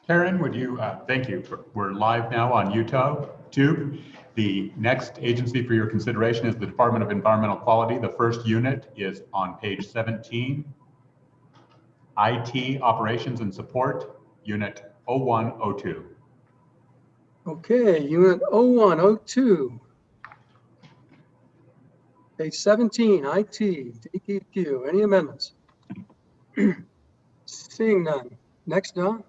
Karen, would you, thank you. We're live now on YouTube. The next agency for your consideration is the Department of Environmental Quality. The first unit is on page 17, IT Operations and Support, Unit 0102. Okay, Unit 0102. Page 17, IT, DEQ. Any amendments? Seeing none. Next, Don.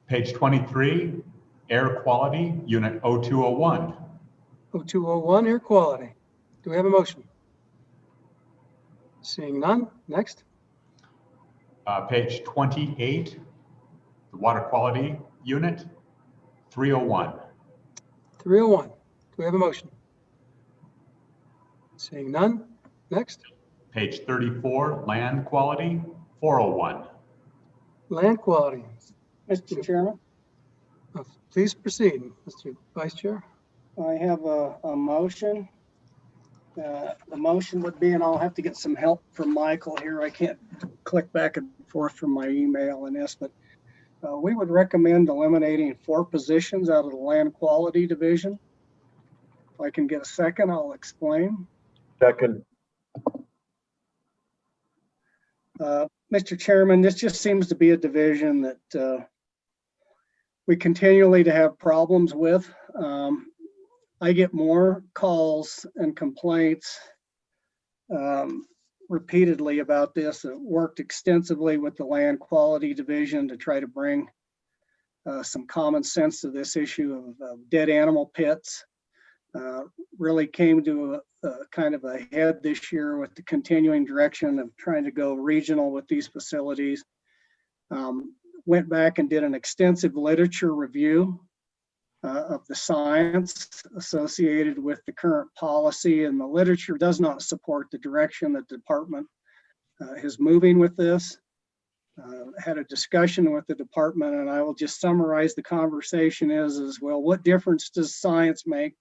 Page 23, Air Quality, Unit 0201. 0201, Air Quality. Do we have a motion? Seeing none. Next. Page 28, the Water Quality Unit 301. 301. Do we have a motion? Seeing none. Next. Page 34, Land Quality 401. Land Quality. Mr. Chairman, Please proceed, Mr. Vice Chair. I have a motion. The motion would be, and I'll have to get some help from Michael here. I can't click back and forth from my email and this, but we would recommend eliminating 4 positions out of the Land Quality Division. If I can get a second, I'll explain. Second. Mr. Chairman, this just seems to be a division that we continually to have problems with. I get more calls and complaints repeatedly about this. I worked extensively with the Land Quality Division to try to bring some common sense to this issue of dead animal pits. Really came to a kind of a head this year with the continuing direction of trying to go regional with these facilities. Went back and did an extensive literature review of the science associated with the current policy, and the literature does not support the direction that the department is moving with this. Had a discussion with the department, and I will just summarize the conversation as well, what difference does science make?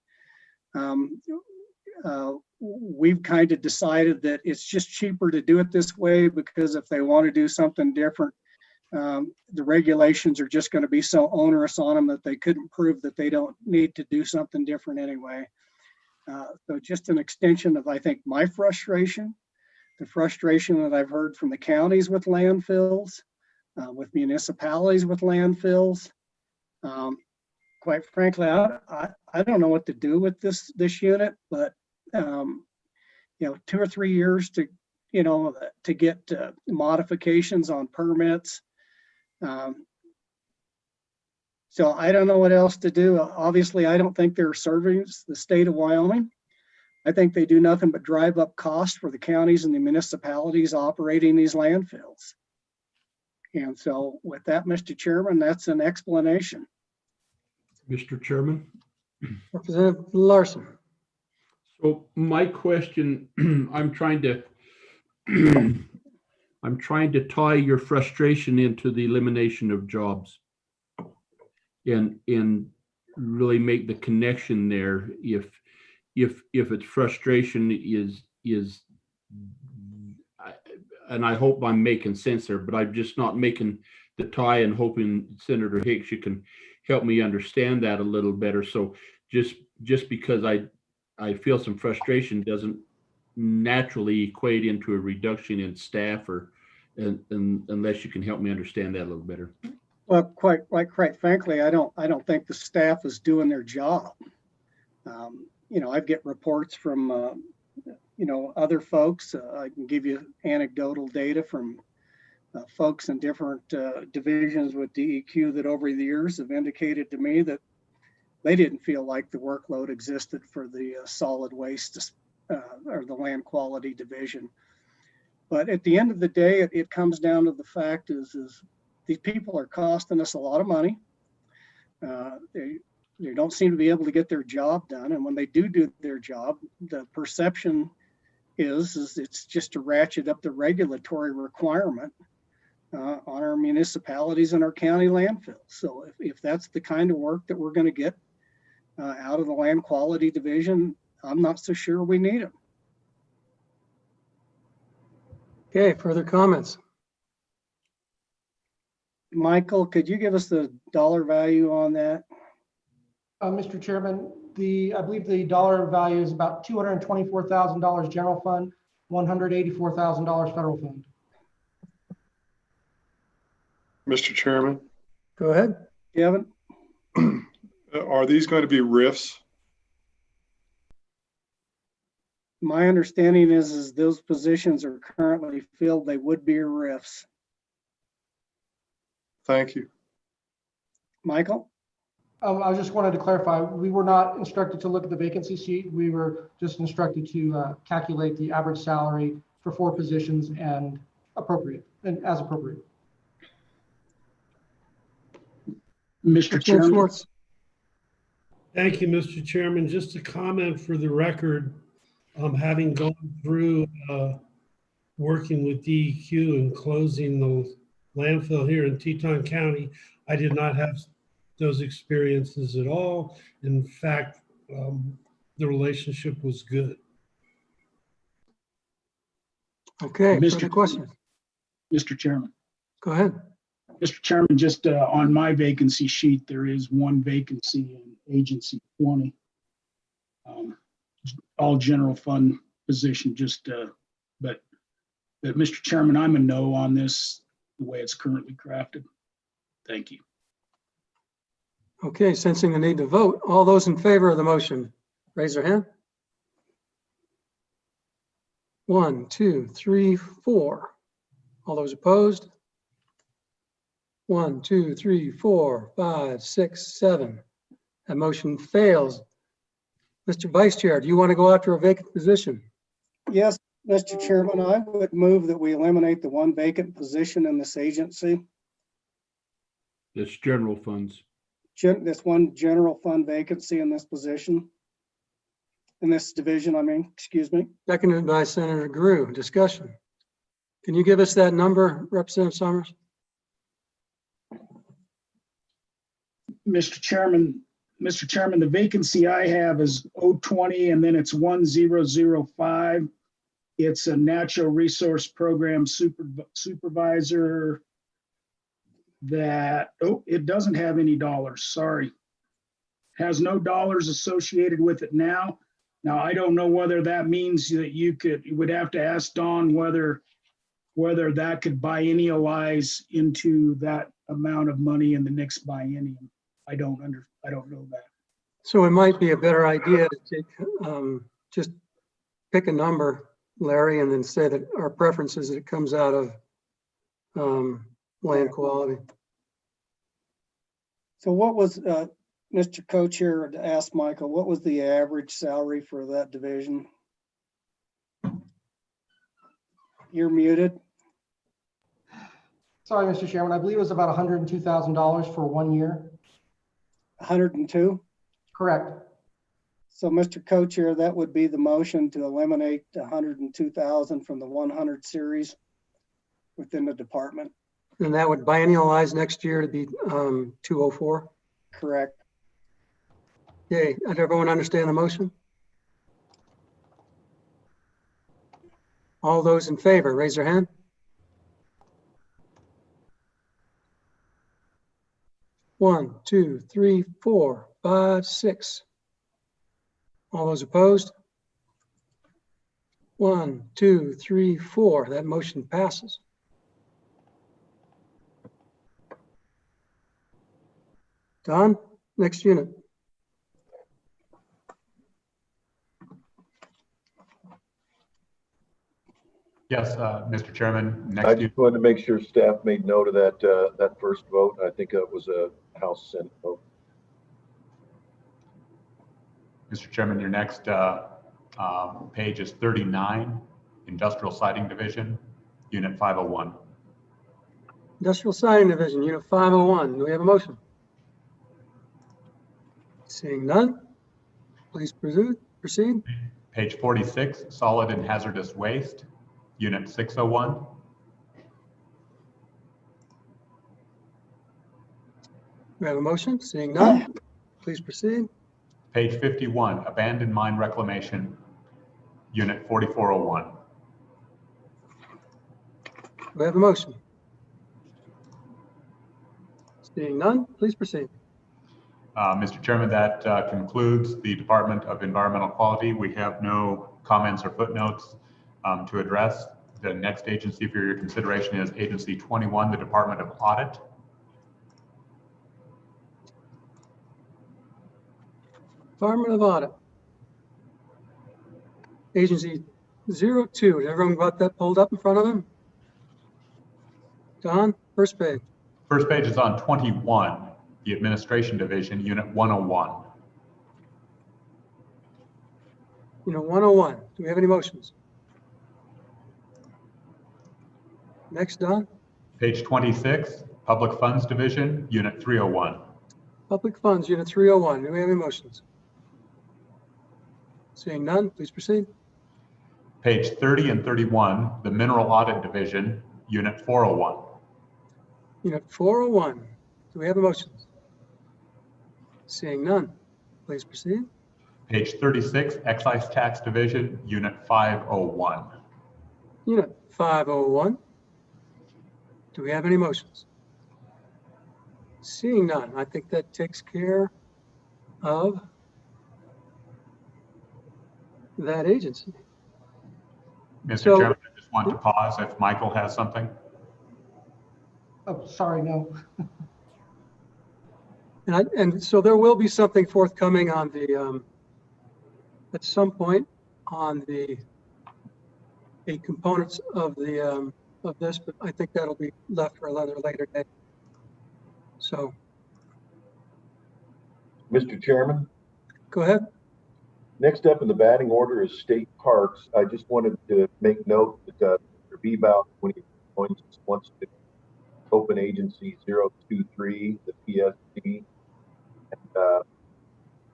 We've kind of decided that it's just cheaper to do it this way, because if they want to do something different, the regulations are just going to be so onerous on them that they couldn't prove that they don't need to do something different anyway. So just an extension of, I think, my frustration, the frustration that I've heard from the counties with landfills, with municipalities with landfills. Quite frankly, I don't know what to do with this unit, but 2 or 3 years to get modifications on permits. So I don't know what else to do. Obviously, I don't think they're serving the state of Wyoming. I think they do nothing but drive up costs for the counties and the municipalities operating these landfills. And so with that, Mr. Chairman, that's an explanation. Mr. Chairman. Representative Larson. So my question, I'm trying to tie your frustration into the elimination of jobs and really make the connection there. If its frustration is, and I hope I'm making sense there, but I'm just not making the tie, and hoping Senator Hicks, you can help me understand that a little better. So just because I feel some frustration doesn't naturally equate into a reduction in staff, or unless you can help me understand that a little better. Well, quite frankly, I don't think the staff is doing their job. I get reports from other folks. I can give you anecdotal data from folks in different divisions with DEQ that over the years have indicated to me that they didn't feel like the workload existed for the solid waste or the Land Quality Division. But at the end of the day, it comes down to the fact is these people are costing us a lot of money. They don't seem to be able to get their job done. And when they do their job, the perception is it's just to ratchet up the regulatory requirement on our municipalities and our county landfills. So if that's the kind of work that we're going to get out of the Land Quality Division, I'm not so sure we need them. Okay, further comments? Michael, could you give us the dollar value on that? Mr. Chairman, I believe the dollar value is about $224,000 general fund, $184,000 federal fund. Mr. Chairman, Go ahead. Kevin? are these going to be RIFs? My understanding is those positions are currently filled. They would be RIFs. Thank you. Michael? I just wanted to clarify, we were not instructed to look at the vacancy sheet. We were just instructed to calculate the average salary for 4 positions and as appropriate. Mr. Chairman, Schwartz. Thank you, Mr. Chairman. Just a comment for the record, having gone through working with DEQ and closing the landfill here in Teton County, I did not have those experiences at all. In fact, the relationship was good. Okay, Mr. further questions? Mr. Chairman. Go ahead. Mr. Chairman, just on my vacancy sheet, there is 1 vacancy in agency 20. All general fund position, but Mr. Chairman, I'm a no on this, the way it's currently crafted. Thank you. Okay, sensing the need to vote, all those in favor of the motion, raise their hand. 1, 2, 3, 4. All those opposed? 1, 2, 3, 4, 5, 6, 7. That motion fails. Mr. Vice Chair, do you want to go after a vacant position? Yes, Mr. Chairman, I would move that we eliminate the 1 vacant position in this agency. That's general funds. This 1 general fund vacancy in this position. In this division, excuse me. Seconded by Senator Grew. Discussion. Can you give us that number, Representative Summers? Mr. Chairman, the vacancy I have is 020 and then it's 1005. It's a natural resource program supervisor that, it doesn't have any dollars, sorry. Has no dollars associated with it now. Now, I don't know whether that means that you would have to ask Dawn whether that could biennialize into that amount of money in the next biennium. I don't know that. So it might be a better idea to take, just pick a number, Larry, and then say that our preference is that it comes out of land quality. So what was, Mr. Co-Chair, to ask Michael, what was the average salary for that division? You're muted. Sorry, Mr. Chairman, I believe it was about $102,000 for 1 year. 102? Correct. So Mr. Co-Chair, that would be the motion to eliminate 102,000 from the 100 series within the department. And that would biennialize next year to be 204. Correct. Okay, does everyone understand the motion? All those in favor, raise their hand. 1, 2, 3, 4, 5, 6. All those opposed? 1, 2, 3, 4. That motion passes. Don, next unit. Yes, Mr. Chairman, I next just unit. wanted to make sure staff made note of that, that first vote. I think it was a House Senate vote. Mr. Chairman, your next page is 39, Industrial Siding Division, Unit 501. Industrial Siding Division, Unit 501. Do we have a motion? Seeing none, please proceed. Page 46, Solid and Hazardous Waste, Unit 601. We have a motion. Seeing none, please proceed. Page 51, Abandoned Mine Reclamation, Unit 4401. We have a motion. Seeing none, please proceed. Mr. Chairman, that concludes the Department of Environmental Quality. We have no comments or footnotes to address. The next agency for your consideration is Agency 21, the Department of Audit. Department of Audit. Agency 02. Has everyone got that pulled up in front of them? Don, first page. First page is on 21, the Administration Division, Unit 101. Unit 101. Do we have any motions? Next, Don. Page 26, Public Funds Division, Unit 301. Public Funds, Unit 301. Do we have any motions? Seeing none, please proceed. Page 30 and 31, the Mineral Audit Division, Unit 401. Unit 401. Do we have a motion? Seeing none, please proceed. Page 36, Excise Tax Division, Unit 501. Unit 501. Do we have any motions? Seeing none, I think that takes care of that agency. Mr. So- Chairman, I just want to pause if Michael has something. Oh, sorry, no. And so there will be something forthcoming on the, at some point on the components of the, of this, but I think that'll be left for another later day. So Mr. Chairman, go ahead. next up in the batting order is state parks. I just wanted to make note that Mr. Bebout, when he joins us, wants to open agency 023, the PSD. And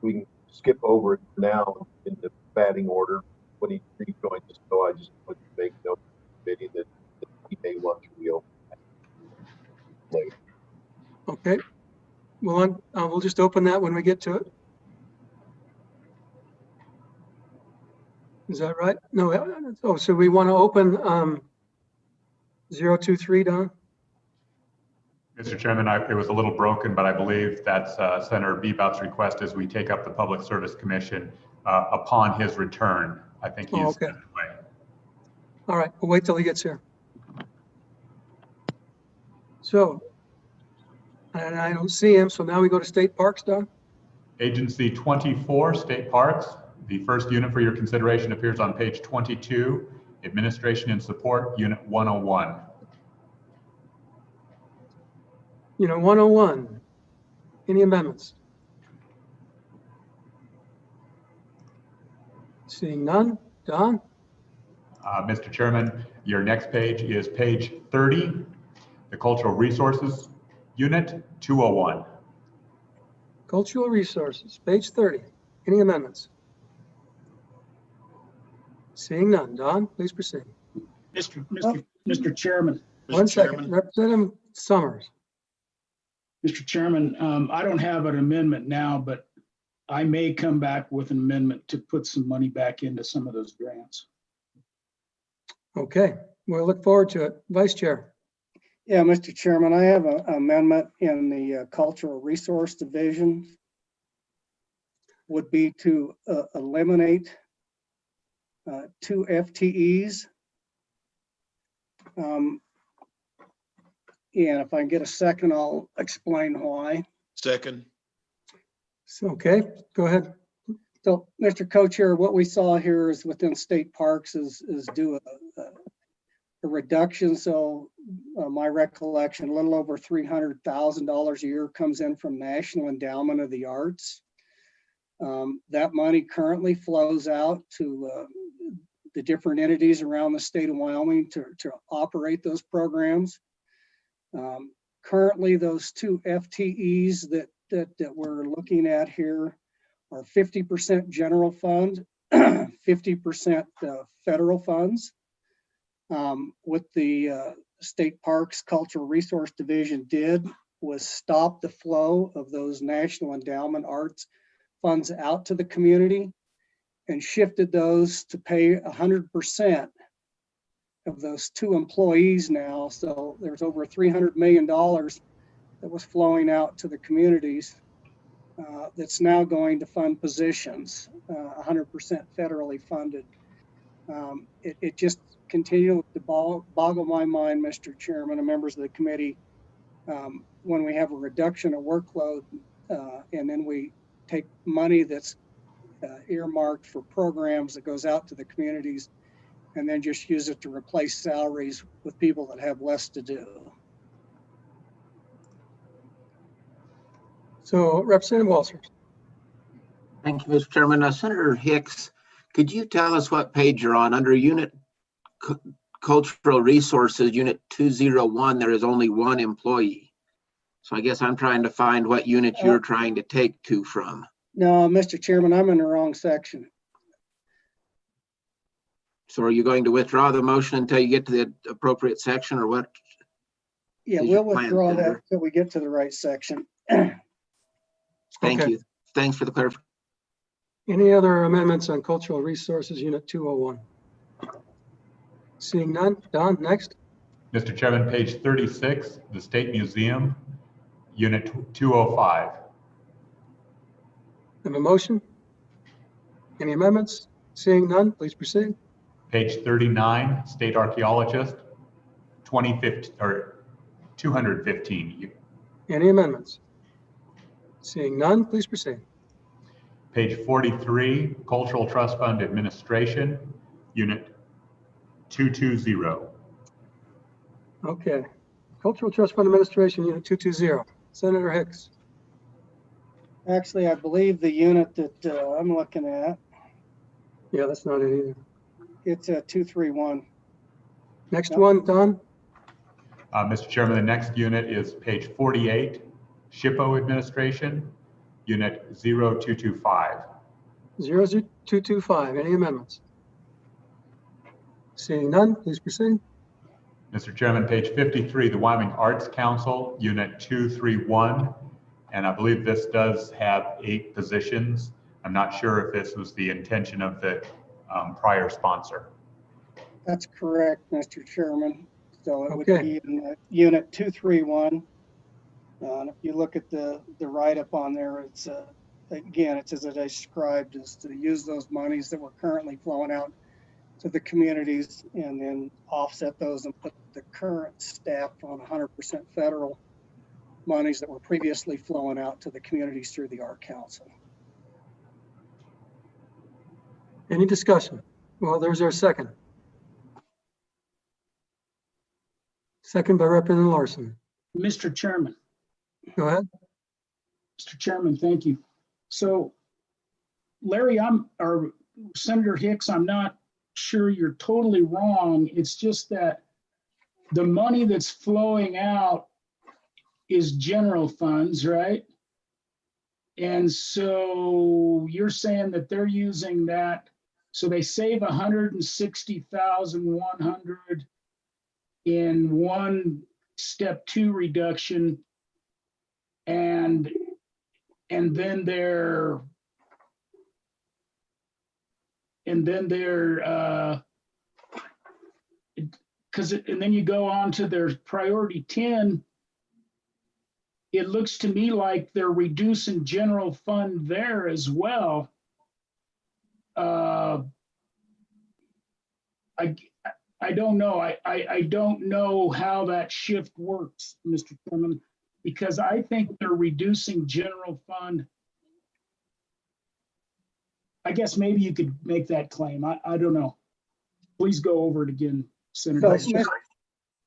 we can skip over it now in the batting order when he rejoins us. So I just wanted to make note of the committee that he may want to reopen later. Okay. Well, we'll just open that when we get to it. Is that right? No. Oh, so we want to open 023, Don? Mr. Chairman, it was a little broken, but I believe that's Senator Bebout's request as we take up the Public Service Commission upon his return. I think he's okay. away. All right, we'll wait till he gets here. So, and I don't see him, so now we go to state parks, Don? Agency 24, State Parks. The first unit for your consideration appears on page 22, Administration and Support, Unit 101. Unit 101. Any amendments? Seeing none. Don? Mr. Chairman, your next page is page 30, the Cultural Resources Unit 201. Cultural Resources, page 30. Any amendments? Seeing none. Don, please proceed. Mr. Chairman. One Mr. second. Chairman. Representative Summers. Mr. Chairman, I don't have an amendment now, but I may come back with an amendment to put some money back into some of those grants. Okay, we'll look forward to it. Vice Chair. Yeah, Mr. Chairman, I have an amendment in the Cultural Resource Division. Would be to eliminate 2 FTEs. And if I can get a second, I'll explain why. Second. So, okay, go ahead. So, Mr. Co-Chair, what we saw here is within state parks is do a reduction. So my recollection, a little over $300,000 a year comes in from National Endowment of the Arts. That money currently flows out to the different entities around the state of Wyoming to operate those programs. Currently, those 2 FTEs that we're looking at here are 50% general fund, 50% federal funds. What the State Parks Cultural Resource Division did was stop the flow of those National Endowment Arts funds out to the community and shifted those to pay 100% of those 2 employees now. So there's over $300 million that was flowing out to the communities that's now going to fund positions, 100% federally funded. It just continues to boggle my mind, Mr. Chairman and members of the committee, when we have a reduction of workload and then we take money that's earmarked for programs that goes out to the communities and then just use it to replace salaries with people that have less to do. So Representative Walters. Thank you, Mr. Chairman. Senator Hicks, could you tell us what page you're on? Under Unit Cultural Resources, Unit 201, there is only one employee. So I guess I'm trying to find what unit you're trying to take to from. No, Mr. Chairman, I'm in the wrong section. So are you going to withdraw the motion until you get to the appropriate section, or what? Yeah, Is we'll your plan, withdraw that Senator? until we get to the right section. Thank Okay. you. Thanks for the clarification. Any other amendments on Cultural Resources, Unit 201? Seeing none. Don, next. Mr. Chairman, page 36, the State Museum, Unit 205. Have a motion? Any amendments? Seeing none, please proceed. Page 39, State Archaeologist, 2015 or 215. Any amendments? Seeing none, please proceed. Page 43, Cultural Trust Fund Administration, Unit 220. Okay. Cultural Trust Fund Administration, Unit 220. Senator Hicks. Actually, I believe the unit that I'm looking at, Yeah, that's not it either. it's a 231. Next Yep. one, Don. Mr. Chairman, the next unit is page 48, SHPO Administration, Unit 0225. 00225. Any amendments? Seeing none, please proceed. Mr. Chairman, page 53, the Wyoming Arts Council, Unit 231. And I believe this does have 8 positions. I'm not sure if this was the intention of the prior sponsor. That's correct, Mr. Chairman. So it would Okay. be in unit 231. And if you look at the write-up on there, it's again, it's as I described, is to use those monies that were currently flowing out to the communities and then offset those and put the current staff on 100% federal monies that were previously flowing out to the communities through the Art Council. Any discussion? Well, there's our second. Second by Representative Larson. Mr. Chairman. Go ahead. Mr. Chairman, thank you. So Larry, or Senator Hicks, I'm not sure you're totally wrong. It's just that the money that's flowing out is general funds, right? And so you're saying that they're using that. So they save 160,100 in one step 2 reduction. And then they're and then you go on to their priority 10. It looks to me like they're reducing general fund there as well. I don't know. I don't know how that shift works, Mr. Chairman, because I think they're reducing general fund. I guess maybe you could make that claim. I don't know. Please go over it again, Senator. So,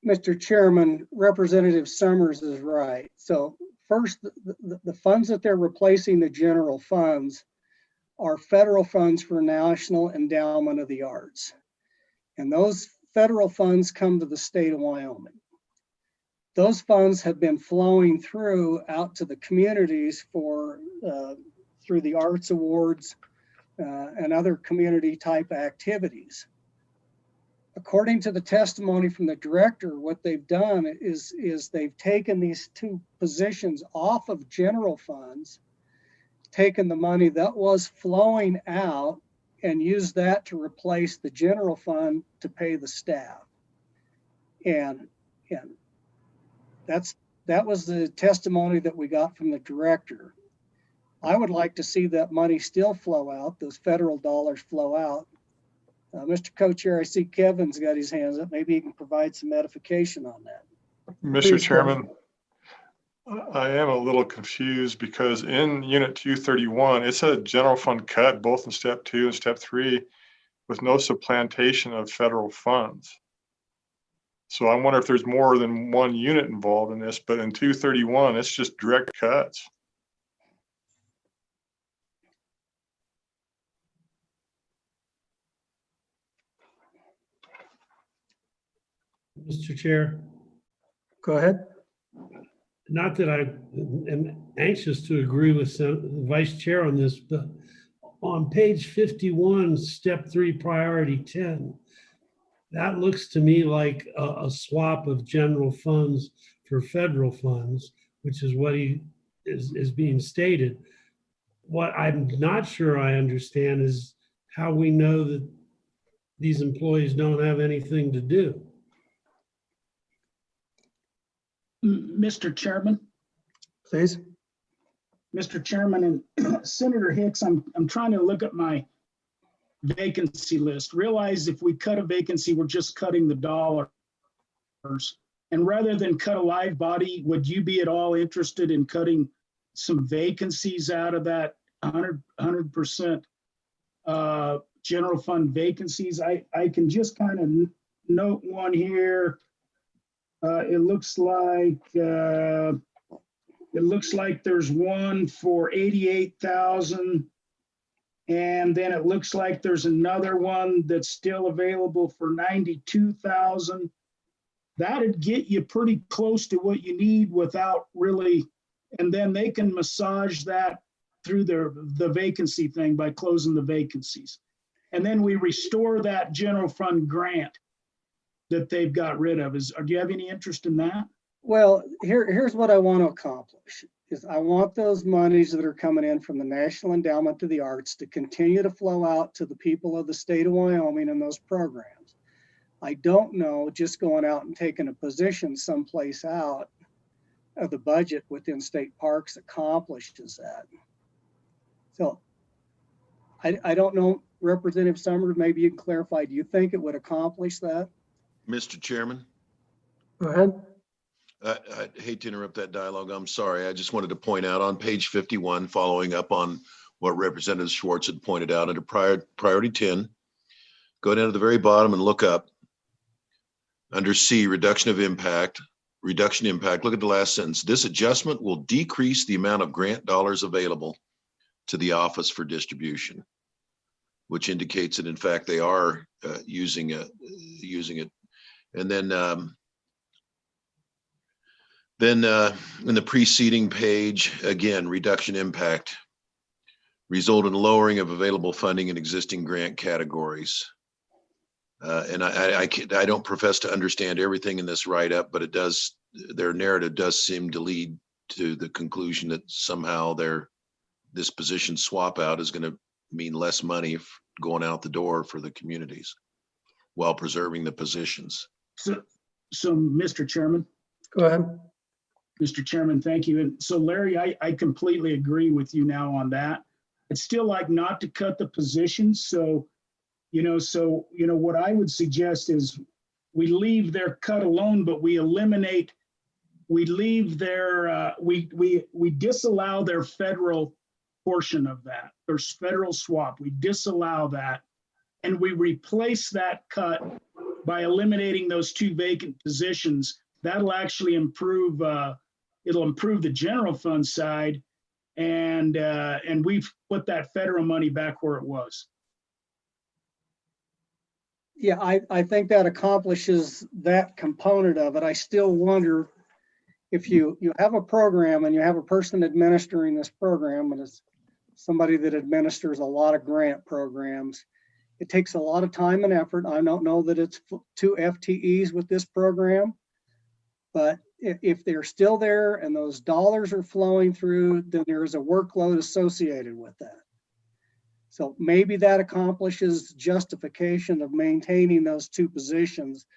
Mr. Chairman, Representative Summers is right. So first, the funds that they're replacing the general funds are federal funds for National Endowment of the Arts. And those federal funds come to the state of Wyoming. Those funds have been flowing out to the communities for through the arts awards and other community type activities. According to the testimony from the director, what they've done is they've taken these 2 positions off of general funds, taken the money that was flowing out and used that to replace the general fund to pay the staff. And that's that was the testimony that we got from the director. I would like to see that money still flow out, those federal dollars flow out. Mr. Co-Chair, I see Kevin's got his hands up. Maybe he can provide some edification on that. Mr. Please, Chairman, I am a little confused because in Unit 231, it said general fund cut both in step 2 and step 3 with no supplantation of federal funds. So I wonder if there's more than one unit involved in this, but in 231, it's just direct cuts. Mr. Chair, Go ahead. not that I am anxious to agree with the Vice Chair on this, but on page 51, step 3, priority 10, that looks to me like a swap of general funds for federal funds, which is what is being stated. What I'm not sure I understand is how we know that these employees don't have anything to do. Mr. Chairman, Please. Mr. Chairman, and Senator Hicks, I'm trying to look at my vacancy list. Realize if we cut a vacancy, we're just cutting the dollars. And rather than cut a live body, would you be at all interested in cutting some vacancies out of that 100% general fund vacancies? I can just kind of note one here. It looks like there's one for 88,000. And then it looks like there's another one that's still available for 92,000. That'd get you pretty close to what you need without really, and then they can massage that through the vacancy thing by closing the vacancies. And then we restore that general fund grant that they've got rid of. Do you have any interest in that? Well, here's what I want to accomplish is I want those monies that are coming in from the National Endowment to the Arts to continue to flow out to the people of the state of Wyoming in those programs. I don't know just going out and taking a position someplace out of the budget within state parks accomplishes that. So I don't know, Representative Summers, maybe you can clarify, do you think it would accomplish that? Mr. Chairman, Go ahead. I hate to interrupt that dialogue. I'm sorry. I just wanted to point out on page 51, following up on what Representative Schwartz had pointed out under priority 10, go down to the very bottom and look up under C, reduction impact. Look at the last sentence. This adjustment will decrease the amount of grant dollars available to the Office for Distribution, which indicates that in fact they are using it. And then in the preceding page, again, reduction impact result in lowering of available funding in existing grant categories. And I don't profess to understand everything in this write-up, but their narrative does seem to lead to the conclusion that somehow this position swap out is going to mean less money going out the door for the communities while preserving the positions. So Mr. Chairman. Go ahead. Mr. Chairman, thank you. And so Larry, I completely agree with you now on that. I'd still like not to cut the positions. So, what I would suggest is we leave their cut alone, but we leave their, we disallow their federal portion of that. There's federal swap. We disallow that. And we replace that cut by eliminating those 2 vacant positions. That'll actually improve, it'll improve the general fund side, and we've put that federal money back where it was. Yeah, I think that accomplishes that component of it. I still wonder if you have a program and you have a person administering this program, and it's somebody that administers a lot of grant programs, it takes a lot of time and effort. I don't know that it's 2 FTEs with this program, but if they're still there and those dollars are flowing through, then there is a workload associated with that. So maybe that accomplishes justification of maintaining those 2 positions,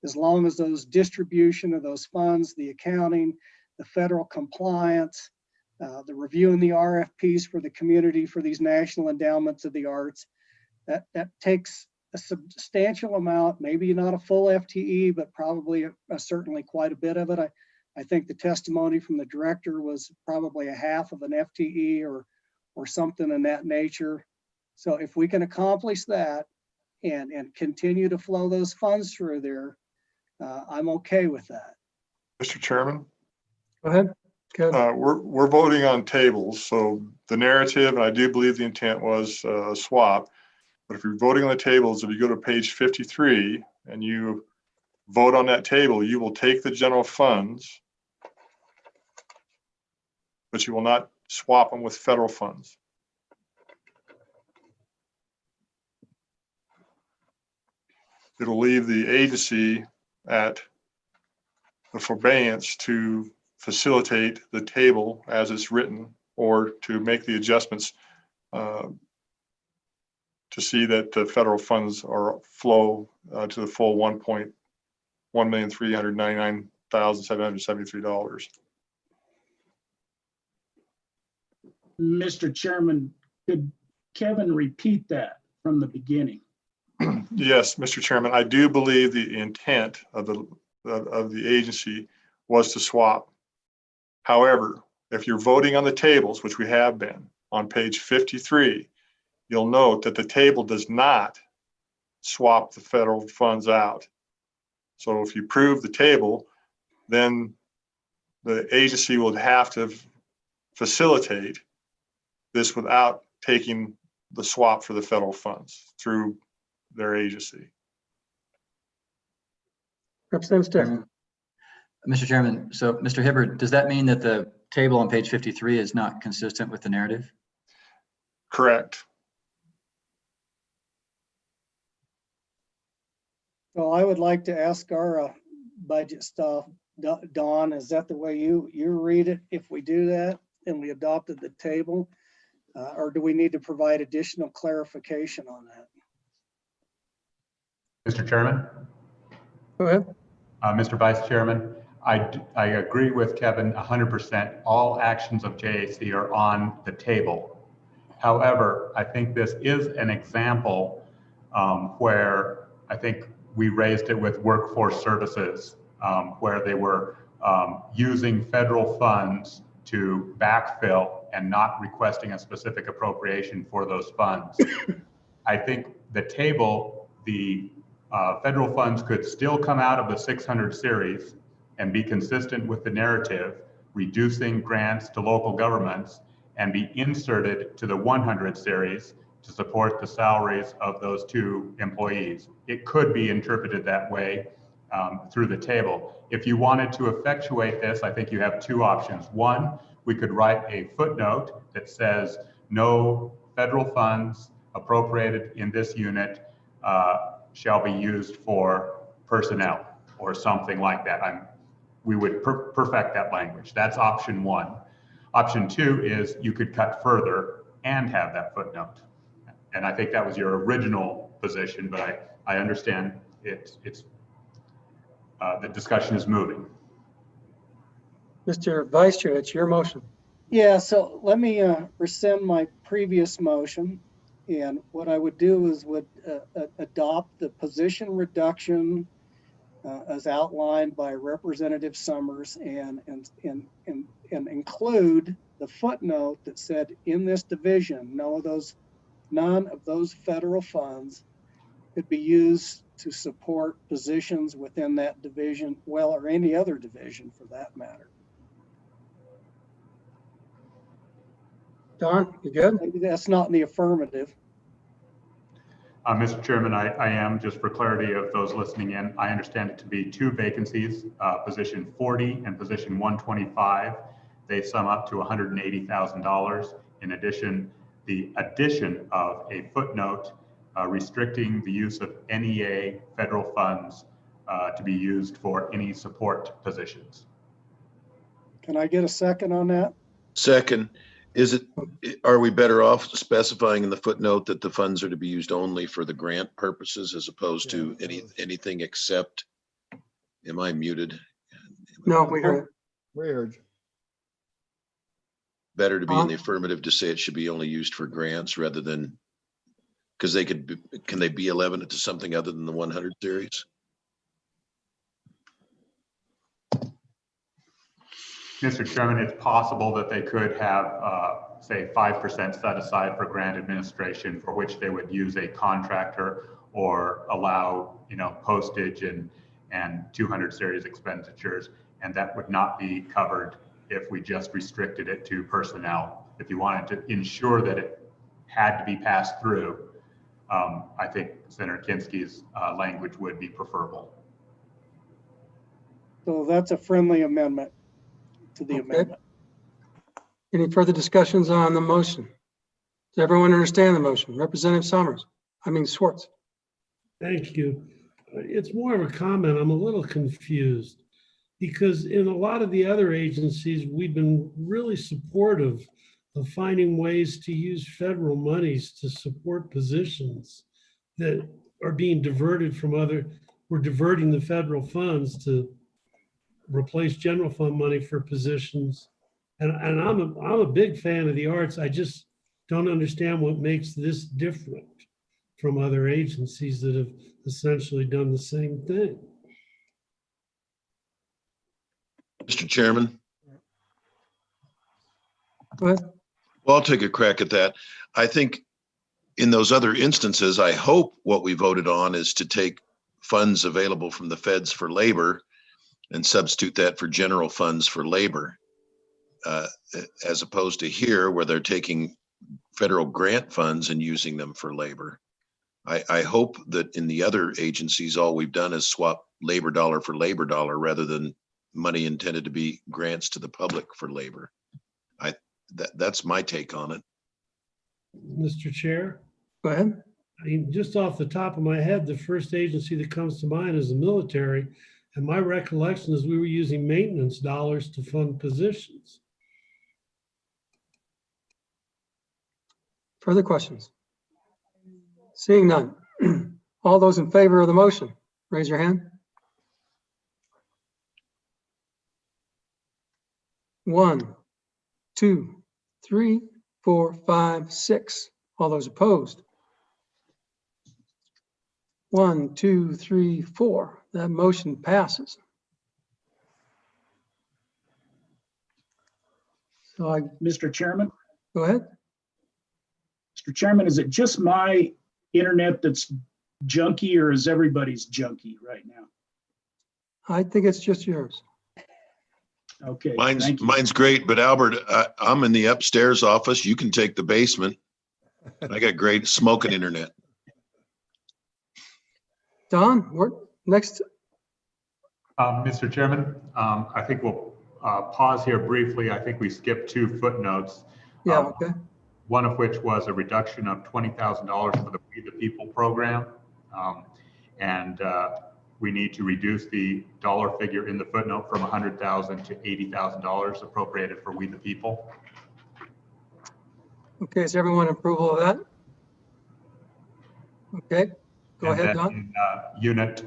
as long as those distribution of those funds, the accounting, the federal compliance, the reviewing the RFPs for the community for these national endowments of the arts. That takes a substantial amount, maybe not a full FTE, but probably certainly quite a bit of it. I think the testimony from the director was probably a half of an FTE or something in that nature. So if we can accomplish that and continue to flow those funds through there, I'm okay with that. Mr. Chairman, Go ahead. Kevin. we're voting on tables. So the narrative, and I do believe the intent was a swap. But if you're voting on the tables, if you go to page 53 and you vote on that table, you will take the general funds, but you will not swap them with federal funds. It'll leave the agency at the forbearance to facilitate the table as it's written, or to make the adjustments to see that the federal funds are flow to the full $1,399,773. Mr. Chairman, could Kevin repeat that from the beginning? Yes, Mr. Chairman, I do believe the intent of the agency was to swap. However, if you're voting on the tables, which we have been on page 53, you'll note that the table does not swap the federal funds out. So if you prove the table, then the agency will have to facilitate this without taking the swap for the federal funds through their agency. Representative Stick. Mr. Chairman, so Mr. Hibbert, does that mean that the table on page 53 is not consistent with the narrative? Correct. Well, I would like to ask our budget staff, Dawn, is that the way you read it if we do that and we adopted the table? Or do we need to provide additional clarification on that? Mr. Chairman? Go ahead. Mr. Vice Chairman, I agree with Kevin 100%. All actions of JAC are on the table. However, I think this is an example where I think we raised it with workforce services, where they were using federal funds to backfill and not requesting a specific appropriation for those funds. I think the table, the federal funds could still come out of the 600 series and be consistent with the narrative, reducing grants to local governments, and be inserted to the 100 series to support the salaries of those two employees. It could be interpreted that way through the table. If you wanted to effectuate this, I think you have two options. One, we could write a footnote that says no federal funds appropriated in this unit shall be used for personnel or something like that. We would perfect that language. That's option one. Option two is you could cut further and have that footnote. And I think that was your original position, but I understand the discussion is moving. Mr. Vice Chair, it's your motion. Yeah, so let me rescind my previous motion. And what I would do is adopt the position reduction as outlined by Representative Summers and include the footnote that said in this division, none of those federal funds could be used to support positions within that division, well, or any other division for that matter. Don, you good? Maybe that's not in the affirmative. Mr. Chairman, I am, just for clarity of those listening in, I understand it to be two vacancies, position 40 and position 125. They sum up to $180,000. In addition, the addition of a footnote restricting the use of NEA federal funds to be used for any support positions. Can I get a second on that? Second, are we better off specifying in the footnote that the funds are to be used only for the grant purposes as opposed to anything except? Am I muted? No, we heard. We heard you. better to be in the affirmative to say it should be only used for grants rather than, because they could, can they B11 it to something other than the 100 series? Mr. Chairman, it's possible that they could have, say, 5% set aside for grant administration, for which they would use a contractor or allow, postage and 200 series expenditures, and that would not be covered if we just restricted it to personnel. If you wanted to ensure that it had to be passed through, I think Senator Kinski's language would be preferable. So that's a friendly amendment to the amendment. Any further discussions on the motion? Does everyone understand the motion? Representative Schwartz. Thank you. It's more of a comment. I'm a little confused because in a lot of the other agencies, we've been really supportive of finding ways to use federal monies to support positions that are being diverted from we're diverting the federal funds to replace general fund money for positions. And I'm a big fan of the arts. I just don't understand what makes this different from other agencies that have essentially done the same thing. Mr. Chairman? Go ahead. Well, I'll take a crack at that. I think in those other instances, I hope what we voted on is to take funds available from the feds for labor and substitute that for general funds for labor, as opposed to here where they're taking federal grant funds and using them for labor. I hope that in the other agencies, all we've done is swap labor dollar for labor dollar rather than money intended to be grants to the public for labor. That's my take on it. Mr. Chair? Go ahead. I mean, just off the top of my head, the first agency that comes to mind is the military. And my recollection is we were using maintenance dollars to fund positions. Further questions? Seeing none. All those in favor of the motion, raise your hand. 1, 2, 3, 4, 5, 6. All those opposed? 1, 2, 3, 4. That motion passes. So Mr. Chairman? Go ahead. Mr. Chairman, is it just my internet that's junky or is everybody's junky right now? I think it's just yours. Okay. Mine's great, but Albert, I'm in the upstairs office. You can take the basement. I got great smoking internet. Don, we're next. Mr. Chairman, I think we'll pause here briefly. I think we skipped 2 footnotes. Yeah, okay. One of which was a reduction of $20,000 for the We the People program. We need to reduce the dollar figure in the footnote from $100,000 to $80,000 appropriated for We the People. Okay, is everyone in approval of that? Okay, go ahead, Don. In unit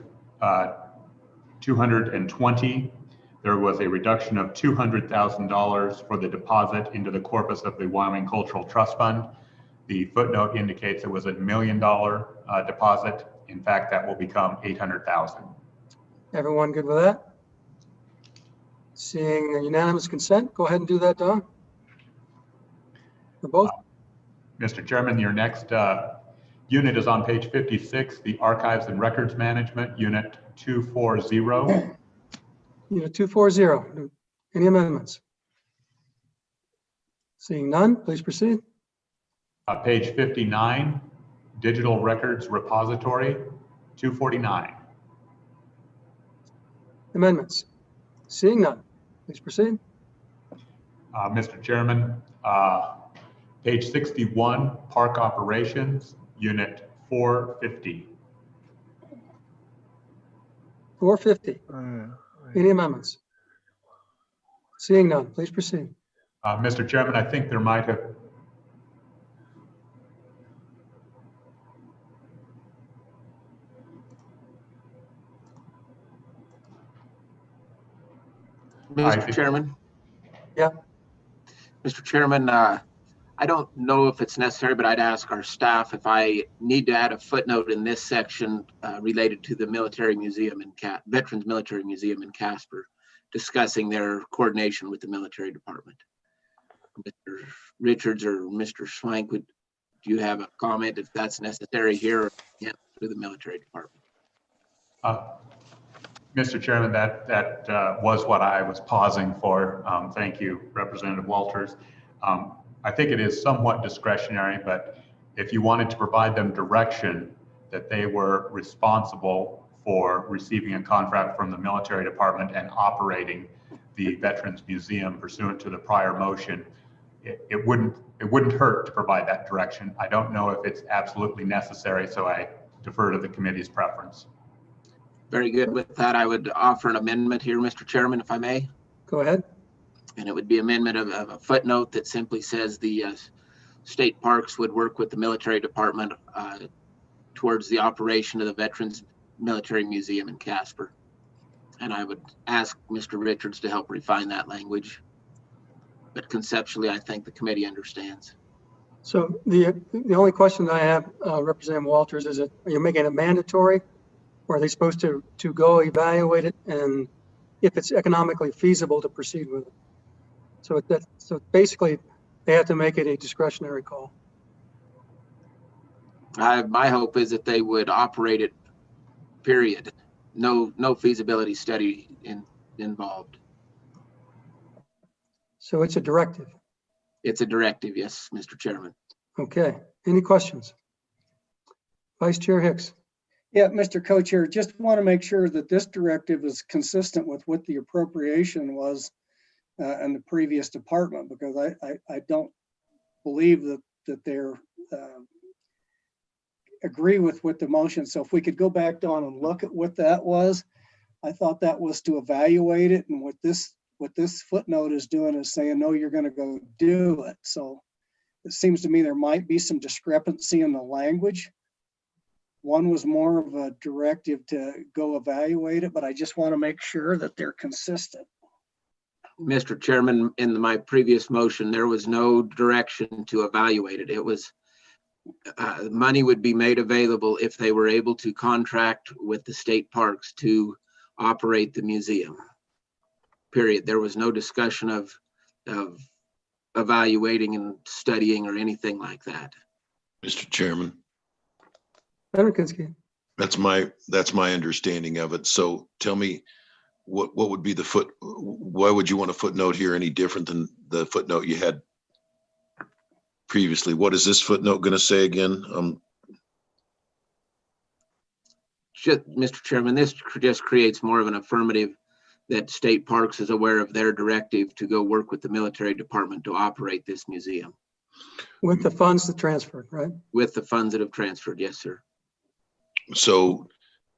220, there was a reduction of $200,000 for the deposit into the corpus of the Wyoming Cultural Trust Fund. The footnote indicates it was $1 million deposit. In fact, that will become $800,000. Everyone good with that? Seeing a unanimous consent, go ahead and do that, Don. For both. Mr. Chairman, your next unit is on page 56, the Archives and Records Management, Unit 240. Unit 240. Any amendments? Seeing none, please proceed. Page 59, Digital Records Repository, 249. Amendments? Seeing none, please proceed. Mr. Chairman, page 61, Park Operations, Unit 450. 450. Any amendments? Seeing none, please proceed. Mr. Chairman, I think there might have. Mr. Chairman? Yeah. Mr. Chairman, I don't know if it's necessary, but I'd ask our staff if I need to add a footnote in this section related to the military museum in Veterans Military Museum in Casper, discussing their coordination with the military department. Mr. Richards or Mr. Schwank, do you have a comment if that's necessary here or through the military department? Mr. Chairman, that was what I was pausing for. Thank you, Representative Walters. I think it is somewhat discretionary, but if you wanted to provide them direction that they were responsible for receiving a contract from the military department and operating the Veterans Museum pursuant to the prior motion, it wouldn't hurt to provide that direction. I don't know if it's absolutely necessary, so I defer to the committee's preference. Very good. With that, I would offer an amendment here, Mr. Chairman, if I may. Go ahead. And it would be amendment of a footnote that simply says the state parks would work with the military department towards the operation of the Veterans Military Museum in Casper. And I would ask Mr. Richards to help refine that language. But conceptually, I think the committee understands. So the only question I have, Representative Walters, is are you making it mandatory? Or are they supposed to go evaluate it and if it's economically feasible to proceed with it? So basically they have to make it a discretionary call. My hope is that they would operate it, period. No feasibility study involved. So it's a directive. It's a directive, yes, Mr. Chairman. Okay. Any questions? Vice Chair Hicks. Yeah, Mr. Co-Chair, just want to make sure that this directive is consistent with what the appropriation was in the previous department, because I don't believe that they're agree with the motion. So if we could go back down and look at what that was, I thought that was to evaluate it, and what this footnote is doing is saying, no, you're going to go do it. So it seems to me there might be some discrepancy in the language. One was more of a directive to go evaluate it, but I just want to make sure that they're consistent. Mr. Chairman, in my previous motion, there was no direction to evaluate it. It was money would be made available if they were able to contract with the state parks to operate the museum. Period. There was no discussion of evaluating and studying or anything like that. Mr. Chairman. That's my understanding of it. So tell me, what would be why would you want a footnote here any different than the footnote you had previously? What is this footnote going to say again? Mr. Chairman, this just creates more of an affirmative that state parks is aware of their directive to go work with the military department to operate this museum. With the funds that transferred, right? With the funds that have transferred, yes, sir. So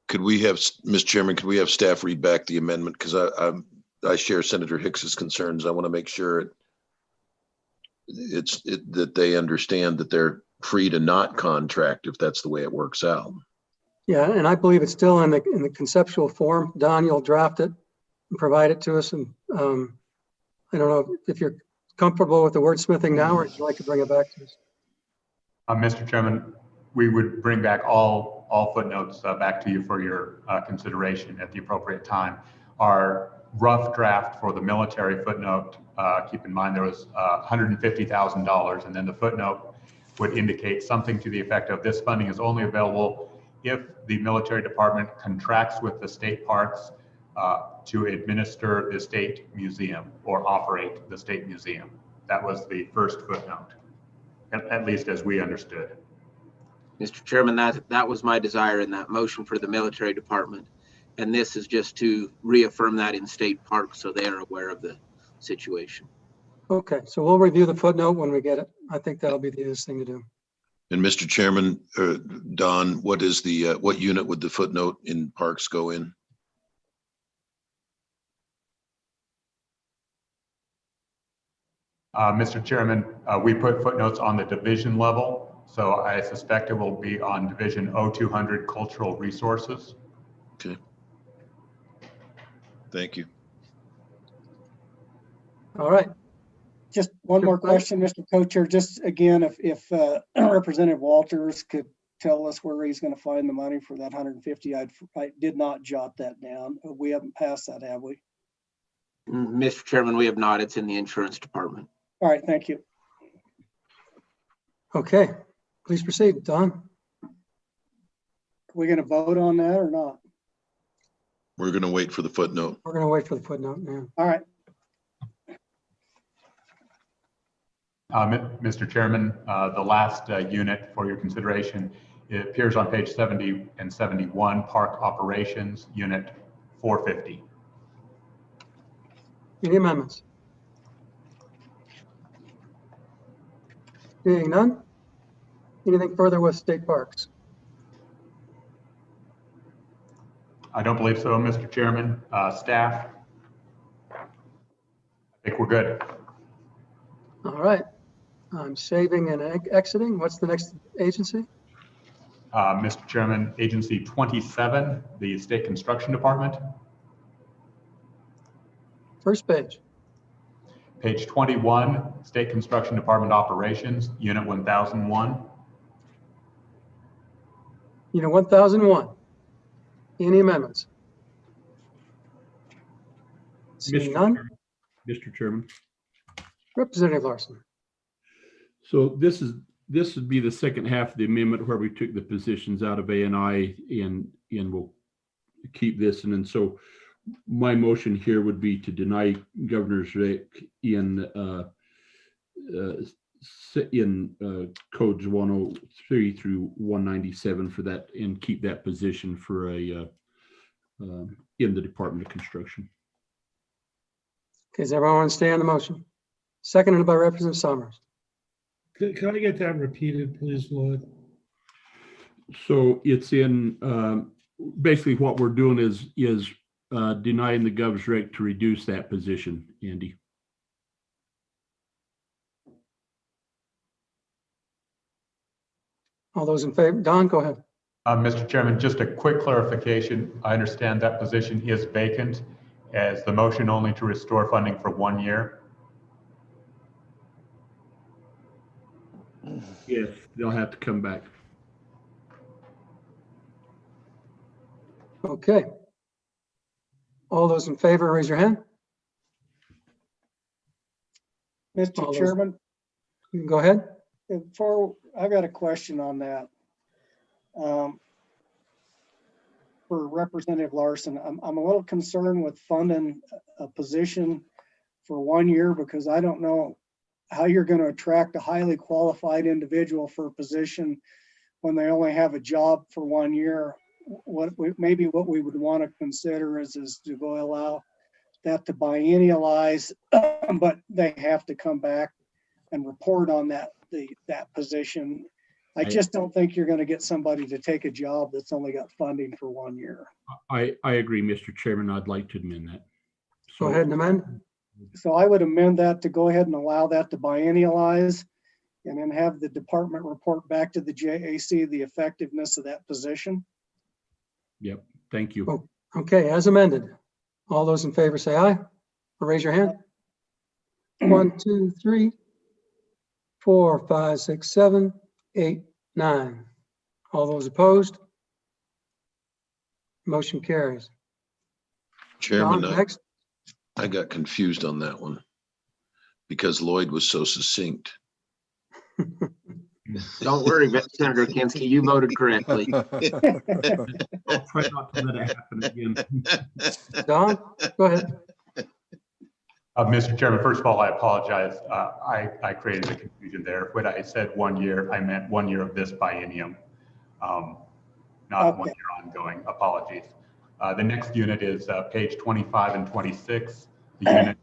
could we have, Mr. Chairman, could we have staff read back the amendment? Because I share Senator Hicks's concerns. I want to make sure that they understand that they're free to not contract if that's the way it works out. Yeah, and I believe it's still in the conceptual form. Don, you'll draft it and provide it to us. And I don't know if you're comfortable with the wordsmithing now, or would you like to bring it back to us? Mr. Chairman, we would bring back all footnotes back to you for your consideration at the appropriate time. Our rough draft for the military footnote, keep in mind there was $150,000, and then the footnote would indicate something to the effect of this funding is only available if the military department contracts with the state parks to administer the state museum or operate the state museum. That was the first footnote, at least as we understood. Mr. Chairman, that was my desire in that motion for the military department. And this is just to reaffirm that in state parks so they are aware of the situation. Okay, so we'll review the footnote when we get it. I think that'll be the easiest thing to do. And Mr. Chairman, Don, what unit would the footnote in parks go in? Mr. Chairman, we put footnotes on the division level. So I suspect it will be on Division 0200 Cultural Resources. Okay. Thank you. All right. Just one Sure, more go ahead. question, Mr. Co-Chair. Just again, if Representative Walters could tell us where he's going to find the money for that 150, I did not jot that down. We haven't passed that, have we? Mr. Chairman, we have not. It's in the insurance department. All right, thank you. Okay, please proceed, Don. We're going to vote on that or not? We're going to wait for the footnote. We're going to wait for the footnote now. All right. Mr. Chairman, the last unit for your consideration, it appears on page 70 and 71, Park Operations, Unit 450. Any amendments? Seeing none? Anything further with state parks? I don't believe so, Mr. Chairman. Staff? I think we're good. All right. I'm saving and exiting. What's the next agency? Mr. Chairman, Agency 27, the State Construction Department. First page. Page 21, State Construction Department Operations, Unit 1001. Unit 1001. Any amendments? Seeing none? Mr. Chairman. Representative Larson. So this would be the second half of the amendment where we took the positions out of A&I and we'll keep this. And then so my motion here would be to deny Governor's rec in codes 103 through 197 for that and keep that position for a in the Department of Construction. Okay, does everyone understand the motion? Seconded by Representative Summers. Can I get that repeated, please, Lloyd? So it's in basically what we're doing is denying the Gov's rec to reduce that position, Andy. All those in favor? Don, go ahead. Mr. Chairman, just a quick clarification. I understand that position is vacant as the motion only to restore funding for 1 year. Yes, they'll have to come back. Okay. All those in favor, raise your hand. All Mr. those- Chairman, You can go ahead. I got a question on that. For Representative Larson, I'm a little concerned with funding a position for 1 year because I don't know how you're going to attract a highly qualified individual for a position when they only have a job for 1 year. Maybe what we would want to consider is to go allow that to biennialize, but they have to come back and report on that position. I just don't think you're going to get somebody to take a job that's only got funding for 1 year. I agree, Mr. Chairman. I'd like to amend that. Go ahead and amend. So I would amend that to go ahead and allow that to biennialize and then have the department report back to the JAC the effectiveness of that position. Yep. Thank you. Oh, okay, as amended. All those in favor say aye or raise your hand. 1, 2, 3, 4, 5, 6, 7, 8, 9. All those opposed? Motion carries. Chairman, Don, next. I got confused on that one because Lloyd was so succinct. Don't worry, Senator Kinski, you voted correctly. I'll try not to let it happen again. Don, go ahead. Mr. Chairman, first of all, I apologize. I created a confusion there. When I said 1 year, I meant 1 year of this biennium, not 1 year ongoing. Apologies. The next unit is page 25 and 26. The unit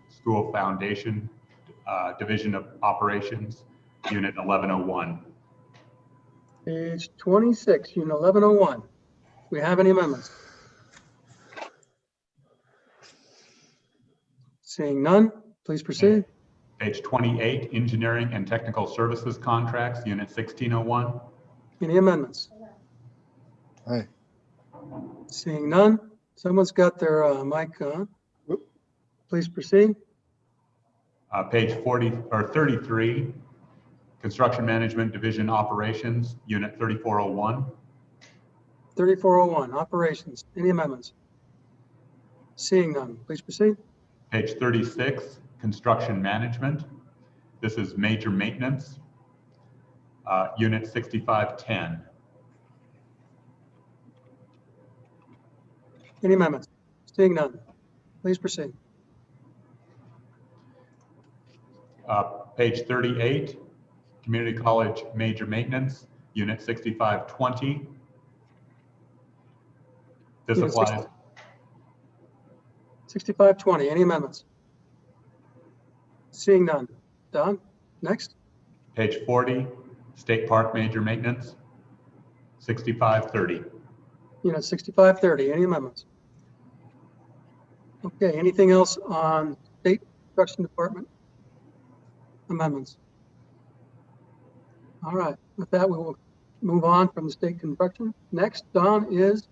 is School Foundation, Division of Operations, Unit 1101. Page 26, Unit 1101. We have any amendments? Seeing none, please proceed. Page 28, Engineering and Technical Services Contracts, Unit 1601. Any amendments? Aye. Seeing none, someone's got their mic on. Please proceed. Page 40 or 33, Construction Management Division Operations, Unit 3401. 3401, operations. Any amendments? Seeing none, please proceed. Page 36, Construction Management. This is Major Maintenance, Unit 6510. Any amendments? Seeing none, please proceed. Page 38, Community College Major Maintenance, Unit 6520. This Unit applies. 6520, any amendments? Seeing none. Don, next. Page 40, State Park Major Maintenance, 6530. Unit 6530, any amendments? Okay, anything else on State Construction Department amendments? All right, with that, we will move on from the state construction. Next, Don, is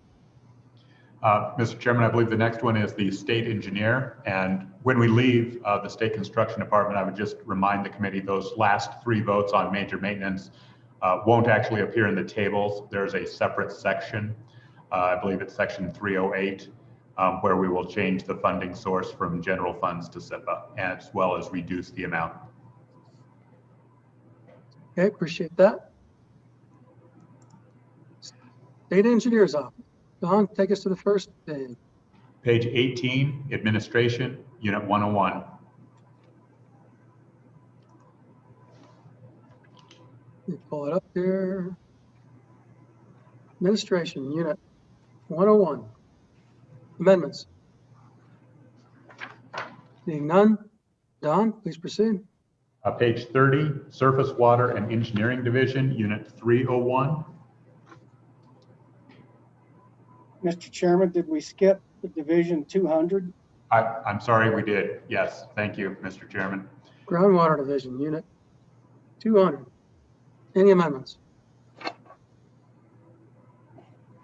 Mr. Chairman, I believe the next one is the state engineer. And when we leave the state construction department, I would just remind the committee those last 3 votes on major maintenance won't actually appear in the tables. There's a separate section, I believe it's section 308, where we will change the funding source from general funds to SIPA, as well as reduce the amount. okay, appreciate that. State Engineer's Office. Don, take us to the first page. Page 18, Administration, Unit 101. Let me pull it up here. Administration, Unit 101. Amendments. Seeing none. Don, please proceed. Page 30, Surface Water and Engineering Division, Unit 301. Mr. Chairman, did we skip the Division 200? I'm sorry, we did. Yes, thank you, Mr. Chairman. Groundwater Division, Unit 200. Any amendments?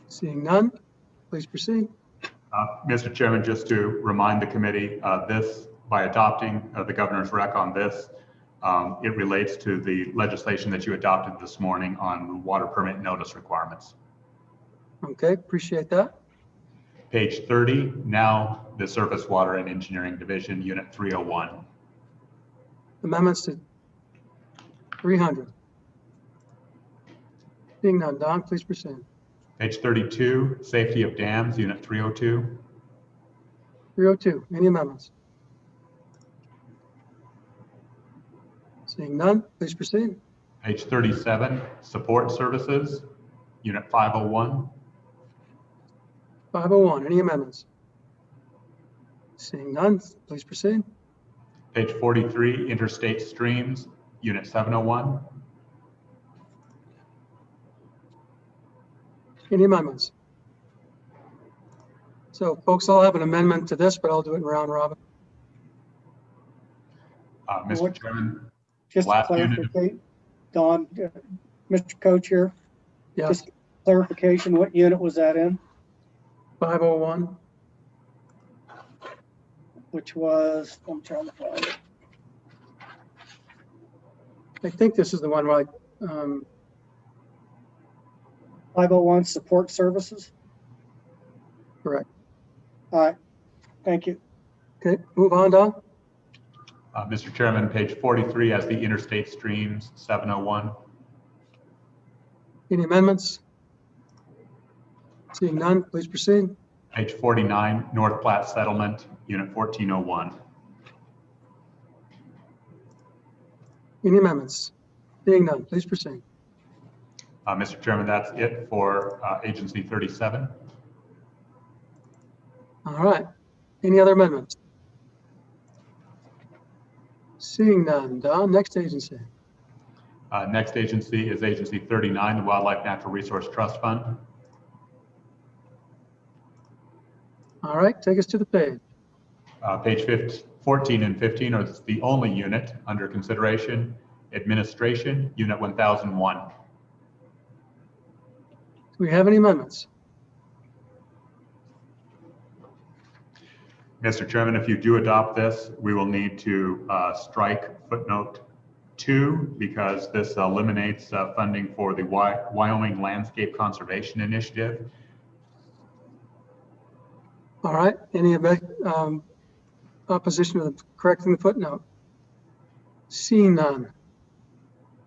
Seeing none, please proceed. Mr. Chairman, just to remind the committee, this, by adopting the governor's rec on this, it relates to the legislation that you adopted this morning on water permit notice requirements. Okay, appreciate that. Page 30, now the Surface Water and Engineering Division, Unit 301. Amendments to 300. Seeing none, Don, please proceed. Page 32, Safety of Dams, Unit 302. 302, any amendments? Seeing none, please proceed. Page 37, Support Services, Unit 501. 501, any amendments? Seeing none, please proceed. Page 43, Interstate Streams, Unit 701. Any amendments? So folks, I'll have an amendment to this, but I'll do it in round robin. Mr. Chairman, Just to last unit. clarify, Don, Mr. Co-Chair, Yes, just clarification, what unit was that in? 501. Which was, I'm trying to find it. I think this is the one, right? 501 Support Services? Correct. All right, thank you. Okay, move on, Don. Mr. Chairman, page 43 has the Interstate Streams 701. Any amendments? Seeing none, please proceed. Page 49, North Platte Settlement, Unit 1401. Any amendments? Seeing none, please proceed. Mr. Chairman, that's it for Agency 37. All right. Any other amendments? Seeing none, Don, next agency. Next agency is Agency 39, the Wildlife Natural Resource Trust Fund. All right, take us to the page. Page 14 and 15 are the only unit under consideration. Administration, Unit 1001. Do we have any amendments? Mr. Chairman, if you do adopt this, we will need to strike footnote 2 because this eliminates funding for the Wyoming Landscape Conservation Initiative. All right, any opposition to correcting the footnote? Seeing none,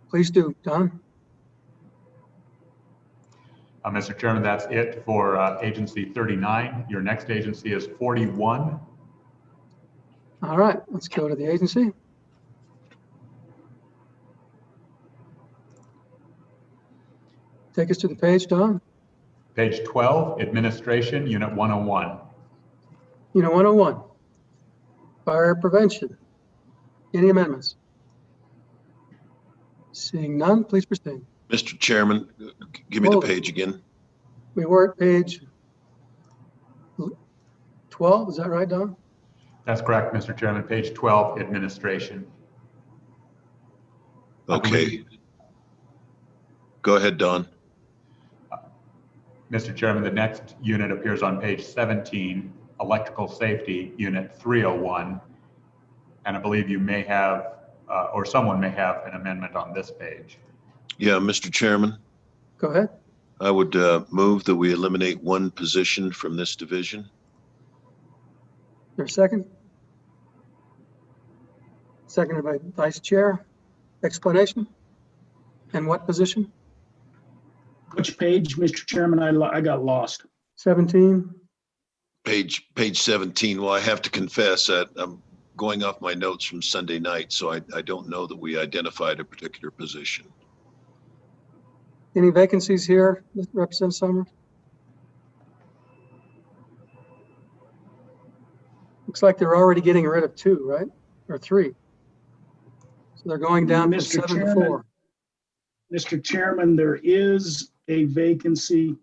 please do. Don? Mr. Chairman, that's it for agency 39. Your next agency is 41. All right, let's go to the agency. Take us to the page, Don. Page 12, Administration, Unit 101. Unit 101, Fire Prevention. Any amendments? Seeing none, please proceed. Mr. Chairman, give me the page again. We were at page 12, is that right, Don? That's correct, Mr. Chairman. Page 12, Administration. Okay. Go ahead, Don. Mr. Chairman, the next unit appears on page 17, Electrical Safety, Unit 301. And I believe you may have, or someone may have an amendment on this page. Yeah, Mr. Chairman. Go ahead. I would move that we eliminate one position from this division. There a second? Seconded by Vice Chair. Explanation? And what position? Which page, Mr. Chairman? I got lost. 17. Page 17. Well, I have to confess that I'm going off my notes from Sunday night, so I don't know that we identified a particular position. Any vacancies here, Representative Summers? Looks like they're already getting rid of 2, right? Or 3. So they're going down from 7 to 4. Mr. Chairman, there is a vacancy.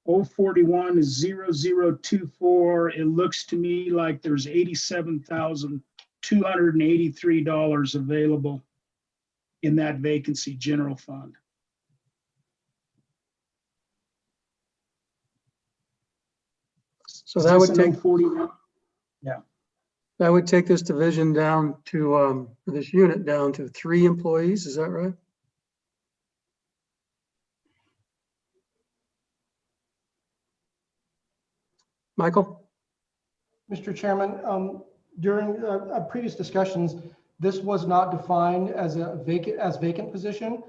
041 is 0024. It looks to me like there's $87,283 available in that vacancy general fund. So that would take 041. Yeah. That would take this division down to this unit down to 3 employees. Is that right? Michael? Mr. Chairman, during previous discussions, this was not defined as a vacant position.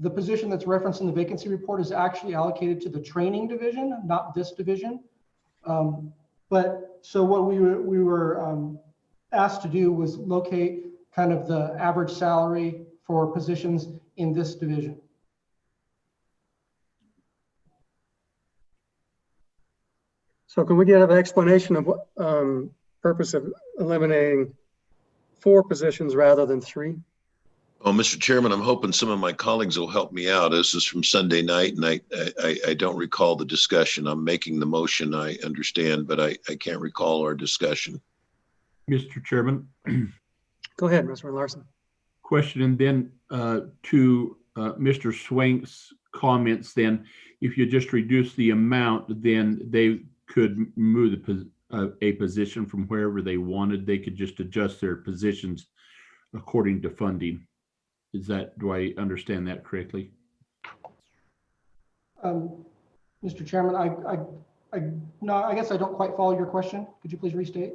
The position that's referenced in the vacancy report is actually allocated to the training division, not this division. But so what we were asked to do was locate kind of the average salary for positions in this division. So can we get an explanation of what purpose of eliminating 4 positions rather than 3? Oh, Mr. Chairman, I'm hoping some of my colleagues will help me out. This is from Sunday night, and I don't recall the discussion. I'm making the motion, I understand, but I can't recall our discussion. Mr. Chairman. Go ahead, Mr. Larson. Question, and then to Mr. Swank's comments, then if you just reduce the amount, then they could move a position from wherever they wanted. They could just adjust their positions according to funding. Do I understand that correctly? Mr. Chairman, no, I guess I don't quite follow your question. Could you please restate?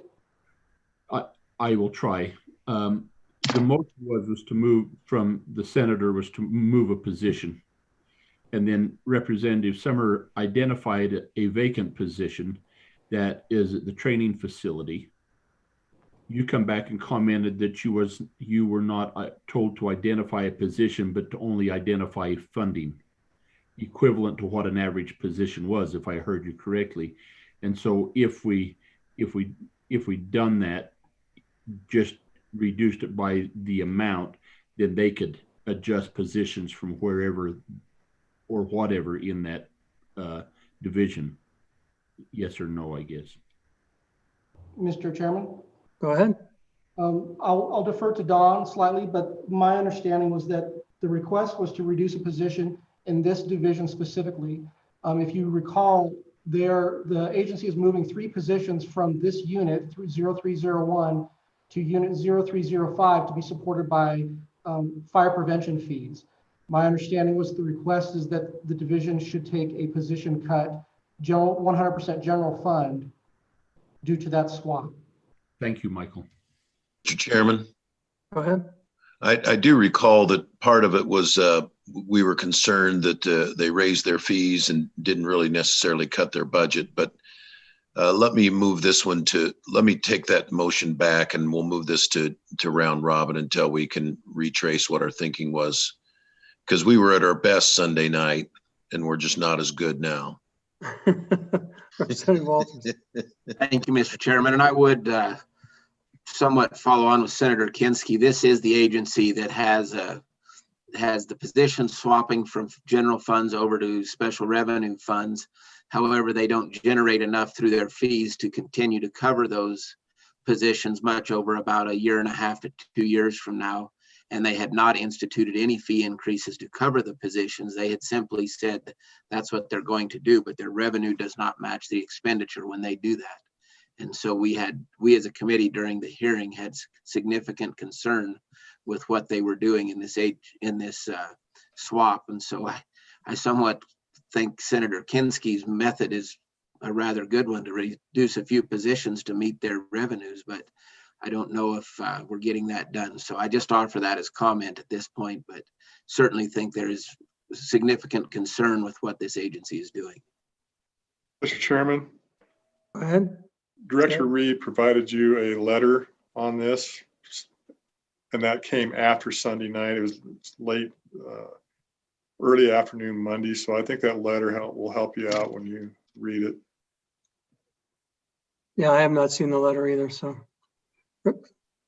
I will try. The motion was to move from the senator was to move a position. And then Representative Summer identified a vacant position that is at the training facility. You come back and commented that you were not told to identify a position, but to only identify funding equivalent to what an average position was, if I heard you correctly. And so if we done that, just reduced it by the amount, then they could adjust positions from wherever or whatever in that division. Yes or no, I guess. Mr. Chairman? Go ahead. I'll defer to Don slightly, but my understanding was that the request was to reduce a position in this division specifically. If you recall, the agency is moving 3 positions from this unit 0301 to unit 0305 to be supported by fire prevention fees. My understanding was the request is that the division should take a position cut, 100% general fund, due to that swap. Thank you, Michael. Mr. Chairman, Go ahead. I do recall that part of it was we were concerned that they raised their fees and didn't really necessarily cut their budget. But let me move this one let me take that motion back, and we'll move this to round robin until we can retrace what our thinking was. Because we were at our best Sunday night, and we're just not as good now. Representative Walters. Thank you, Mr. Chairman. And I would somewhat follow on with Senator Kinski. This is the agency that has the position swapping from general funds over to special revenue funds. However, they don't generate enough through their fees to continue to cover those positions much over about 1.5 to 2 years from now. And they had not instituted any fee increases to cover the positions. They had simply said that's what they're going to do, but their revenue does not match the expenditure when they do that. And so we as a committee during the hearing had significant concern with what they were doing in this swap. And so I somewhat think Senator Kinski's method is a rather good one, to reduce a few positions to meet their revenues, but I don't know if we're getting that done. So I just offer that as comment at this point, but certainly think there is significant concern with what this agency is doing. Mr. Chairman. Go ahead. Director Reed provided you a letter on this, and that came after Sunday night. It was late, early afternoon Monday. So I think that letter will help you out when you read it. Yeah, I have not seen the letter either, so.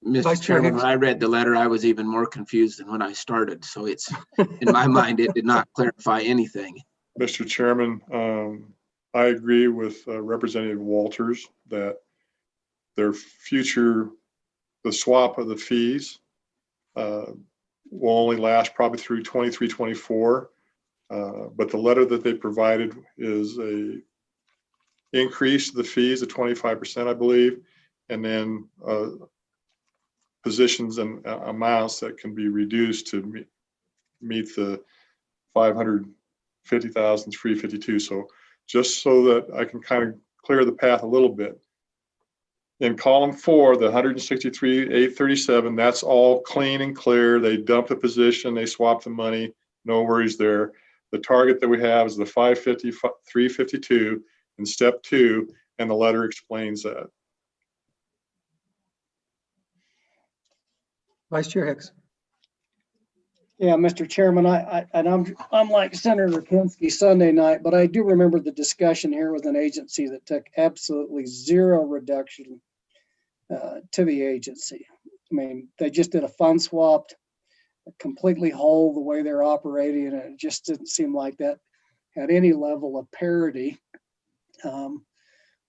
Mr. Chairman, when I read the letter, I was even more confused than when I started. So it's, in my mind, it did not clarify anything. Mr. Chairman, I agree with Representative Walters that the swap of the fees will only last probably through 23-24. But the letter that they provided is a increase the fees of 25%, I believe, and then positions and amounts that can be reduced to meet the 550,352. So just so that I can kind of clear the path a little bit. In column 4, the 163,837, that's all clean and clear. They dump the position, they swap the money, no worries there. The target that we have is the 550,352 in step 2, and the letter explains that. Vice Chair Hicks. Yeah, Mr. Chairman, I'm like Senator Kinski Sunday night, but I do remember the discussion here with an agency that took absolutely zero reduction to the agency. I mean, they just did a fund swap, completely whole the way they're operating, and it just didn't seem like that had any level of parity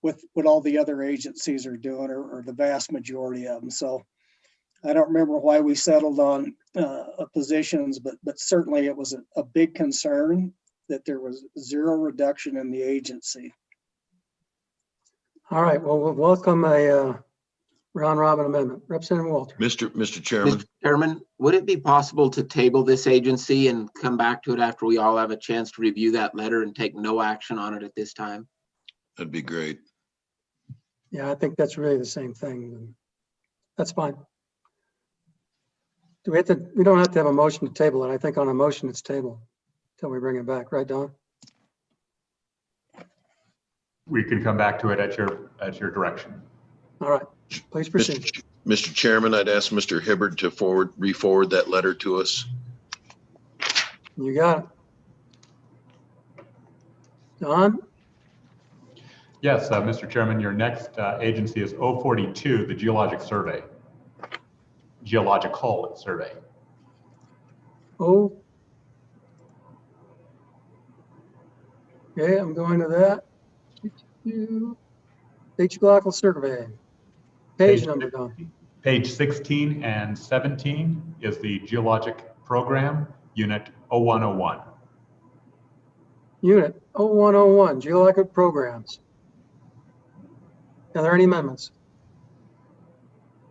with what all the other agencies are doing, or the vast majority of them. So I don't remember why we settled on positions, but certainly it was a big concern that there was zero reduction in the agency. All right, well, we'll welcome a round robin amendment. Representative Walters. Mr. Chairman. Mr. Chairman, would it be possible to table this agency and come back to it after we all have a chance to review that letter and take no action on it at this time? That'd be great. Yeah, I think that's really the same thing. That's fine. We don't have to have a motion to table it. I think on a motion it's tabled until we bring it back, right, Don? We can come back to it at your direction. All right, please proceed. Mr. Chairman, I'd ask Mr. Hibbert to re-forward that letter to us. You got it. Don? Yes, Mr. Chairman, your next agency is 042, the Geological Survey. Oh. Okay, I'm going to that. The Geological Survey. Page number, Don. Page 16 and 17 is the Geologic Program, Unit 0101. Unit 0101, Geological Programs. Are there any amendments?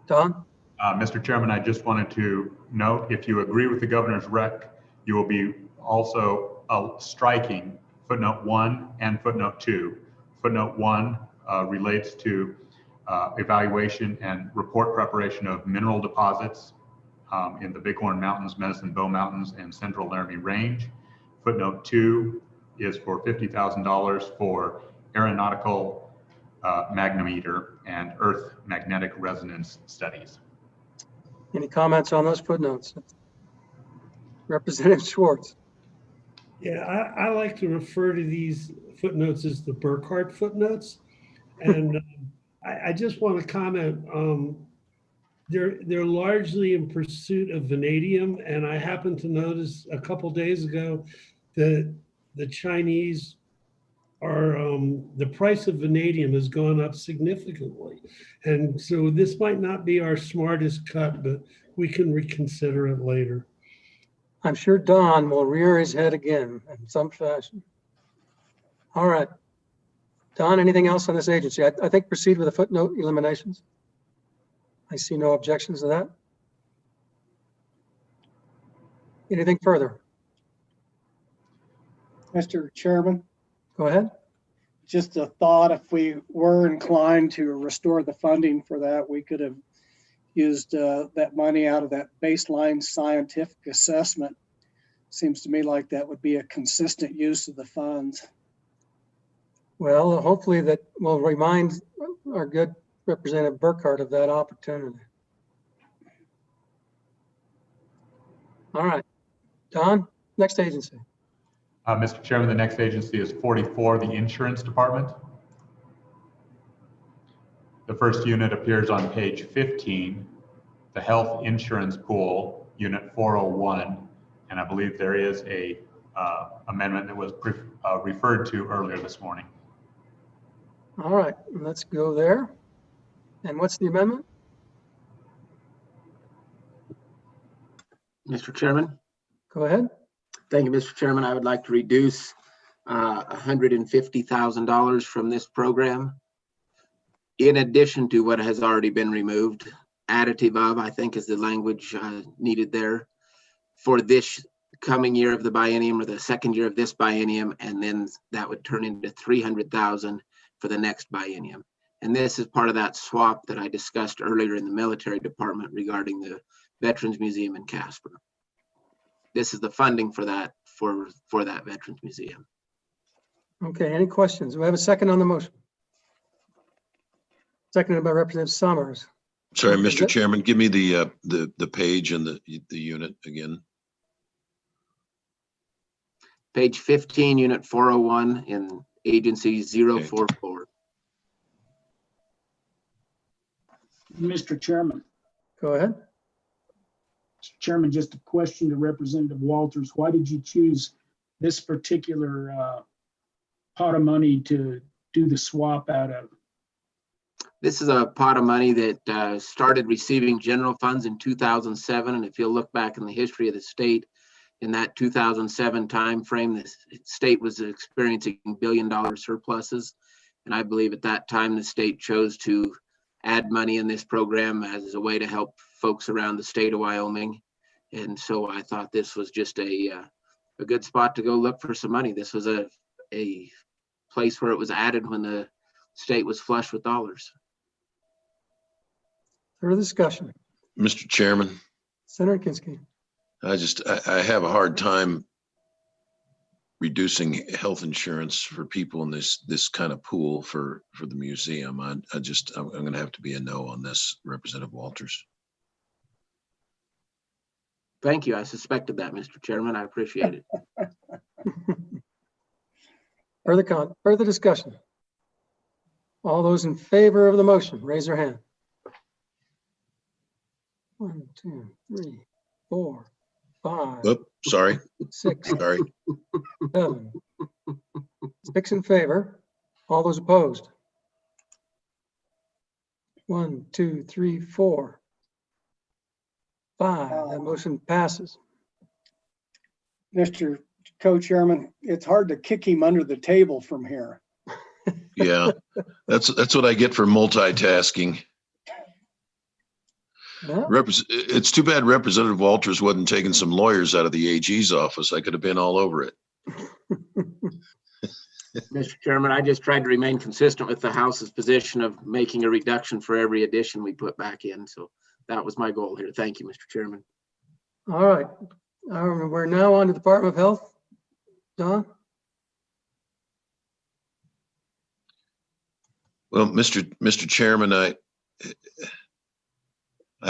Don? Mr. Chairman, I just wanted to note, if you agree with the governor's rec, you will be also striking footnote 1 and footnote 2. Footnote 1 relates to evaluation and report preparation of mineral deposits in the Bighorn Mountains, Medicine Bow Mountains, and Central Laramie Range. Footnote 2 is for $50,000 for aeronautical magnetometer and Earth magnetic resonance studies. Any comments on those footnotes? Representative Schwartz. Yeah, I like to refer to these footnotes as the Burkhardt footnotes. And I just want to comment, they're largely in pursuit of vanadium. And I happened to notice a couple days ago that the Chinese are, the price of vanadium has gone up significantly. And so this might not be our smartest cut, but we can reconsider it later. I'm sure Don will rear his head again in some fashion. All right. Don, anything else on this agency? I think proceed with the footnote eliminations. I see no objections to that. Anything further? Mr. Chairman, Go ahead. just a thought, if we were inclined to restore the funding for that, we could have used that money out of that baseline scientific assessment. Seems to me like that would be a consistent use of the funds. Well, hopefully that will remind our good Representative Burkhardt of that opportunity. All right. Don, next agency. Mr. Chairman, the next agency is 44, the Insurance Department. The first unit appears on page 15, the Health Insurance Pool, Unit 401, and I believe there is a amendment that was referred to earlier this morning. All right, let's go there. And what's the amendment? Mr. Chairman. Go ahead. Thank you, Mr. Chairman. I would like to reduce $150,000 from this program. In addition to what has already been removed, additive of, I think is the language needed there for this coming year of the biennium or the second year of this biennium. And then that would turn into $300,000 for the next biennium. And this is part of that swap that I discussed earlier in the military department regarding the Veterans Museum in Casper. This is the funding for that, for that Veterans Museum. Okay, any questions? Do we have a second on the motion? Seconded by Representative Summers. Sorry, Mr. Chairman, give me the page and the unit again. Page 15, Unit 401 in Agency 044. Mr. Chairman. Go ahead. Mr. Chairman, just a question to Representative Walters. Why did you choose this particular pot of money to do the swap out of? This is a pot of money that started receiving general funds in 2007. And if you'll look back in the history of the state, in that 2007 timeframe, the state was experiencing billion-dollar surpluses. And I believe at that time, the state chose to add money in this program as a way to help folks around the state of Wyoming. And so I thought this was just a good spot to go look for some money. This was a place where it was added when the state was flush with dollars. Further discussion. Mr. Chairman. Senator Kinski. I have a hard time reducing health insurance for people in this kind of pool for the museum. I'm going to have to be a no on this, Representative Walters. Thank you. I suspected that, Mr. Chairman. I appreciate it. Further discussion. All those in favor of the motion, raise their hand. 1, 2, 3, 4, 5. Oops, sorry. 6. Sorry. 7. 6 in favor. All those opposed. 1, 2, 3, 4, 5. That motion passes. Mr. Co-chairman, it's hard to kick him under the table from here. Yeah, that's what I get for multitasking. Well, It's too bad Representative Walters wasn't taking some lawyers out of the AG's office. I could have been all over it. Mr. Chairman, I just tried to remain consistent with the House's position of making a reduction for every addition we put back in. So that was my goal here. Thank you, Mr. Chairman. all right. We're now on to the Department of Health. Don? Well, Mr. Chairman, I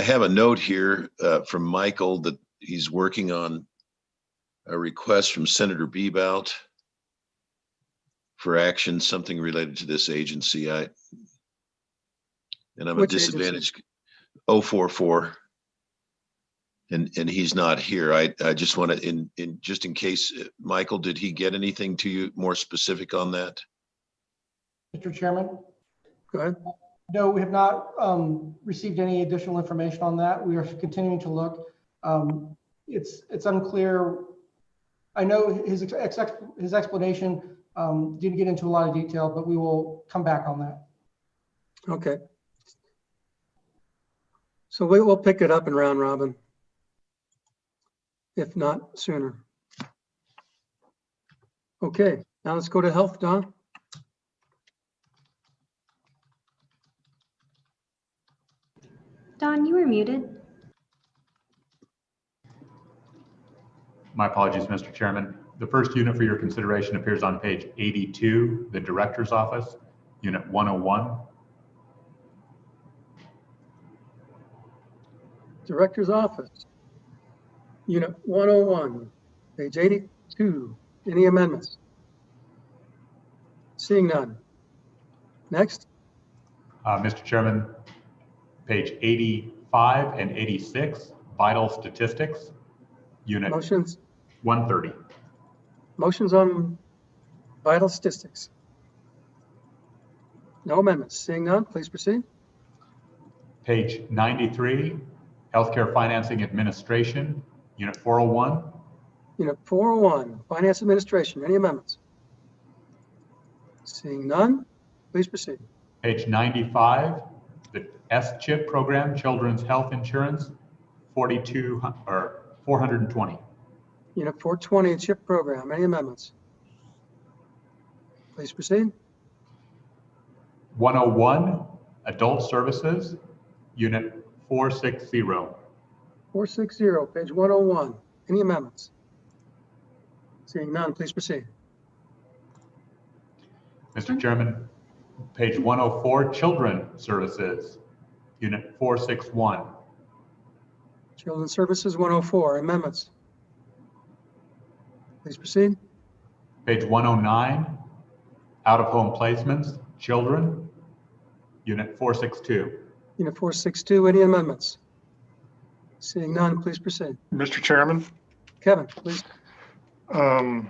have a note here from Michael that he's working on a request from Senator Bebout for action, something related to this agency. And I'm Which a disadvantaged 044. And he's not here. I just want to, just in case, Michael, did he get anything to you more specific on that? Mr. Chairman? Go ahead. No, we have not received any additional information on that. We are continuing to look. It's unclear. I know his explanation didn't get into a lot of detail, but we will come back on that. Okay. So we'll pick it up in round robin, if not sooner. Okay, now let's go to health, Don. Don, you were muted. My apologies, Mr. Chairman. The first unit for your consideration appears on page 82, the Director's Office, Unit 101. Director's Office, Unit 101, page 82. Any amendments? Seeing none. Next. Mr. Chairman, page 85 and 86, Vital Statistics, Unit Motions. 130. Motions on vital statistics. No amendments. Seeing none, please proceed. Page 93, Healthcare Financing Administration, Unit 401. Unit 401, Finance Administration. Any amendments? Seeing none, please proceed. Page 95, the S-CHIP program, Children's Health Insurance, 420. Unit 420, CHIP program. Any amendments? Please proceed. 101, Adult Services, Unit 460. 460, page 101. Any amendments? Seeing none, please proceed. Mr. Chairman, page 104, Children Services, Unit 461. Children's Services 104, amendments. Please proceed. Page 109, Out-of-Home Placements, Children, Unit 462. Unit 462, any amendments? Seeing none, please proceed. Mr. Chairman, Kevin, please. I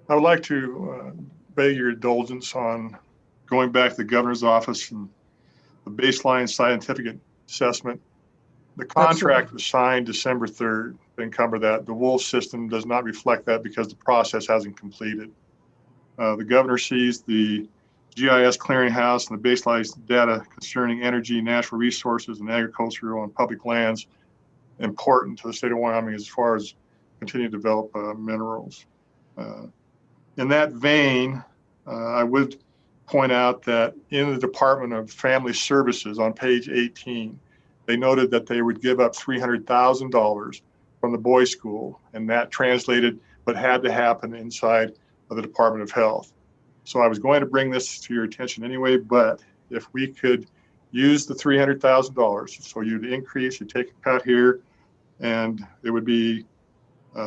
would like to beg your indulgence on going back to the governor's office and the baseline scientific assessment. The contract was signed December 3rd. To encumber that. The WOLF system does not reflect that because the process hasn't completed. The governor sees the GIS clearinghouse and the baseline data concerning energy, natural resources, and agricultural and public lands important to the state of Wyoming as far as continuing to develop minerals. In that vein, I would point out that in the Department of Family Services on page 18, they noted that they would give up $300,000 from the boys' school, and that translated what had to happen inside of the Department of Health. So I was going to bring this to your attention anyway, but if we could use the $300,000, so you'd increase, you take a cut here, and it would be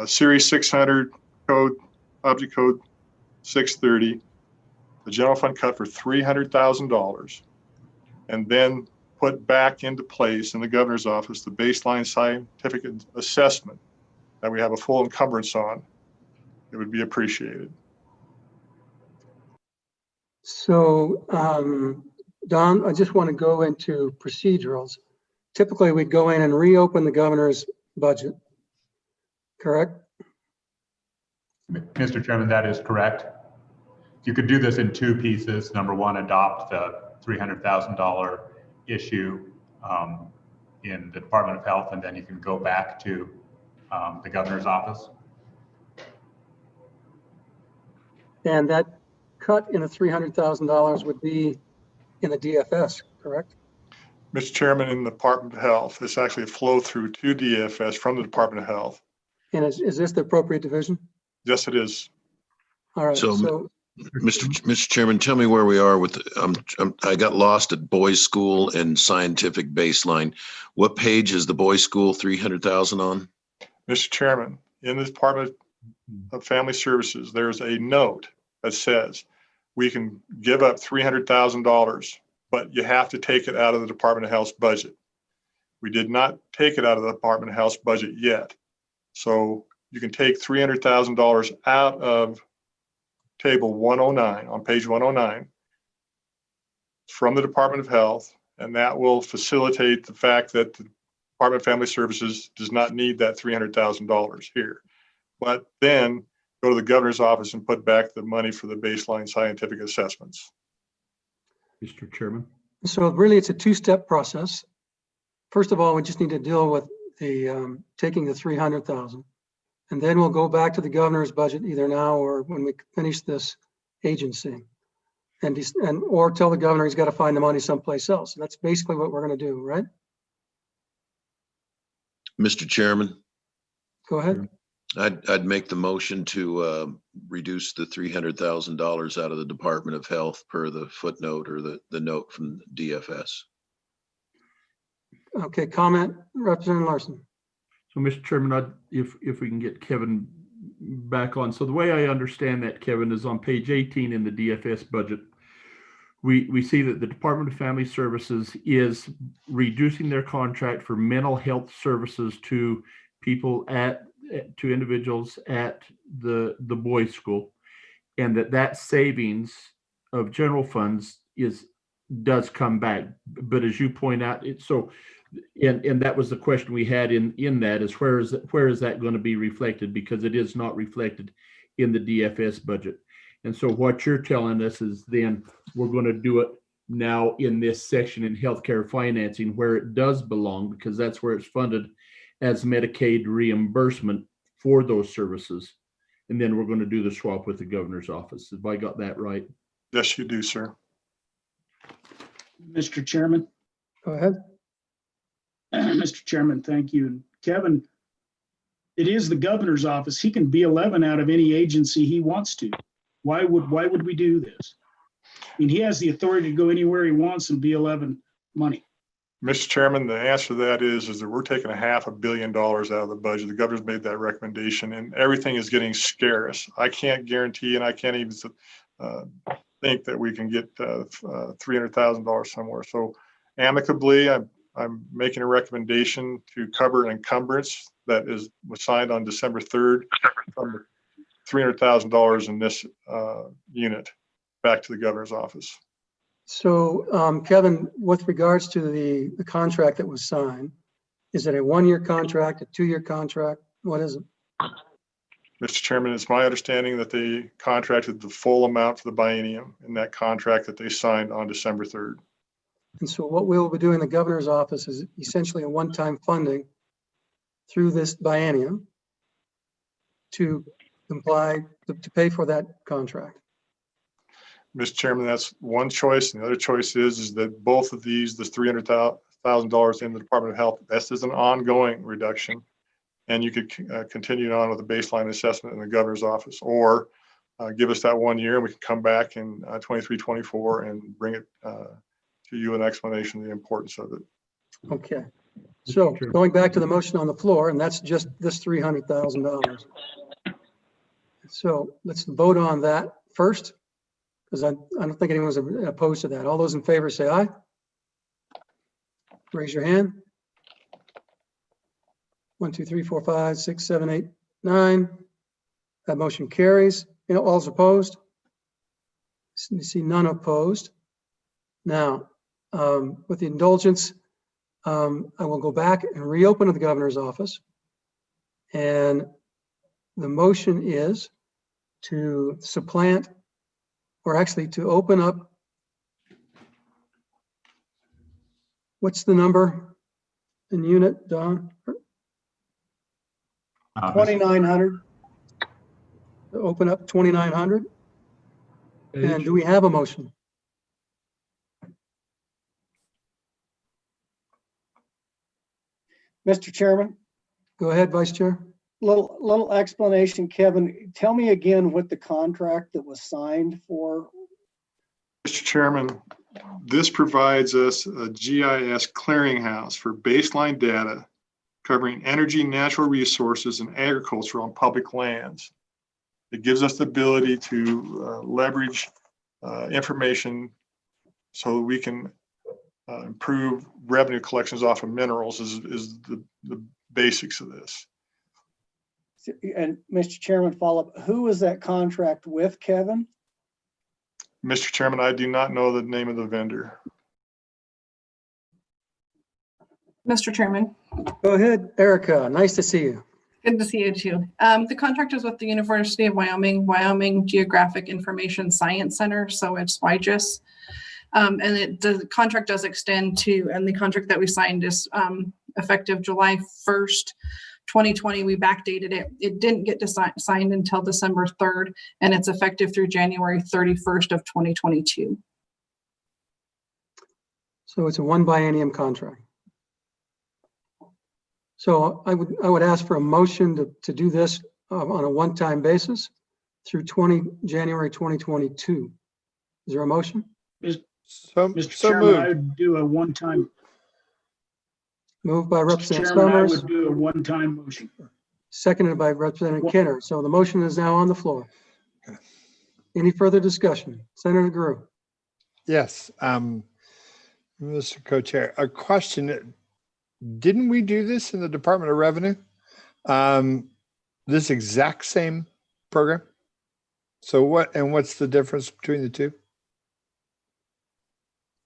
Series 600 code, object code 630, the general fund cut for $300,000, and then put back into place in the governor's office the baseline scientific assessment that we have a full encumbrance on, it would be appreciated. So, Don, I just want to go into procedurals. Typically, we'd go in and reopen the governor's budget, correct? Mr. Chairman, that is correct. You could do this in two pieces. Number one, adopt the $300,000 issue in the Department of Health, and then you can go back to the governor's office. And that cut in the $300,000 would be in the DFS, correct? Mr. Chairman, in the Department of Health, it's actually a flow through to DFS from the Department of Health. And is this the appropriate division? Yes, it is. All right, So, so Mr. Chairman, tell me where we are with, I got lost at boys' school and scientific baseline. What page is the boys' school 300,000 on? Mr. Chairman, in the Department of Family Services, there's a note that says we can give up $300,000, but you have to take it out of the Department of Health's budget. We did not take it out of the Department of Health's budget yet. So you can take $300,000 out of table 109 on page 109 from the Department of Health, and that will facilitate the fact that the Department of Family Services does not need that $300,000 here. But then go to the governor's office and put back the money for the baseline scientific assessments. Mr. Chairman. so really it's a two-step process. First of all, we just need to deal with the taking the 300,000. And then we'll go back to the governor's budget either now or when we finish this agency, and or tell the governor he's got to find the money someplace else. That's basically what we're going to do, right? Mr. Chairman, Go ahead. I'd make the motion to reduce the $300,000 out of the Department of Health per the footnote or the note from DFS. Okay, comment, Representative Larson. So, Mr. Chairman, if we can get Kevin back on. So the way I understand that, Kevin, is on page 18 in the DFS budget, we see that the Department of Family Services is reducing their contract for mental health services to people to individuals at the boys' school, and that savings of general funds does come back. But as you point out, and that was the question we had in that is where is that going to be reflected, because it is not reflected in the DFS budget. And so what you're telling us is then we're going to do it now in this section in healthcare financing where it does belong, because that's where it's funded as Medicaid reimbursement for those services. And then we're going to do the swap with the governor's office. Have I got that right? Yes, you do, sir. Mr. Chairman. Go ahead. Mr. Chairman, thank you. And Kevin, it is the governor's office. He can B11 out of any agency he wants to. Why would we do this? I mean, he has the authority to go anywhere he wants and B11 money. Mr. Chairman, the answer to that is that we're taking $500 million out of the budget. The governor's made that recommendation, and everything is getting scarce. I can't guarantee, and I can't even think that we can get $300,000 somewhere. So amicably, I'm making a recommendation to cover an encumbrance that was signed on December 3rd from $300,000 in this unit back to the governor's office. So Kevin, with regards to the contract that was signed, is it a 1-year contract, a 2-year contract? What is it? Mr. Chairman, it's my understanding that they contracted the full amount for the biennium in that contract that they signed on December 3rd. And so what we'll be doing in the governor's office is essentially a one-time funding through this biennium to comply, to pay for that contract. Mr. Chairman, that's one choice. And the other choice is that both of these, this $300,000 in the Department of Health, this is an ongoing reduction. And you could continue on with the baseline assessment in the governor's office, or give us that 1 year and we can come back in 23, 24 and bring it to you an explanation of the importance of it. Okay. So going back to the motion on the floor, and that's just this $300,000. So let's vote on that first, because I don't think anyone's opposed to that. All those in favor say aye. Raise your hand. 1, 2, 3, 4, 5, 6, 7, 8, 9. That motion carries. All's opposed? You see none opposed. Now, with the indulgence, I will go back and reopen the governor's office. And the motion is to supplant, or actually to open up. What's the number in unit, Don? 2,900. To open up 2,900? And Page. do we have a motion? Mr. Chairman, Go ahead, Vice Chair. little explanation, Kevin. Tell me again what the contract that was signed for. Mr. Chairman, this provides us a GIS clearinghouse for baseline data covering energy, natural resources, and agriculture on public lands. It gives us the ability to leverage information so that we can improve revenue collections off of minerals is the basics of this. And Mr. Chairman, follow up, who is that contract with, Kevin? Mr. Chairman, I do not know the name of the vendor. Mr. Chairman. Go ahead, Erica. Nice to see you. Good to see you too. The contract is with the University of Wyoming, Wyoming Geographic Information Science Center, so it's WIGIS. And the contract does extend to, and the contract that we signed is effective July 1st, 2020. We backdated it. It didn't get signed until December 3rd, and it's effective through January 31st of 2022. So it's a one biennium contract. So I would ask for a motion to do this on a one-time basis through January 2022. Is there a motion? Mr. Chairman, I would do a one-time. Moved by Representative Chairman, I Summers, would do a one-time motion. seconded by Representative Kinner. So the motion is now on the floor. Any further discussion? Senator Grew. Yes, Mr. Co-Chair, a question. Didn't we do this in the Department of Revenue? This exact same program? So what's the difference between the two?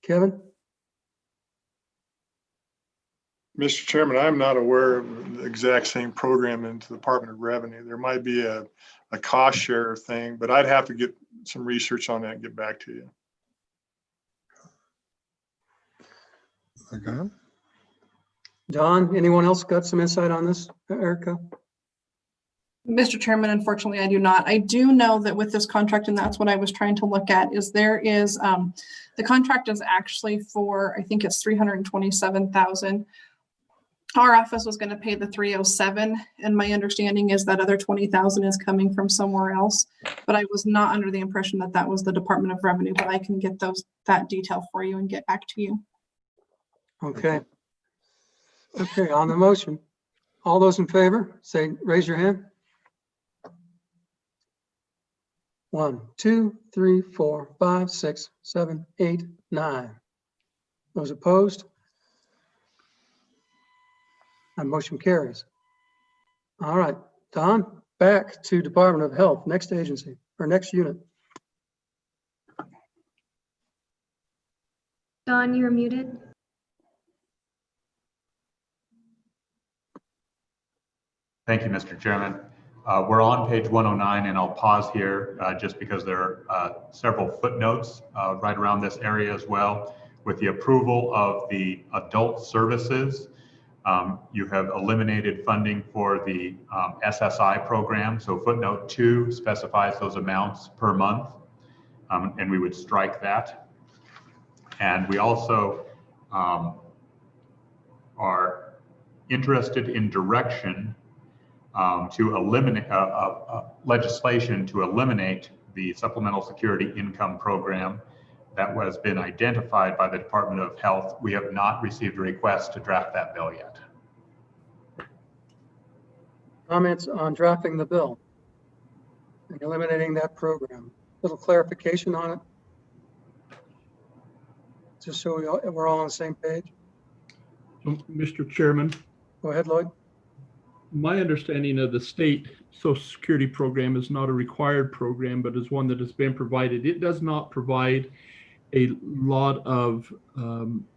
Kevin? Mr. Chairman, I'm not aware of the exact same program into the Department of Revenue. There might be a cost share thing, but I'd have to get some research on that and get back to you. Okay. Don, anyone else got some insight on this, Erica? Mr. Chairman, unfortunately, I do not. I do know that with this contract, and that's what I was trying to look at, is there is, the contract is actually for, I think it's 327,000. Our office was going to pay the 307, and my understanding is that other 20,000 is coming from somewhere else. But I was not under the impression that that was the Department of Revenue, but I can get that detail for you and get back to you. Okay. Okay, on the motion, all those in favor, say, raise your hand. 1, 2, 3, 4, 5, 6, 7, 8, 9. Those opposed? That motion carries. All right, Don, back to Department of Health, next agency, or next unit. Don, you're muted. Thank you, Mr. Chairman. We're on page 109, and I'll pause here just because there are several footnotes right around this area as well. With the approval of the adult services, you have eliminated funding for the SSI program. So footnote 2 specifies those amounts per month, and we would strike that. And we also are interested in direction to eliminate legislation to eliminate the Supplemental Security Income Program that has been identified by the Department of Health. We have not received a request to draft that bill yet. Comments on drafting the bill and eliminating that program. Little clarification on it, just so we're all on the same page. Mr. Chairman, Go ahead, Lloyd. my understanding of the state Social Security program is not a required program, but is one that has been provided. It does not provide a lot of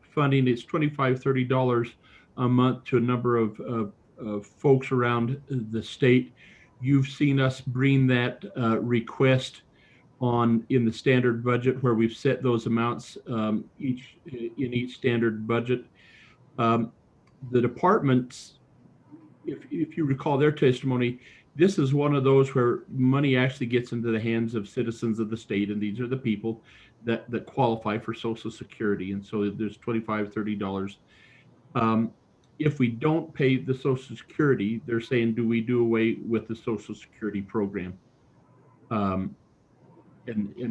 funding. It's $25, $30 a month to a number of folks around the state. You've seen us bring that request on in the standard budget where we've set those amounts in each standard budget. The departments, if you recall their testimony, this is one of those where money actually gets into the hands of citizens of the state, and these are the people that qualify for Social Security. And so there's $25, $30. If we don't pay the Social Security, they're saying, do we do away with the Social Security program? And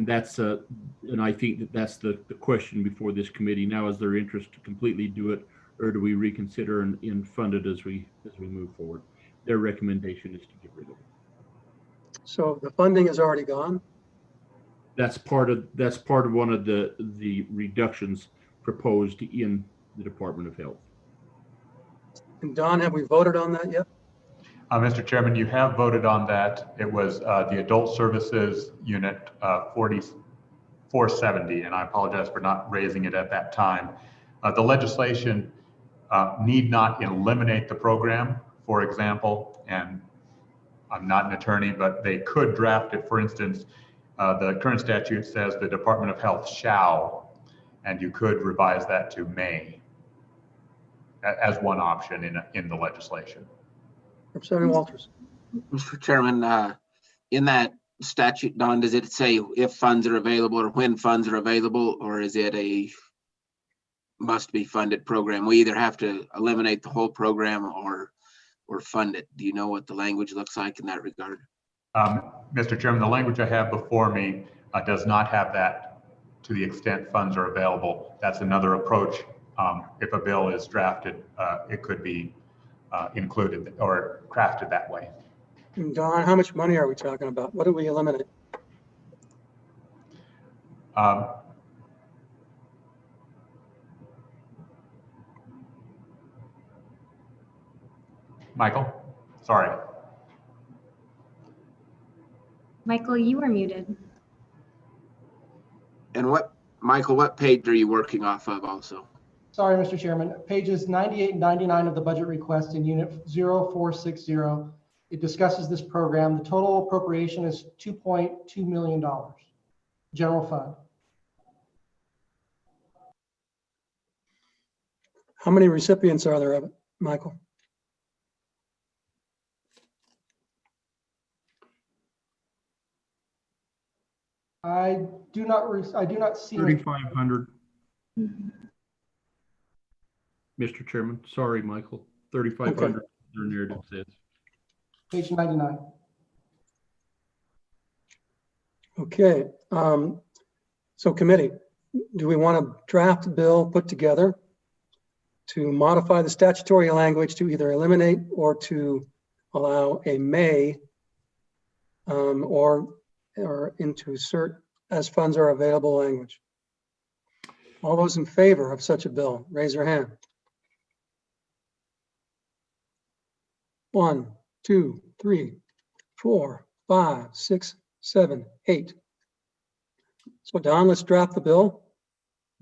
that's and I think that's the question before this committee now. Is there interest to completely do it, or do we reconsider and fund it as we move forward? Their recommendation is to get rid of it. So the funding is already gone? That's part of one of the reductions proposed in the Department of Health. And Don, have we voted on that yet? Mr. Chairman, you have voted on that. It was the Adult Services Unit 4470, and I apologize for not raising it at that time. The legislation need not eliminate the program, for example, and I'm not an attorney, but they could draft it. For instance, the current statute says the Department of Health shall, and you could revise that to may as one option in the legislation. Representative Walters. Mr. Chairman, in that statute, Don, does it say if funds are available or when funds are available, or is it a must be funded program? We either have to eliminate the whole program or fund it. Do you know what the language looks like in that regard? Mr. Chairman, the language I have before me does not have that to the extent funds are available. That's another approach. If a bill is drafted, it could be included or crafted that way. And Don, how much money are we talking about? What do we eliminate? Michael, sorry. Michael, you are muted. And Michael, what page are you working off of also? Sorry, Mr. Chairman. Pages 98 and 99 of the budget request in Unit 0460. It discusses this program. The total appropriation is $2.2 million, general fund. How many recipients are there of it, Michael? I do not see 3,500. Mr. Chairman, sorry, Michael, 3,500. Okay. Their narrative says. Page 99. Okay, so committee, do we want to draft a bill put together to modify the statutory language to either eliminate or to allow a may or into insert as funds are available language? All those in favor of such a bill, raise your hand. 1, 2, 3, 4, 5, 6, 7, 8. So Don, let's draft the bill.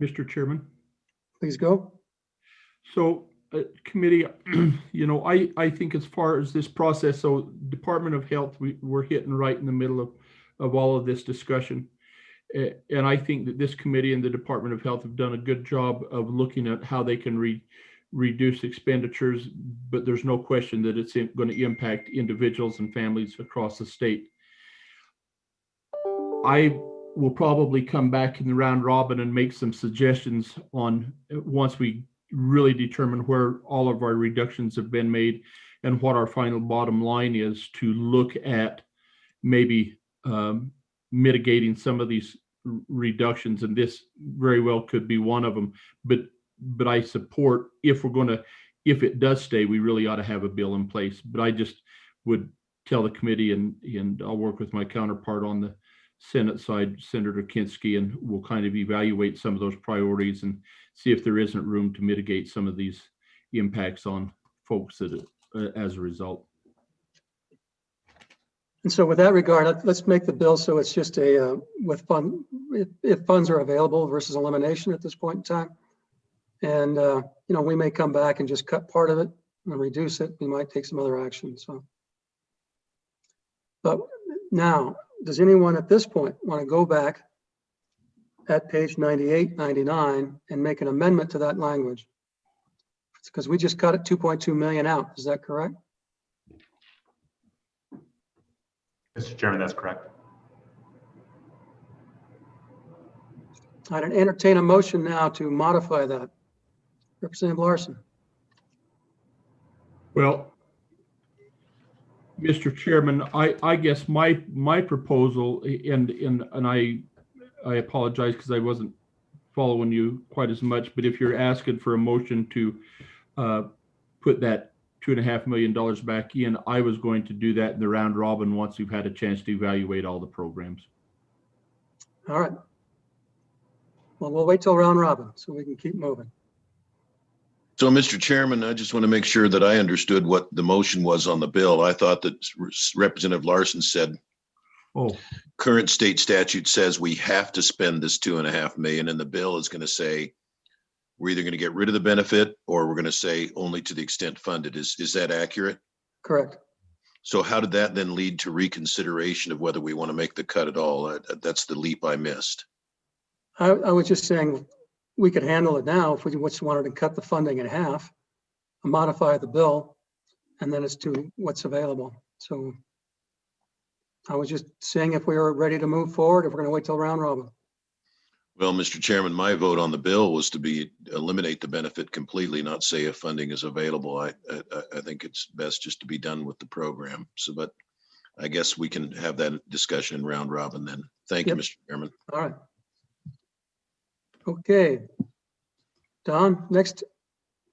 Mr. Chairman. Please go. So committee, you know, I think as far as this process, so Department of Health, we're hitting right in the middle of all of this discussion. And I think that this committee and the Department of Health have done a good job of looking at how they can reduce expenditures, but there's no question that it's going to impact individuals and families across the state. I will probably come back in the round robin and make some suggestions on once we really determine where all of our reductions have been made and what our final bottom line is, to look at maybe mitigating some of these reductions, and this very well could be one of them. But I support, if it does stay, we really ought to have a bill in place. But I just would tell the committee, and I'll work with my counterpart on the Senate side, Senator Kinski, and we'll kind of evaluate some of those priorities and see if there isn't room to mitigate some of these impacts on folks that as a result. And so with that regard, let's make the bill so it's just a with fund, if funds are available versus elimination at this point in time. And you know, we may come back and just cut part of it and reduce it. We might take some other action. So But now, does anyone at this point want to go back at page 98, 99 and make an amendment to that language? Because we just cut it 2.2 million out. Is that correct? Mr. Chairman, that's correct. I'd entertain a motion now to modify that. Representative Larson. Well, Mr. Chairman, I guess my proposal, and I apologize because I wasn't following you quite as much, but if you're asking for a motion to put that $2.5 million back in, I was going to do that in the round robin once we've had a chance to evaluate all the programs. All right. Well, we'll wait till round robin so we can keep moving. So, Mr. Chairman, I just want to make sure that I understood what the motion was on the bill. I thought that Representative Larson said, current state statute says we have to spend this $2.5 million, and the bill is going to say we're either going to get rid of the benefit or we're going to say only to the extent funded. Is that accurate? Correct. So how did that then lead to reconsideration of whether we want to make the cut at all? That's the leap I missed. I was just saying we could handle it now if we just wanted to cut the funding in half, modify the bill, and then it's to what's available. So I was just saying if we were ready to move forward, if we're going to wait till round robin. Well, Mr. Chairman, my vote on the bill was to eliminate the benefit completely, not say if funding is available. I think it's best just to be done with the program. So, but I guess we can have that discussion in round robin then. Thank you, Mr. Chairman. All right. Okay. Don, next.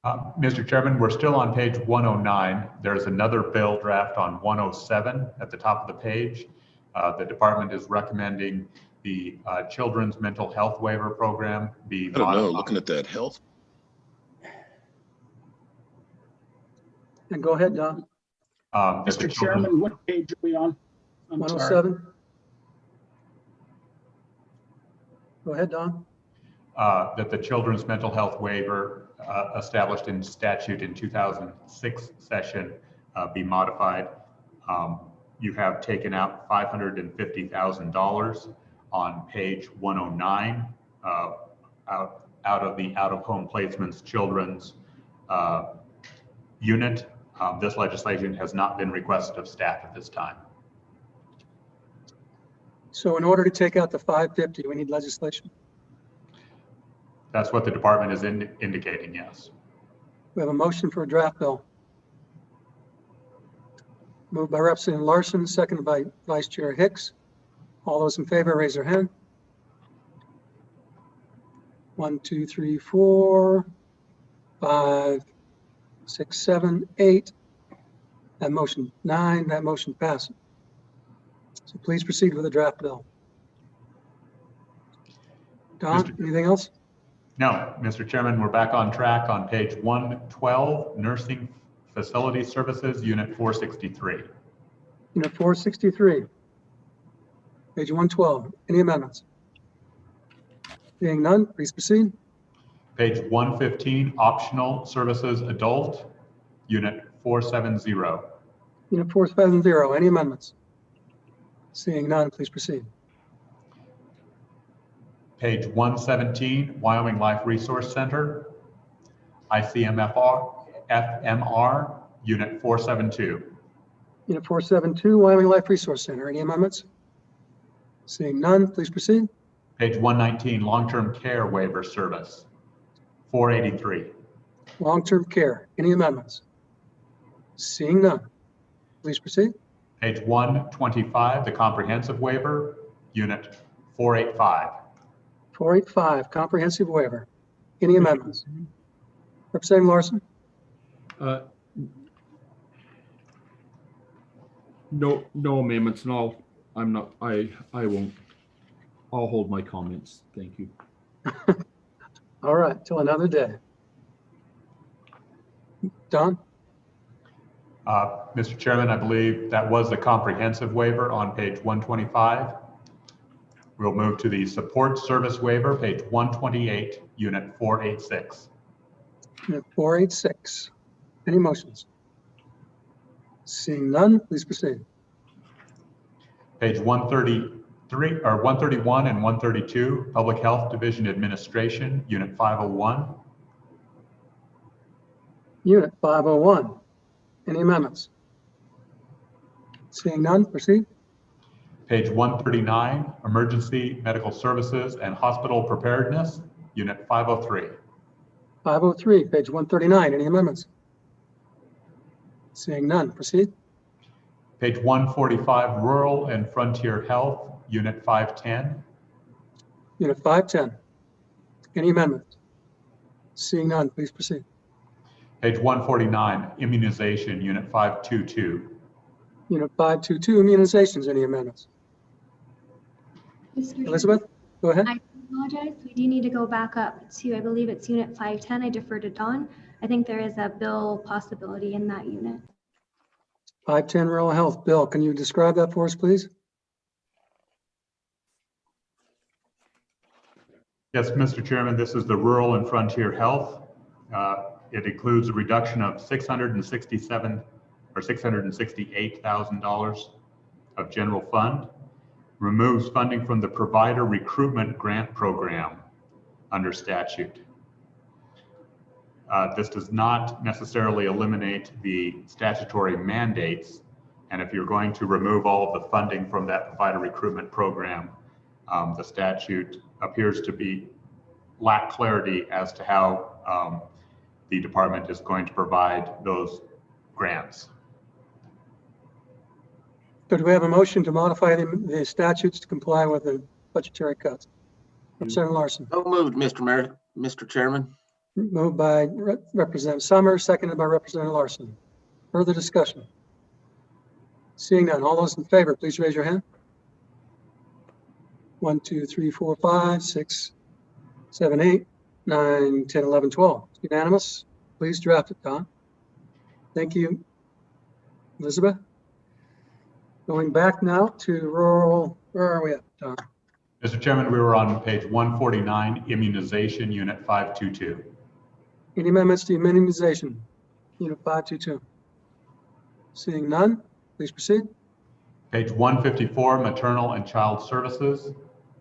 Mr. Chairman, we're still on page 109. There's another bill draft on 107 at the top of the page. The department is recommending the Children's Mental Health Waiver Program be I don't know, looking at that health. And go ahead, Don. Mr. Chairman, what page are we on? I'm 107. sorry. Go ahead, Don. That the Children's Mental Health Waiver established in statute in 2006 session be modified. You have taken out $550,000 on page 109 out of the out-of-home placements children's unit. This legislation has not been requested of staff at this time. So in order to take out the 550, we need legislation. That's what the department is indicating, yes. We have a motion for a draft bill. Moved by Representative Larson, seconded by Vice Chair Hicks. All those in favor, raise their hand. 1, 2, 3, 4, 5, 6, 7, 8. That motion 9. That motion passes. So please proceed with the draft bill. Don, anything else? No, Mr. Chairman, we're back on track on page 112, Nursing Facility Services, Unit 463. Unit 463. Page 112. Any amendments? Being none, please proceed. Page 115, Optional Services Adult, Unit 470. Unit 470. Any amendments? Seeing none, please proceed. Page 117, Wyoming Life Resource Center, FMR, Unit 472. Unit 472, Wyoming Life Resource Center. Any amendments? Seeing none, please proceed. Page 119, Long-Term Care Waiver Service, 483. Long-term care. Any amendments? Seeing none, please proceed. Page 125, the Comprehensive Waiver, Unit 485. 485, comprehensive waiver. Any amendments? Representative Larson? No amendments, and I won't. I'll hold my comments. Thank you. All right, till another day. Don? Mr. Chairman, I believe that was the comprehensive waiver on page 125. We'll move to the support service waiver, page 128, unit 486. Unit 486. Any motions? Seeing none, please proceed. Page 133 or 131 and 132, Public Health Division Administration, Unit 501. Unit 501. Any amendments? Seeing none, proceed. Page 139, Emergency Medical Services and Hospital Preparedness, Unit 503. 503, page 139. Any amendments? Seeing none, proceed. Page 145, Rural and Frontier Health, Unit 510. Unit 510. Any amendments? Seeing none, please proceed. Page 149, Immunization, Unit 522. Unit 522, immunizations. Any amendments? Mr. Elizabeth, go ahead. I apologize. We do need to go back up to, I believe it's Unit 510. I defer to Dawn. I think there is a bill possibility in that unit. 510 Rural Health. Bill, can you describe that for us, please? Yes, Mr. Chairman, this is the Rural and Frontier Health. It includes a reduction of $667 or $668,000 of general fund, removes funding from the Provider Recruitment Grant Program under statute. This does not necessarily eliminate the statutory mandates. And if you're going to remove all of the funding from that Provider Recruitment Program, the statute appears to lack clarity as to how the department is going to provide those grants. So do we have a motion to modify the statutes to comply with the budgetary cuts? Representative Larson. So moved, Mr. Chairman. Moved by Representative Summers, seconded by Representative Larson. Further discussion? Seeing none, all those in favor, please raise your hand. 1, 2, 3, 4, 5, 6, 7, 8, 9, 10, 11, 12. Unanimous. Please draft it, Don. Thank you, Elizabeth. Going back now to rural, where are we at, Don? Mr. Chairman, we were on page 149, Immunization, Unit 522. Any amendments to immunization? Unit 522. Seeing none, please proceed. Page 154, Maternal and Child Services,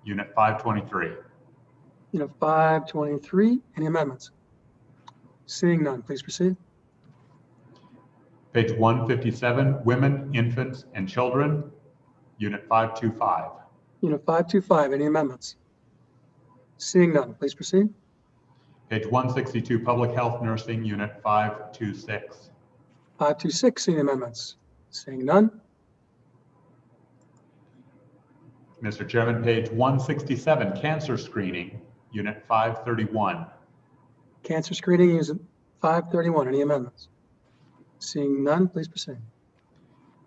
Unit 523. Unit 523. Any amendments? Seeing none, please proceed. Page 157, Women, Infants, and Children, Unit 525. Unit 525. Any amendments? Seeing none, please proceed. Page 162, Public Health Nursing, Unit 526. 526. Any amendments? Seeing none. Mr. Chairman, page 167, Cancer Screening, Unit 531. Cancer screening is 531. Any amendments? Seeing none, please proceed.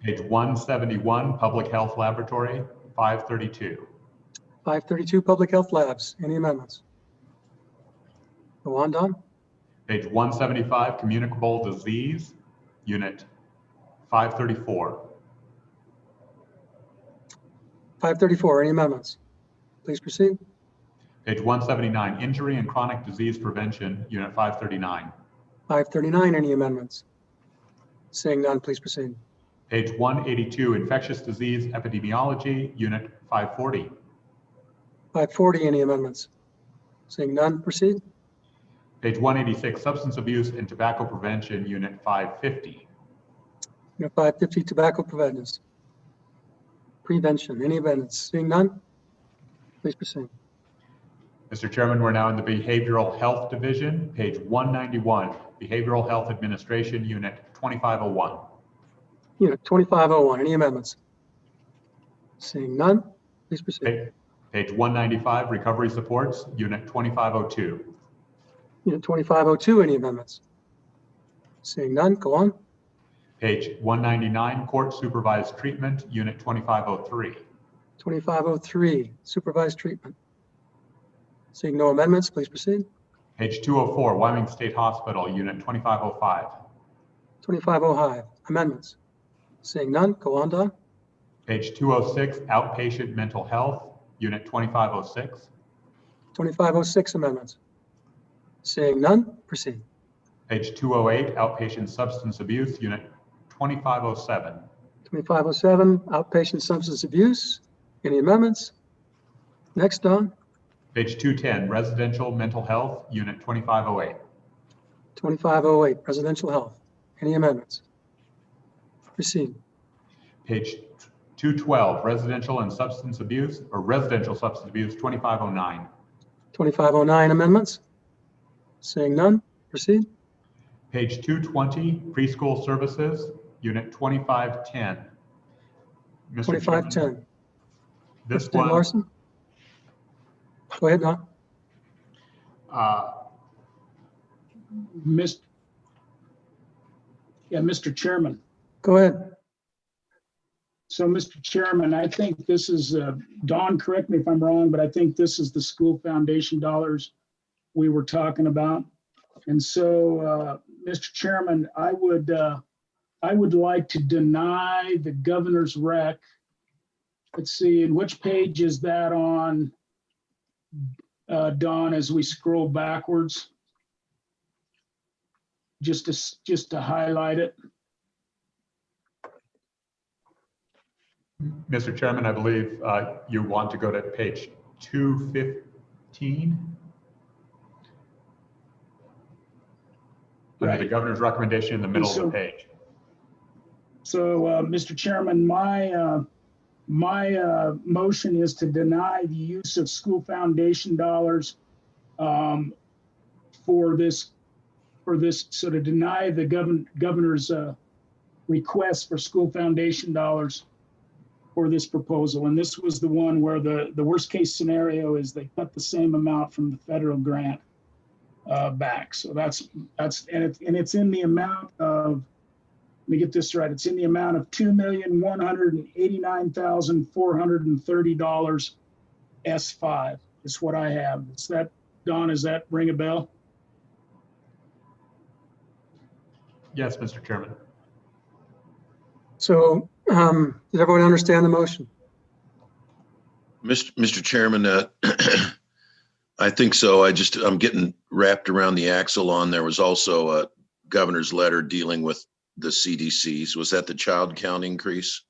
Page 171, Public Health Laboratory, 532. 532, Public Health Labs. Any amendments? Go on, Don. Page 175, Communicable Disease, Unit 534. 534. Any amendments? Please proceed. Page 179, Injury and Chronic Disease Prevention, Unit 539. 539. Any amendments? Seeing none, please proceed. Page 182, Infectious Disease Epidemiology, Unit 540. 540. Any amendments? Seeing none, proceed. Page 186, Substance Abuse and Tobacco Prevention, Unit 550. Unit 550, Tobacco Prevention. Any amendments? Seeing none, please proceed. Mr. Chairman, we're now in the Behavioral Health Division, page 191, Behavioral Health Administration, Unit 2501. Unit 2501. Any amendments? Seeing none, please proceed. Page 195, Recovery Supports, Unit 2502. Unit 2502. Any amendments? Seeing none, go on. Page 199, Court Supervised Treatment, Unit 2503. 2503, Supervised Treatment. Seeing no amendments, please proceed. Page 204, Wyoming State Hospital, Unit 2505. 2505, amendments. Seeing none, go on, Don. Page 206, Outpatient Mental Health, Unit 2506. 2506, amendments. Seeing none, proceed. Page 208, Outpatient Substance Abuse, Unit 2507. 2507, outpatient substance abuse. Any amendments? Next, Don. Page 210, residential mental health, unit 2508. 2508, residential health. Any amendments? Proceed. Page 212, residential and substance abuse, or residential substance abuse, 2509. 2509, amendments? Seeing none, proceed. Page 220, preschool services, unit 2510. Mr. Chairman, 2510. this Representative one, Larson? Go ahead, Don. Mr. Chairman. Go ahead. So, Mr. Chairman, I think this is, Don, correct me if I'm wrong, but I think this is the school foundation dollars we were talking about. And so, Mr. Chairman, I would like to deny the governor's rec. Let's see, and which page is that on, Don, as we scroll backwards? Just to highlight it. Mr. Chairman, I believe you want to go to page 215. Under the governor's recommendation in the middle of the page. So, Mr. Chairman, my motion is to deny the use of school foundation dollars for this, so to deny the governor's request for school foundation dollars for this proposal. And this was the one where the worst case scenario is they cut the same amount from the federal grant back. So that's and it's in the amount of, let me get this right, it's in the amount of $2,189,430 S5 is what I have. Is that, Don, does that ring a bell? Yes, Mr. Chairman. So does everyone understand the motion? Mr. Chairman, I think so. I'm getting wrapped around the axle on, there was also a governor's letter dealing with the CDCs. Was that the child count increase?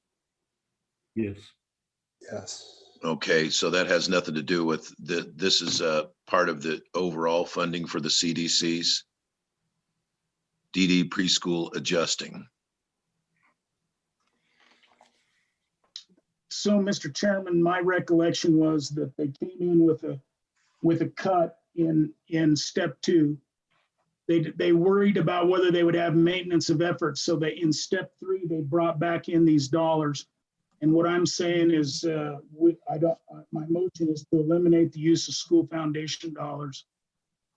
Yes. Yes. Okay, so that has nothing to do with this is part of the overall funding for the CDCs. DD preschool adjusting. So, Mr. Chairman, my recollection was that they came in with a cut in step 2. They worried about whether they would have maintenance of efforts. So they, in step 3, they brought back in these dollars. And what I'm saying is, my motion is to eliminate the use of school foundation dollars,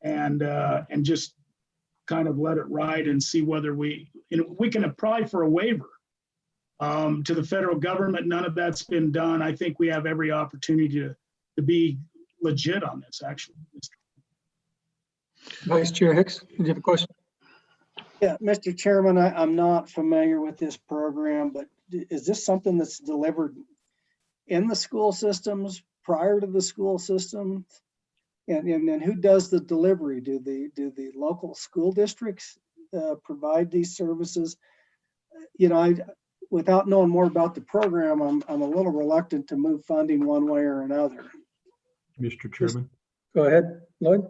and just kind of let it ride and see whether we can apply for a waiver to the federal government. None of that's been done. I think we have every opportunity to be legit on this, actually. Vice Chair Hicks, did you have a question? Yeah, Mr. Chairman, I'm not familiar with this program, but is this something that's delivered in the school systems, prior to the school system? And who does the delivery? Do the local school districts provide these services? You know, without knowing more about the program, I'm a little reluctant to move funding one way or another. Mr. Chairman. Go ahead, Lloyd.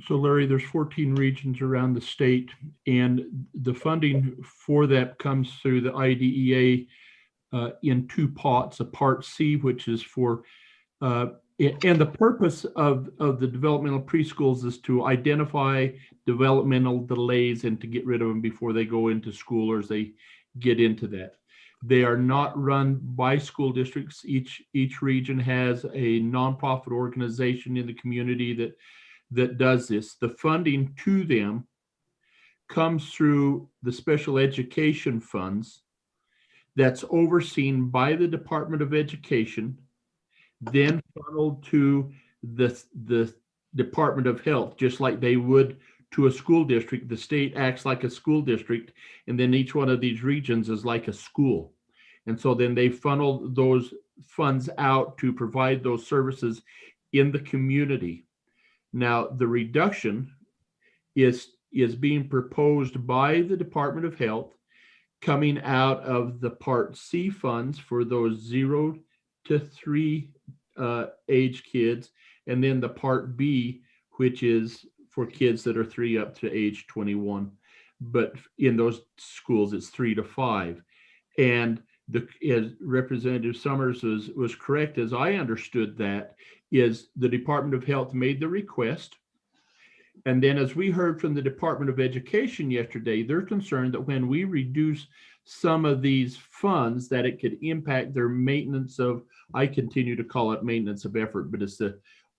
So Larry, there's 14 regions around the state, and the funding for that comes through the IDEA in 2 pots, a part C, which is for, and the purpose of the developmental preschools is to identify developmental delays and to get rid of them before they go into school or as they get into that. They are not run by school districts. Each region has a nonprofit organization in the community that does this. The funding to them comes through the special education funds that's overseen by the Department of Education, then funneled to the Department of Health, just like they would to a school district. The state acts like a school district, and then each one of these regions is like a school. And so then they funnel those funds out to provide those services in the community. Now, the reduction is being proposed by the Department of Health coming out of the Part C funds for those 0 to 3 age kids, and then the Part B, which is for kids that are 3 up to age 21. But in those schools, it's 3 to 5. And as Representative Summers was correct, as I understood that, is the Department of Health made the request. And then as we heard from the Department of Education yesterday, they're concerned that when we reduce some of these funds, that it could impact their maintenance of, I continue to call it maintenance of effort, but it's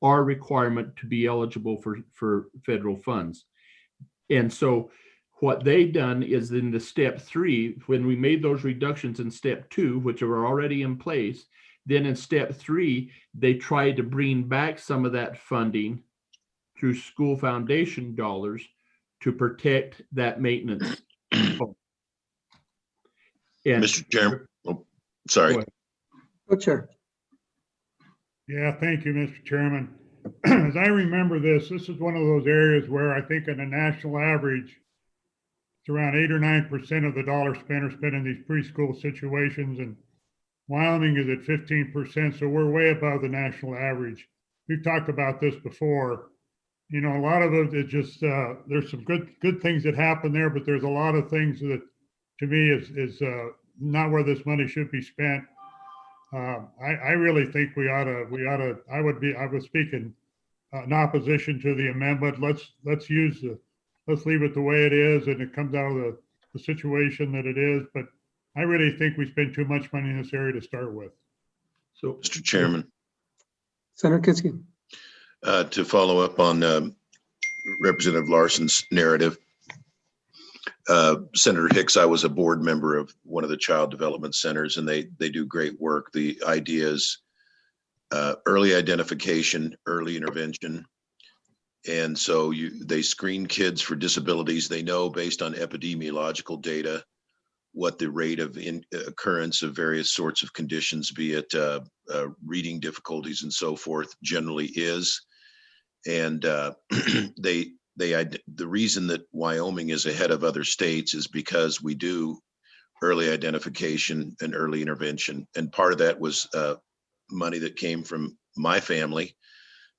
our requirement to be eligible for federal funds. And so what they've done is in the step 3, when we made those reductions in step 2, which are already in place, then in step 3, they tried to bring back some of that funding through school foundation dollars to protect that maintenance. And Mr. Chairman, sorry. Go, Chair. Yeah, thank you, Mr. Chairman. As I remember this is one of those areas where I think on a national average, it's around 8 or 9% of the dollars spent are spent in these preschool situations, and Wyoming is at 15%, so we're way above the national average. We've talked about this before. You know, a lot of it is just, there's some good things that happen there, but there's a lot of things that to me is not where this money should be spent. I really think we ought to, I was speaking in opposition to the amendment. Let's leave it the way it is, and it comes out of the situation that it is. But I really think we spend too much money in this area to start with. So, Mr. Chairman. Senator Kinski. To follow up on Representative Larson's narrative, Senator Hicks, I was a board member of one of the child development centers, and they do great work. The idea is early identification, early intervention. And so they screen kids for disabilities. They know based on epidemiological data what the rate of occurrence of various sorts of conditions, be it reading difficulties and so forth, generally is. And the reason that Wyoming is ahead of other states is because we do early identification and early intervention. And part of that was money that came from my family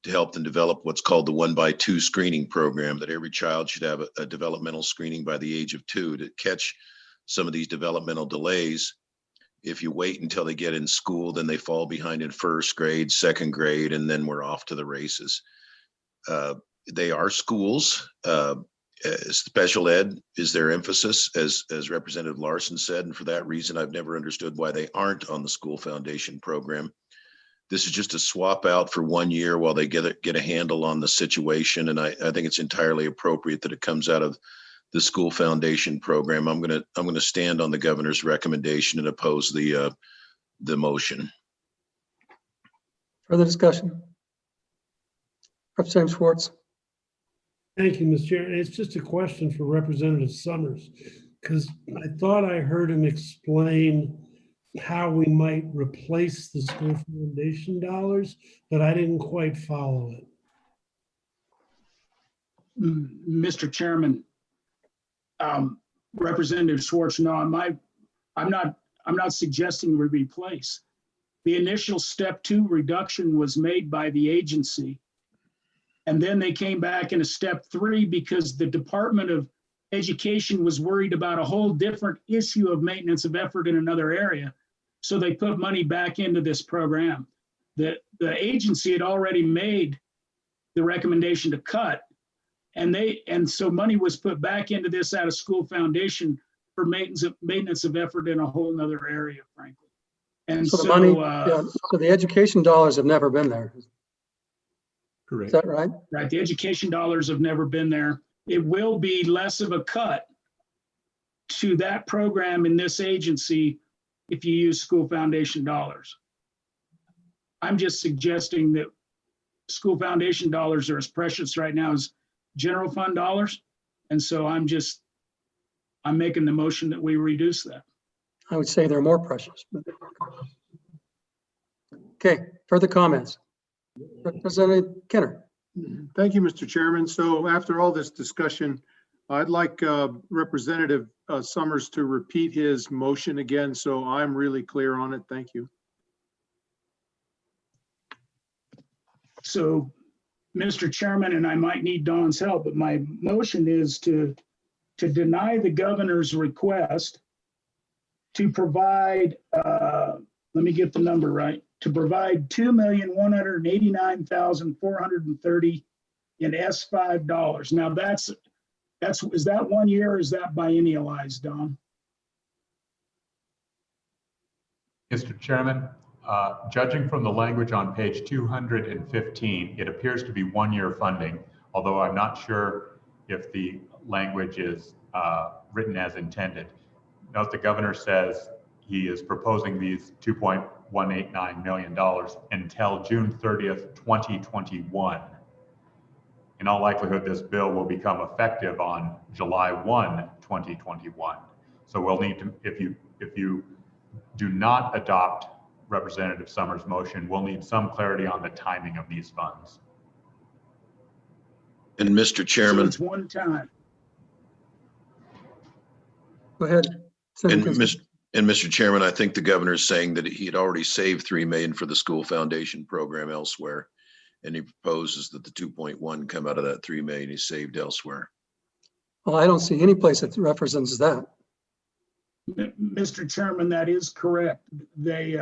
to help them develop what's called the 1x2 screening program, that every child should have a developmental screening by the age of 2 to catch some of these developmental delays. If you wait until they get in school, then they fall behind in first grade, second grade, and then we're off to the races. They are schools. Special ed is their emphasis, as Representative Larson said, and for that reason, I've never understood why they aren't on the school foundation program. This is just a swap out for 1 year while they get a handle on the situation, and I think it's entirely appropriate that it comes out of the school foundation program. I'm gonna stand on the governor's recommendation and oppose the motion. Further discussion? Representative Schwartz. Thank you, Mr. Chair. It's just a question for Representative Summers, because I thought I heard him explain how we might replace the school foundation dollars, but I didn't quite follow it. Mr. Chairman, Representative Schwartz, no, I'm not suggesting we replace. The initial step 2 reduction was made by the agency. And then they came back in a step 3 because the Department of Education was worried about a whole different issue of maintenance of effort in another area. So they put money back into this program. The agency had already made the recommendation to cut, and so money was put back into this out of school foundation for maintenance of effort in a whole nother area, frankly. And so the money, so the education dollars have never been there. Correct. Is that right? Right. The education dollars have never been there. It will be less of a cut to that program in this agency if you use school foundation dollars. I'm just suggesting that school foundation dollars are as precious right now as general fund dollars. And so I'm making the motion that we reduce that. I would say they're more precious. Okay, further comments? Representative Kenner. Thank you, Mr. Chairman. So after all this discussion, I'd like Representative Summers to repeat his motion again, so I'm really clear on it. Thank you. So, Mr. Chairman, and I might need Don's help, but my motion is to deny the governor's request to provide, let me get the number right, to provide $2,189,430 in S5 dollars. Now is that 1 year or is that biennialized, Don? Mr. Chairman, judging from the language on page 215, it appears to be 1-year funding, although I'm not sure if the language is written as intended. Note the governor says he is proposing these $2.189 million until June 30th, 2021. In all likelihood, this bill will become effective on July 1, 2021. So we'll need to, if you do not adopt Representative Summers' motion, we'll need some clarity on the timing of these funds. And Mr. Chairman. So it's one time. Go ahead. And Mr. Chairman, I think the governor is saying that he had already saved $3 million for the school foundation program elsewhere. And he proposes that the 2.1 come out of that 3 million he saved elsewhere. Well, I don't see any place that represents that. Mr. Chairman, that is correct. They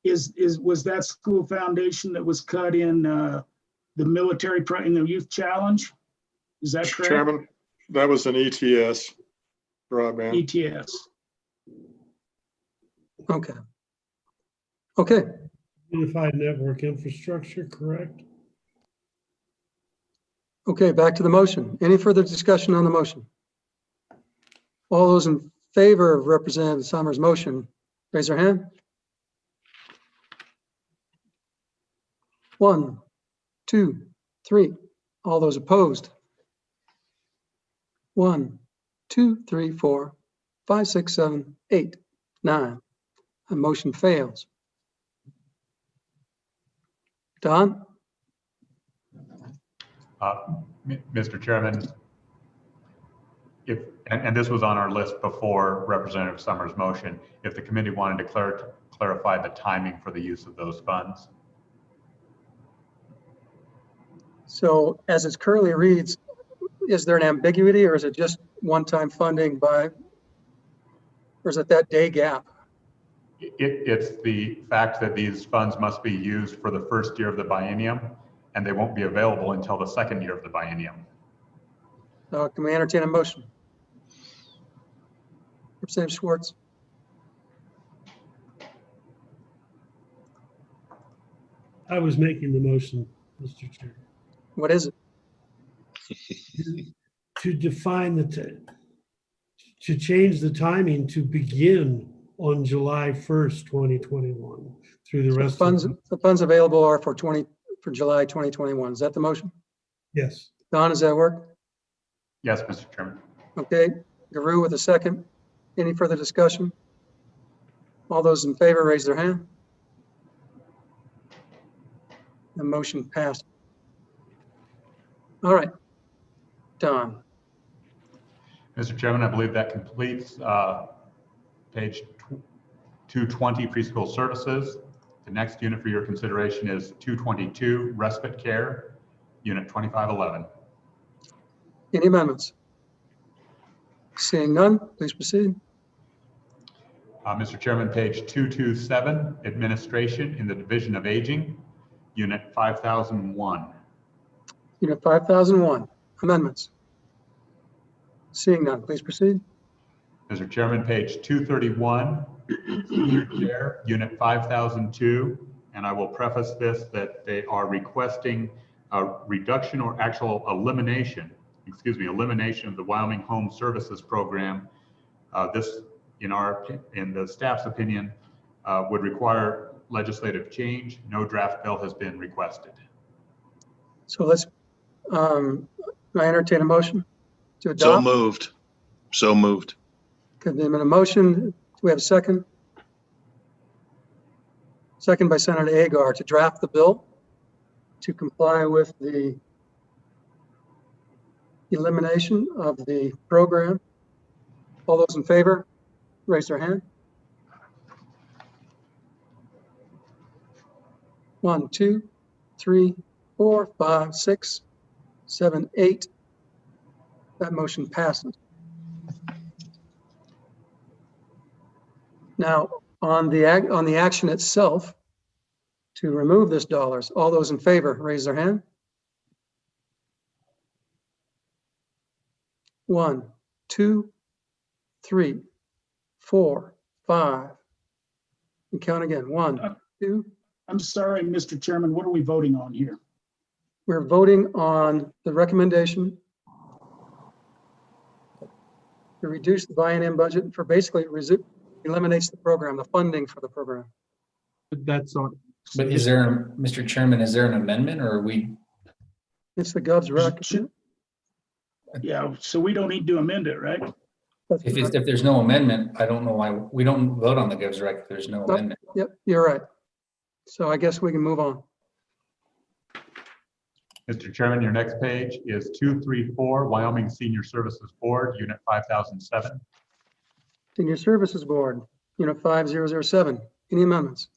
was that school foundation that was cut in the military in the youth challenge? Is that correct? Chairman, that was an ETS broadband. ETS. Okay. Okay. Unified network infrastructure, correct? Okay, back to the motion. Any further discussion on the motion? All those in favor of Representative Summers' motion, raise their hand. 1, 2, 3. All those opposed? 1, 2, 3, 4, 5, 6, 7, 8, 9. The motion fails. Don? Mr. Chairman, and this was on our list before Representative Summers' motion, if the committee wanted to clarify the timing for the use of those funds. So as it currently reads, is there an ambiguity or is it just one-time funding or is it that day gap? It's the fact that these funds must be used for the first year of the biennium and they won't be available until the second year of the biennium. Can we entertain a motion? Representative Schwartz. I was making the motion, Mr. Chair. What is it? To define to change the timing to begin on July 1st, 2021 through the rest of the funds available are for July 2021. Is that the motion? Yes. Don, does that work? Yes, Mr. Chairman. Okay, Guru with a second. Any further discussion? All those in favor, raise their hand. The motion passed. All right, Don. Mr. Chairman, I believe that completes page 220, preschool services. The next unit for your consideration is 222, respite care, unit 2511. Any amendments? Seeing none, please proceed. Mr. Chairman, page 227, administration in the Division of Aging, unit 5001. Unit 5001, amendments. Seeing none, please proceed. Mr. Chairman, page 231, senior care, unit 5002. And I will preface this that they are requesting a reduction or actual elimination of the Wyoming Home Services Program. This, in the staff's opinion, would require legislative change. No draft bill has been requested. So let's, can I entertain a motion to adopt? So moved. So moved. Could be a motion. Do we have a second? Second by Senator Agar to draft the bill to comply with the elimination of the program. All those in favor, raise their hand. 1, 2, 3, 4, 5, 6, 7, 8. That motion passes. Now, on the action itself, to remove this dollars, all those in favor, raise their hand. 1, 2, 3, 4, 5. And count again. 1, 2. I'm sorry, Mr. Chairman, what are we voting on here? We're voting on the recommendation to reduce the buy-in budget for basically eliminates the program, the funding for the program. But that's on. But is there, Mr. Chairman, is there an amendment or are we? It's the Gov's rec. Yeah, so we don't need to amend it, right? If there's no amendment, I don't know why we don't vote on the Gov's rec if there's no amendment. Yep, you're right. So I guess we can move on. Mr. Chairman, your next page is 234, Wyoming Senior Services Board, Unit 5007. Senior Services Board, Unit 5007. Any amendments?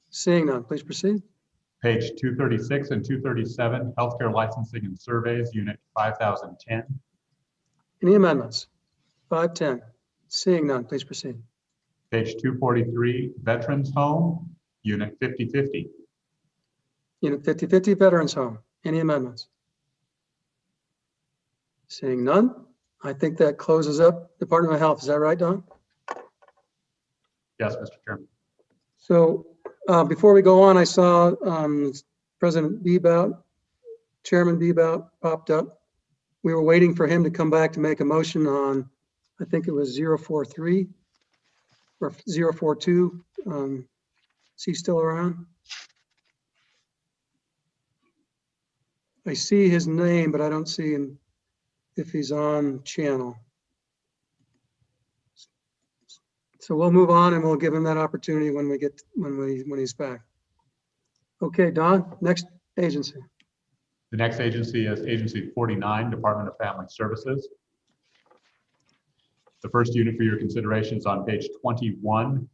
Seeing none, please proceed. Page 236 and 237, Healthcare Licensing and Surveys, Unit 5010. Any amendments? 510. Seeing none, please proceed. Page 243, Veterans Home, Unit 5050. Unit 5050, Veterans Home. Any amendments? Seeing none, I think that closes up Department of Health. Is that right, Don? Yes, Mr. Chairman. So before we go on, I saw President Bebout, Chairman Bebout popped up. We were waiting for him to come back to make a motion on, I think it was 043 or 042. Is he still around? I see his name, but I don't see him if he's on channel. So we'll move on and we'll give him that opportunity when he's back. Okay, Don, next agency. The next agency is Agency 49, Department of Family Services. The first unit for your consideration is on page 21,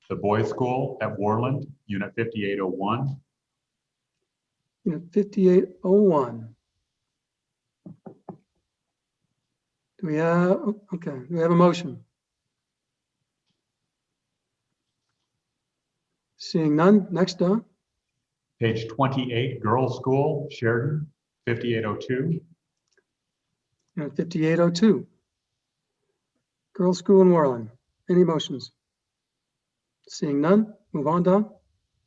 the Boys School at Worland, Unit 5801. Unit 5801. Do we have, okay, do we have a motion? Seeing none, next, Don. Page 28, Girls School, Sheridan, 5802. Unit 5802. Girls School in Worland. Any motions? Seeing none, move on, Don.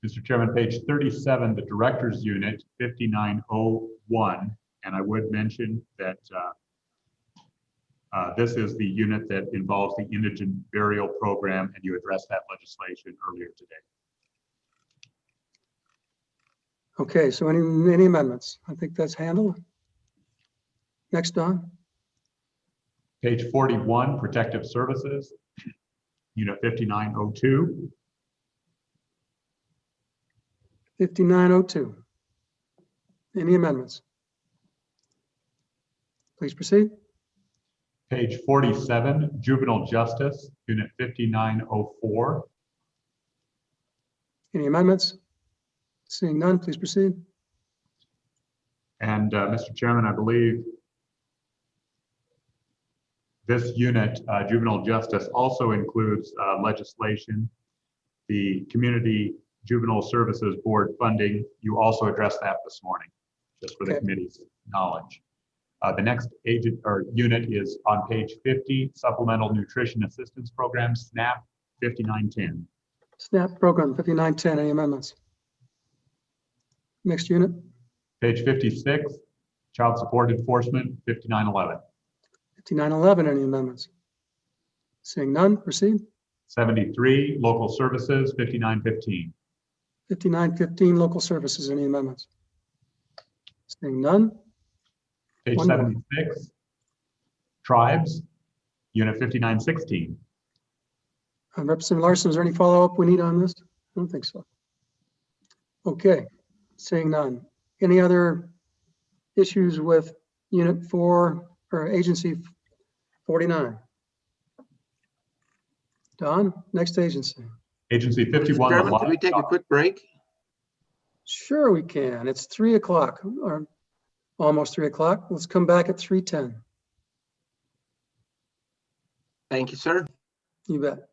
Mr. Chairman, page 37, the Directors Unit, 5901. And I would mention that this is the unit that involves the indigent burial program, and you addressed that legislation earlier today. Okay, so any amendments? I think that's handled. Next, Don. Page 41, Protective Services, Unit 5902. 5902. Any amendments? Please proceed. Page 47, Juvenile Justice, Unit 5904. Any amendments? Seeing none, please proceed. And Mr. Chairman, I believe this unit, Juvenile Justice, also includes legislation, the Community Juvenile Services Board funding. You also addressed that this morning, just for the committee's knowledge. The next agent or unit is on page 50, Supplemental Nutrition Assistance Program, SNAP 5910. SNAP program 5910. Any amendments? Next unit. Page 56, Child Support Enforcement 5911. 5911. Any amendments? Seeing none, proceed. 73, Local Services 5915. 5915, Local Services. Any amendments? Seeing none. Page 76, Tribes, Unit 5916. Representative Larson, is there any follow-up we need on this? I don't think so. Okay, seeing none. Any other issues with Unit 4, or Agency 49. Don, next agency. Agency Mr. 51. the Chairman, can we take a livestock- quick break? Sure we can. It's 3 o'clock, or almost 3 o'clock. Let's come back at 3:10. Thank you, sir. You bet.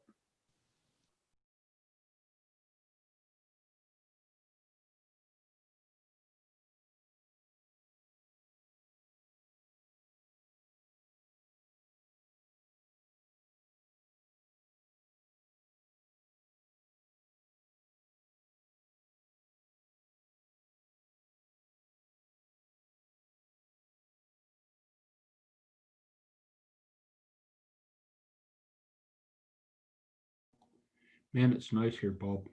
Man, it's nice here, Bob.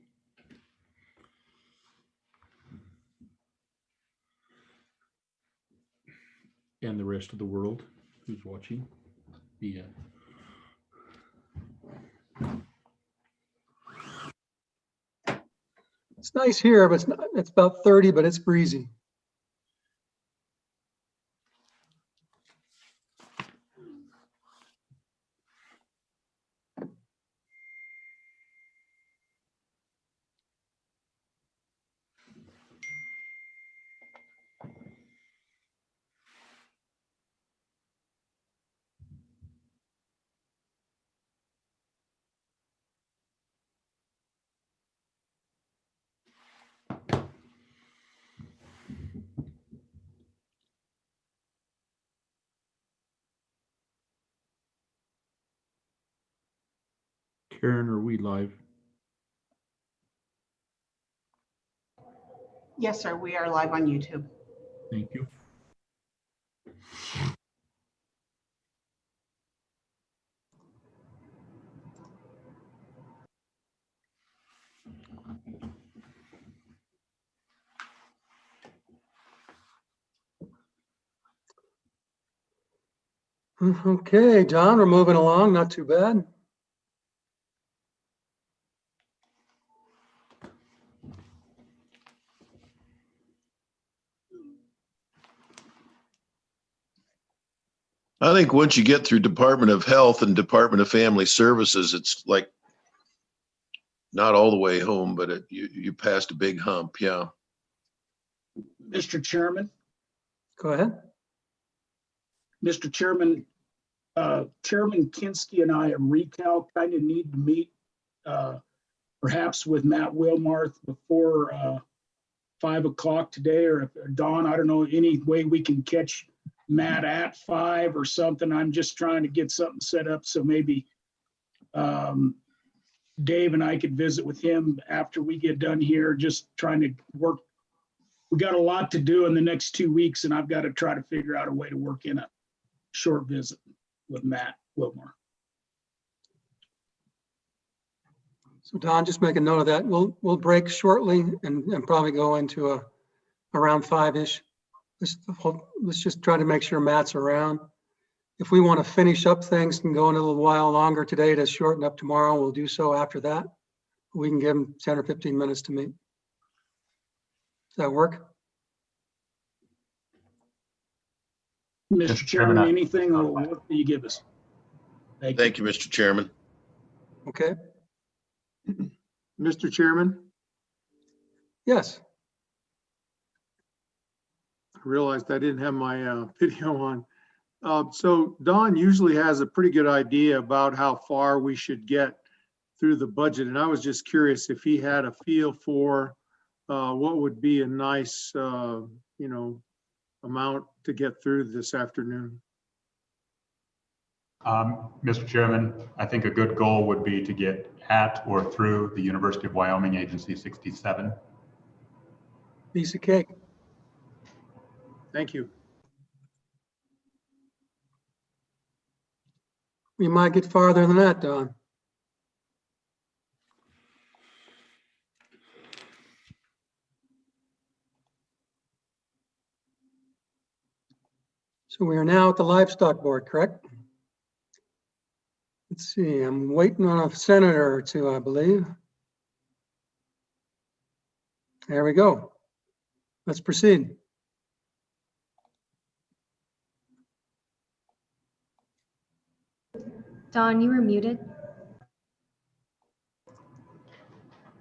And the rest of the world who's watching. Yeah. It's nice here, but it's about 30, but it's breezy. Karen, are we live? Yes, sir. We are live on YouTube. Thank you. Okay, John, we're moving along, not too bad. I think once you get through Department of Health and Department of Family Services, it's like not all the way home, but you passed a big hump. Yeah. Mr. Chairman, Go ahead. Mr. Chairman, Chairman Kinski and I and Recal kind of need to meet perhaps with Matt Wilmarth before 5 o'clock today, or if Dawn, I don't know, any way we can catch Matt at 5 or something. I'm just trying to get something set up so maybe Dave and I could visit with him after we get done here, just trying to work. We got a lot to do in the next 2 weeks, and I've got to try to figure out a way to work in a short visit with Matt Wilmore. So Don, just make a note of that. We'll break shortly and probably go into around 5-ish. Let's just try to make sure Matt's around. If we want to finish up things and go in a little while longer today to shorten up tomorrow, we'll do so after that. We can give him 10 or 15 minutes to meet. Does that work? Mr. Chairman, anything what do you give us? Thank you, Mr. Chairman. Okay. Mr. Chairman, Yes. I realized I didn't have my video on. So Don usually has a pretty good idea about how far we should get through the budget. And I was just curious if he had a feel for what would be a nice, amount to get through this afternoon. Mr. Chairman, I think a good goal would be to get at or through the University of Wyoming Agency 67. Piece of cake. Thank you. We might get farther than that, Don. So we are now at the livestock board, correct? Let's see, I'm waiting on a senator or two, I believe. There we go. Let's proceed. Don, you were muted.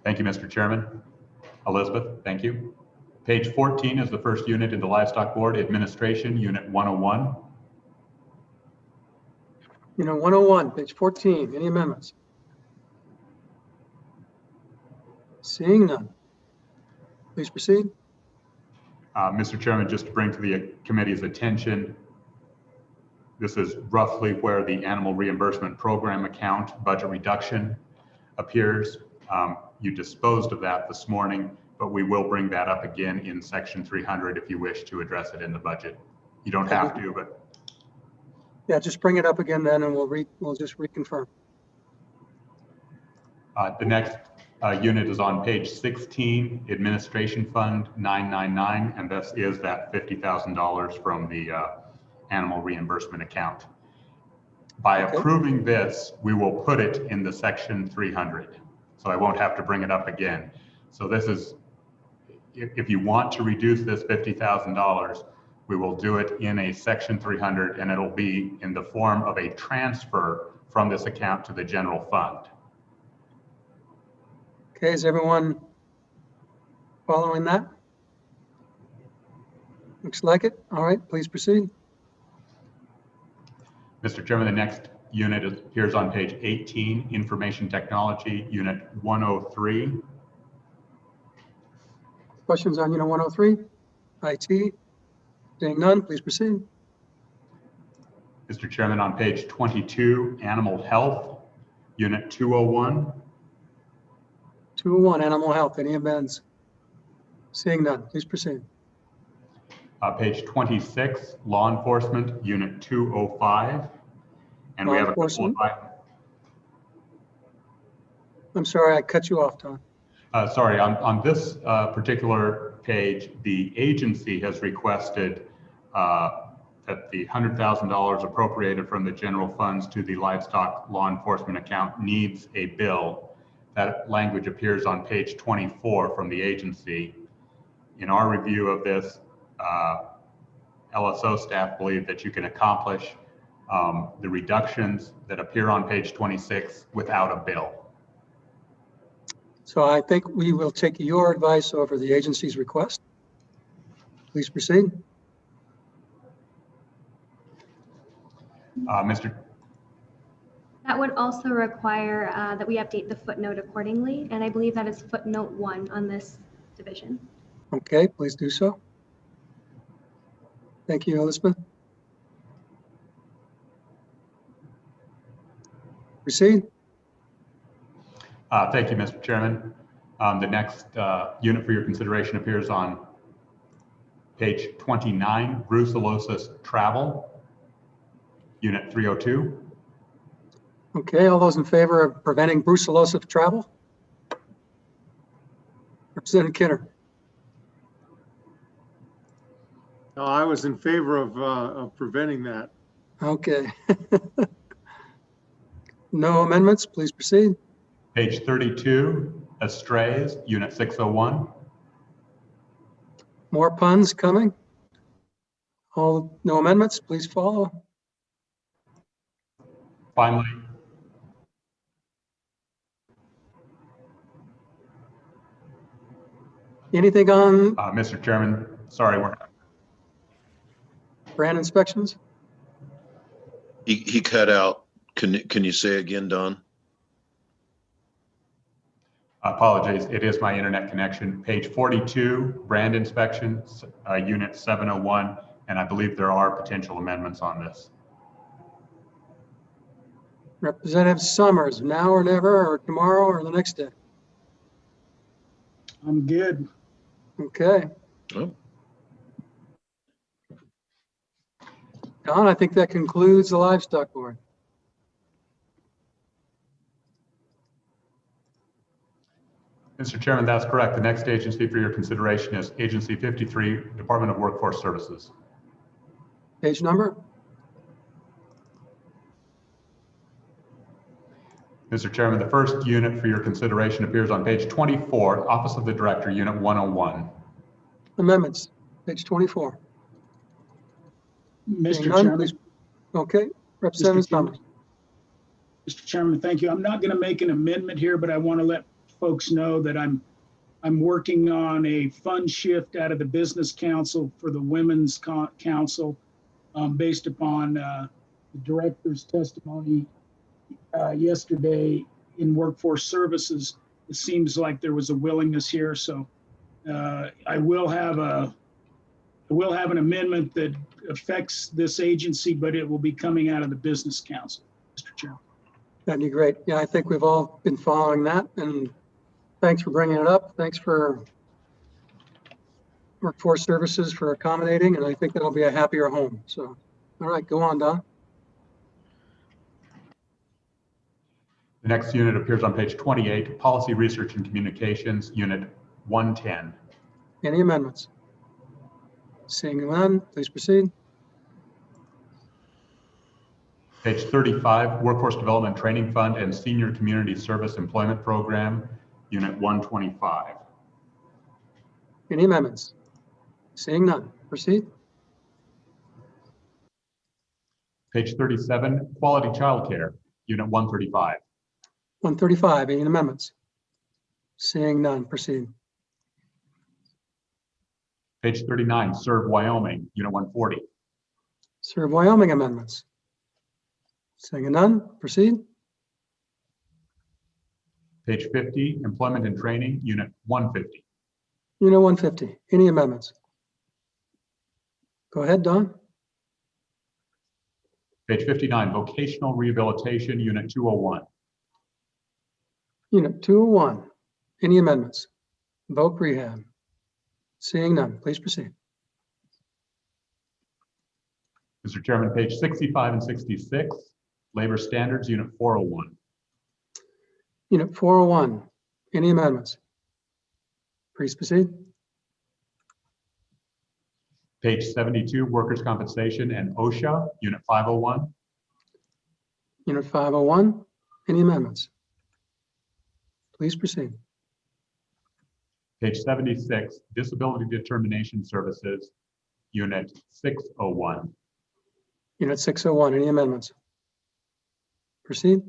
Thank you, Mr. Chairman. Elizabeth, thank you. Page 14 is the first unit in the Livestock Board Administration, Unit 101. Unit 101, page 14. Any amendments? Seeing none. Please proceed. Mr. Chairman, just to bring to the committee's attention, this is roughly where the Animal Reimbursement Program account budget reduction appears. You disposed of that this morning, but we will bring that up again in section 300 if you wish to address it in the budget. You don't have to, but. Yeah, just bring it up again then and we'll just reconfirm. The next unit is on page 16, Administration Fund 999, and this is that $50,000 from the Animal Reimbursement account. By approving this, we will put it in the section 300, so I won't have to bring it up again. So this is, if you want to reduce this $50,000, we will do it in a section 300, and it'll be in the form of a transfer from this account to the general fund. Okay, is everyone following that? Looks like it. All right, please proceed. Mr. Chairman, the next unit appears on page 18, Information Technology, Unit 103. Questions on Unit 103? IT? Seeing none, please proceed. Mr. Chairman, on page 22, Animal Health, Unit 201. 201, Animal Health. Any amendments? Seeing none, please proceed. Page 26, Law Enforcement, Unit 205. And we have a couple of. I'm sorry, I cut you off, Tom. Sorry, on this particular page, the agency has requested that the $100,000 appropriated from the general funds to the livestock law enforcement account needs a bill. That language appears on page 24 from the agency. In our review of this, LSO staff believe that you can accomplish the reductions that appear on page 26 without a bill. So I think we will take your advice over the agency's request. Please proceed. Mr. That would also require that we update the footnote accordingly, and I believe that is footnote 1 on this division. Okay, please do so. Thank you, Elizabeth. Proceed. Thank you, Mr. Chairman. The next unit for your consideration appears on page 29, brucellosis travel, Unit 302. Okay, all those in favor of preventing brucellosis travel? Representative Kinner. No, I was in favor of preventing that. Okay. No amendments, please proceed. Page 32, Estrays, Unit 601. More puns coming. No amendments, please follow. Finally, anything on Mr. Chairman, sorry, we're brand inspections? He cut out. Can you say again, Don? Apologies, it is my internet connection. Page 42, brand inspections, Unit 701, and I believe there are potential amendments on this. Representative Summers, now or never, or tomorrow, or the next day? I'm good. Okay. Oh. Don, I think that concludes the Livestock Board. Mr. Chairman, that's correct. The next agency for your consideration is Agency 53, Department of Workforce Services. Page number? Mr. Chairman, the first unit for your consideration appears on page 24, Office of the Director, Unit 101. Amendments, page 24. Mr. None, Chairman. please. Okay, Representative Summers. Mr. Chairman, thank you. I'm not going to make an amendment here, but I want to let folks know that I'm working on a fund shift out of the Business Council for the Women's Council based upon the director's testimony yesterday in Workforce Services. It seems like there was a willingness here, so I will have an amendment that affects this agency, but it will be coming out of the Business Council, Mr. Chairman. That'd be great. Yeah, I think we've all been following that, and thanks for bringing it up. Thanks for Workforce Services for accommodating, and I think that'll be a happier home. So, all right, go on, Don. The next unit appears on page 28, Policy Research and Communications, Unit 110. Any amendments? Seeing none, please proceed. Page 35, Workforce Development Training Fund and Senior Community Service Employment Program, Unit 125. Any amendments? Seeing none, proceed. Page 37, Quality Childcare, Unit 135. 135, any amendments? Seeing none, proceed. Page 39, Serve Wyoming, Unit 140. Serve Wyoming amendments. Seeing none, proceed. Page 50, Employment and Training, Unit 150. Unit 150, any amendments? Go ahead, Don. Page 59, Vocational Rehabilitation, Unit 201. Unit 201, any amendments? Voc Rehab. Seeing none, please proceed. Mr. Chairman, page 65 and 66, Labor Standards, Unit 401. Unit 401, any amendments? Please proceed. Page 72, Workers' Compensation and OSHA, Unit 501. Unit 501, any amendments? Please proceed. Page 76, Disability Determination Services, Unit 601. Unit 601, any amendments? Proceed.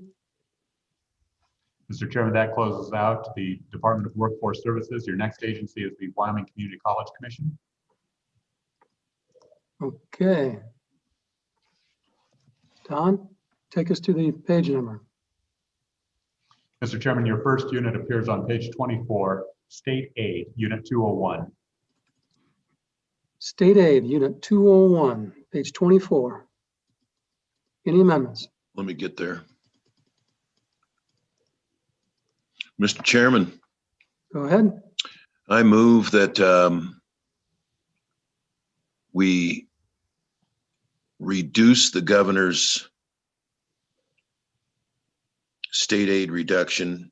Mr. Chairman, that closes out the Department of Workforce Services. Your next agency is the Wyoming Community College Commission. Okay. Don, take us to the page number. Mr. Chairman, your first unit appears on page 24, State Aid, Unit 201. State Aid, Unit 201, page 24. Any amendments? Let me get there. Mr. Chairman. Go ahead. I move that we reduce the governor's state aid reduction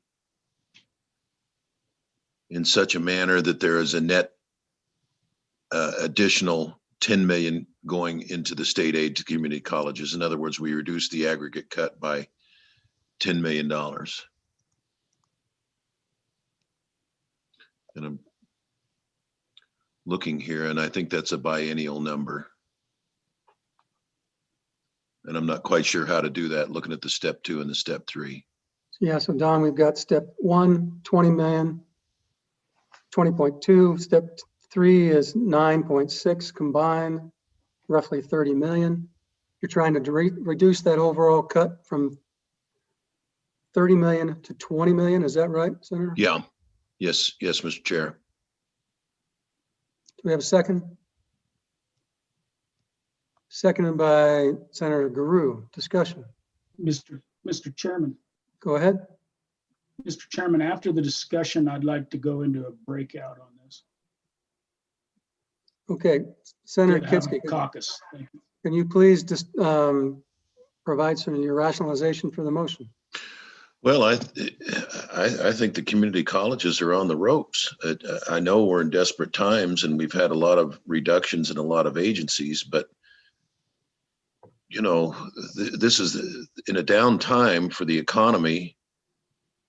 in such a manner that there is a net additional 10 million going into the state aid to community colleges. In other words, we reduce the aggregate cut by $10 million. And I'm looking here, and I think that's a biennial number. And I'm not quite sure how to do that, looking at the step 2 and the step 3. Yeah, so Don, we've got step 1, 20 million, 20.2. Step 3 is 9.6 combined, roughly 30 million. You're trying to reduce that overall cut from 30 million to 20 million. Is that right, Senator? Yeah. Yes, Mr. Chair. Do we have a second? Seconded by Senator Guru. Discussion. Mr. Chairman. Go ahead. Mr. Chairman, after the discussion, I'd like to go into a breakout on this. Okay, Senator Have a Kitsky, caucus. Thank you. can you please just provide some of your rationalization for the motion? Well, I think the community colleges are on the ropes. I know we're in desperate times and we've had a lot of reductions in a lot of agencies, but you know, this is in a down time for the economy.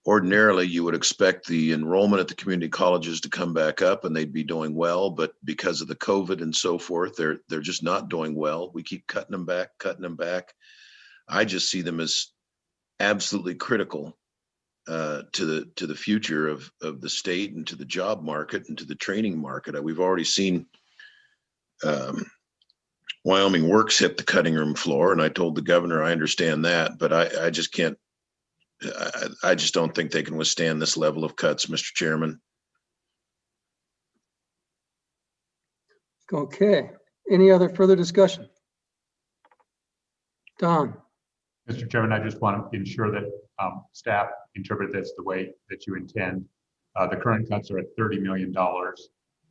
Ordinarily, you would expect the enrollment at the community colleges to come back up and they'd be doing well, but because of the COVID and so forth, they're just not doing well. We keep cutting them back. I just see them as absolutely critical to the future of the state and to the job market and to the training market. We've already seen Wyoming Works hit the cutting room floor, and I told the governor I understand that, but I just can't. I just don't think they can withstand this level of cuts, Mr. Chairman. Okay. Any other further discussion? Don? Mr. Chairman, I just want to ensure that staff interpret this the way that you intend. The current cuts are at $30 million.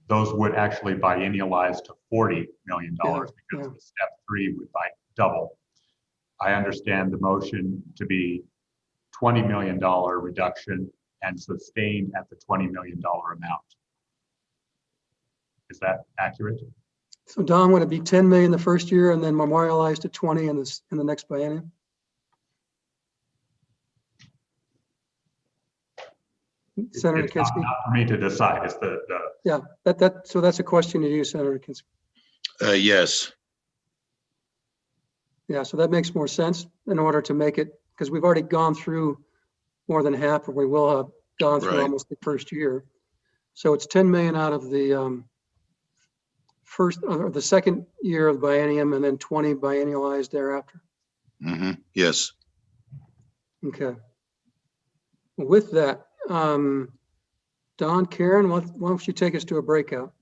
Those would actually biennialize to $40 million because the step 3 would double. I understand the motion to be $20 million reduction and sustained at the $20 million amount. Is that accurate? So Don, would it be 10 million the first year and then memorialized to 20 in the next biennium? Senator It's not for me to decide. It's yeah, so that's a question to you, Senator Kinski. Yes. Yeah, so that makes more sense in order to make it, because we've already gone through more than half, or we will have gone through almost the first year. So it's 10 million out of the first or the second year of the biennium, and then 20 biennialized thereafter. Yes. Okay. With that, Don, Karen, why don't you take us to a breakout?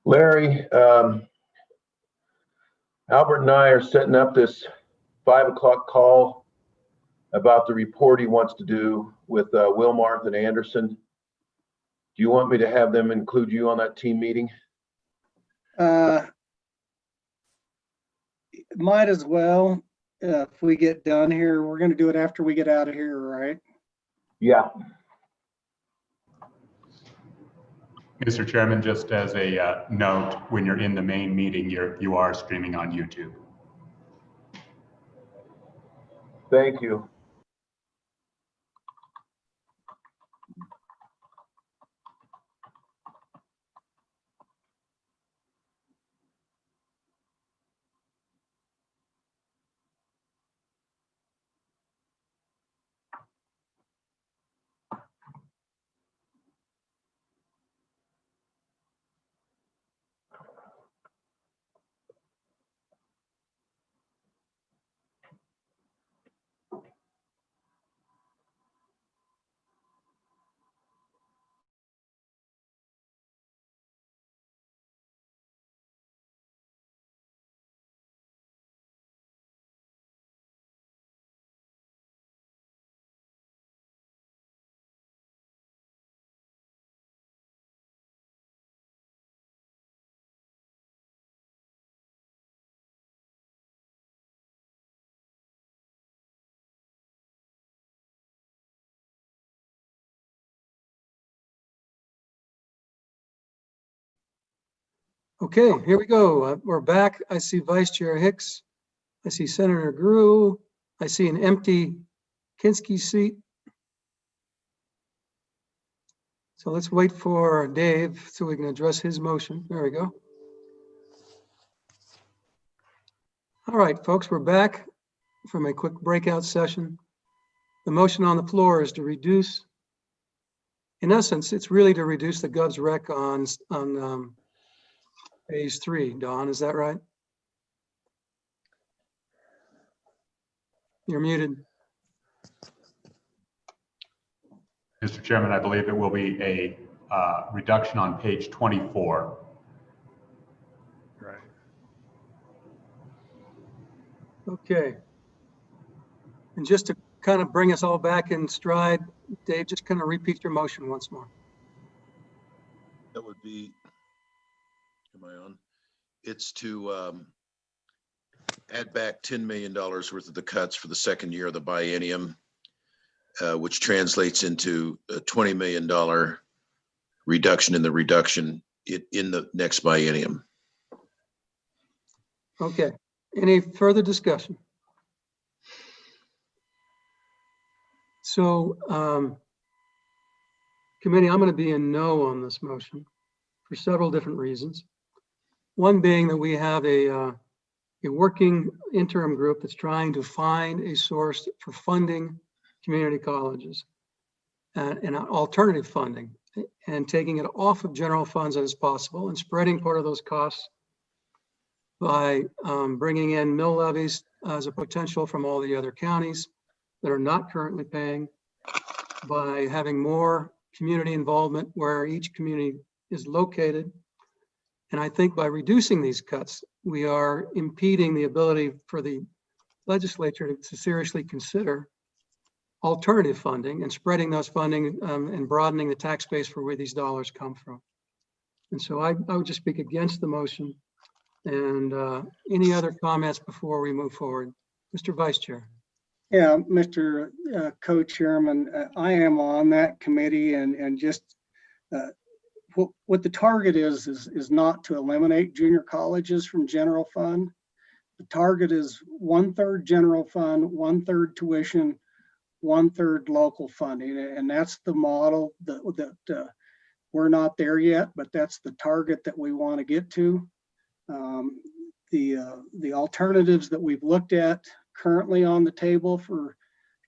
Larry, Albert and I are setting up this 5 o'clock call about the report he wants to do with Wilmarth and Anderson. Do you want me to have them include you on that team meeting? Might as well. If we get done here, we're going to do it after we get out of here, right? Yeah. Mr. Chairman, just as a note, when you're in the main meeting, you are streaming on YouTube. Thank you. Okay, here we go. We're back. I see Vice Chair Hicks. I see Senator Grew. I see an empty Kinski seat. So let's wait for Dave so we can address his motion. There we go. All right, folks, we're back from a quick breakout session. The motion on the floor is to reduce, in essence, it's really to reduce the Govs rec on phase 3. Don, is that right? You're muted. Mr. Chairman, I believe it will be a reduction on page 24. Right. Okay. And just to kind of bring us all back in stride, Dave, just kind of repeat your motion once more. That would be, am I on? It's to add back $10 million worth of the cuts for the second year of the biennium, which translates into a $20 million reduction in the reduction in the next biennium. Okay. Any further discussion? So, committee, I'm going to be a no on this motion for several different reasons. One being that we have a working interim group that's trying to find a source for funding community colleges and alternative funding and taking it off of general funds as possible and spreading part of those costs by bringing in mill levies as a potential from all the other counties that are not currently paying, by having more community involvement where each community is located. And I think by reducing these cuts, we are impeding the ability for the legislature to seriously consider alternative funding and spreading those funding and broadening the tax base for where these dollars come from. And so I would just speak against the motion. And any other comments before we move forward? Mr. Vice Chair. Yeah, Mr. Co-Chairman, I am on that committee, and just what the target is not to eliminate junior colleges from general fund. The target is 1/3 general fund, 1/3 tuition, 1/3 local funding, and that's the model that we're not there yet, but that's the target that we want to get to. The alternatives that we've looked at currently on the table for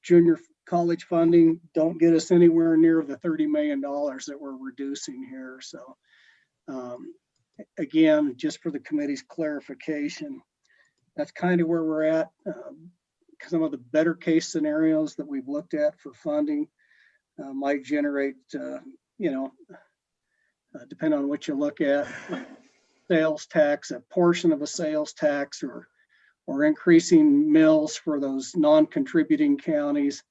junior college funding don't get us anywhere near the $30 million that we're reducing here. So again, just for the committee's clarification, that's kind of where we're at. Some of the better case scenarios that we've looked at for funding might generate, depending on what you look at, sales tax, a portion of a sales tax, or increasing mills for those non-contributing counties.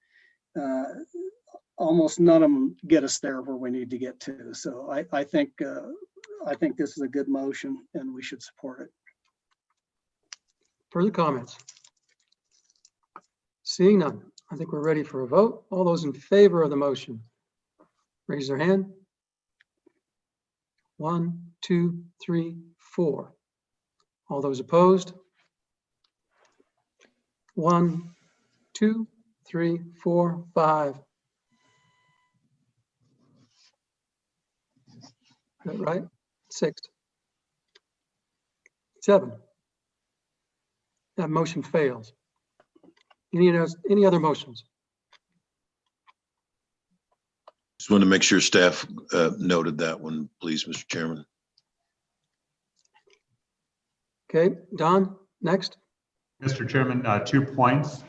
Almost none of them get us there where we need to get to. So I think this is a good motion and we should support it. Further comments? Seeing none, I think we're ready for a vote. All those in favor of the motion, raise their hand. 1, 2, 3, 4. All those opposed? 1, 2, 3, 4, 5. Is that right? 6. 7. That motion fails. Any other motions? Just want to make sure staff noted that one, please, Mr. Chairman. Okay, Don, next. Mr. Chairman, 2 points.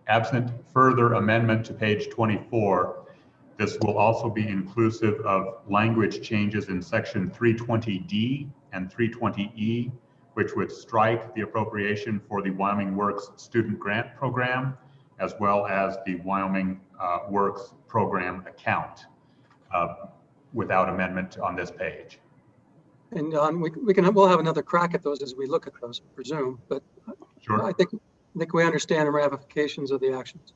Absent further amendment to page 24, this will also be inclusive of language changes in section 320D and 320E, which would strike the appropriation for the Wyoming Works Student Grant Program, as well as the Wyoming Works Program account without amendment on this page. And we'll have another crack at those as we look at those, I presume, but sure. I think we understand the ramifications of the actions.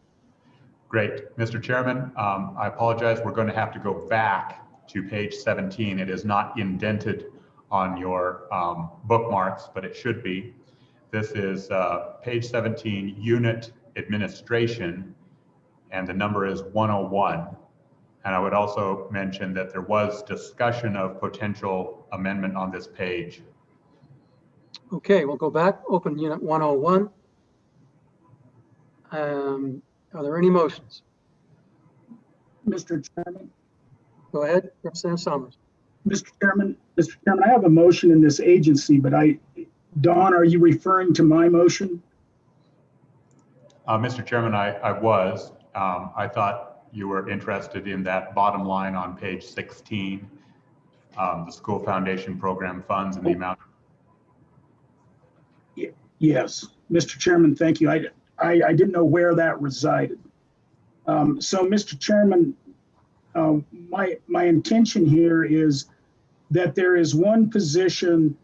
Great. Mr. Chairman, I apologize. We're going to have to go back to page 17. It is not indented on your bookmarks, but it should be. This is page 17, unit administration, and the number is 101. And I would also mention that there was discussion of potential amendment on this page. Okay, we'll go back, open unit 101. Are there any motions? Mr. Chairman. Go ahead, Representative Summers. Mr. Chairman, I have a motion in this agency, but Don, are you referring to my motion? Mr. Chairman, I was. I thought you were interested in that bottom line on page 16, the school foundation program funds and the amount. Yes, Mr. Chairman, thank you. I didn't know where that resided. So, Mr. Chairman, my intention here is that there is one position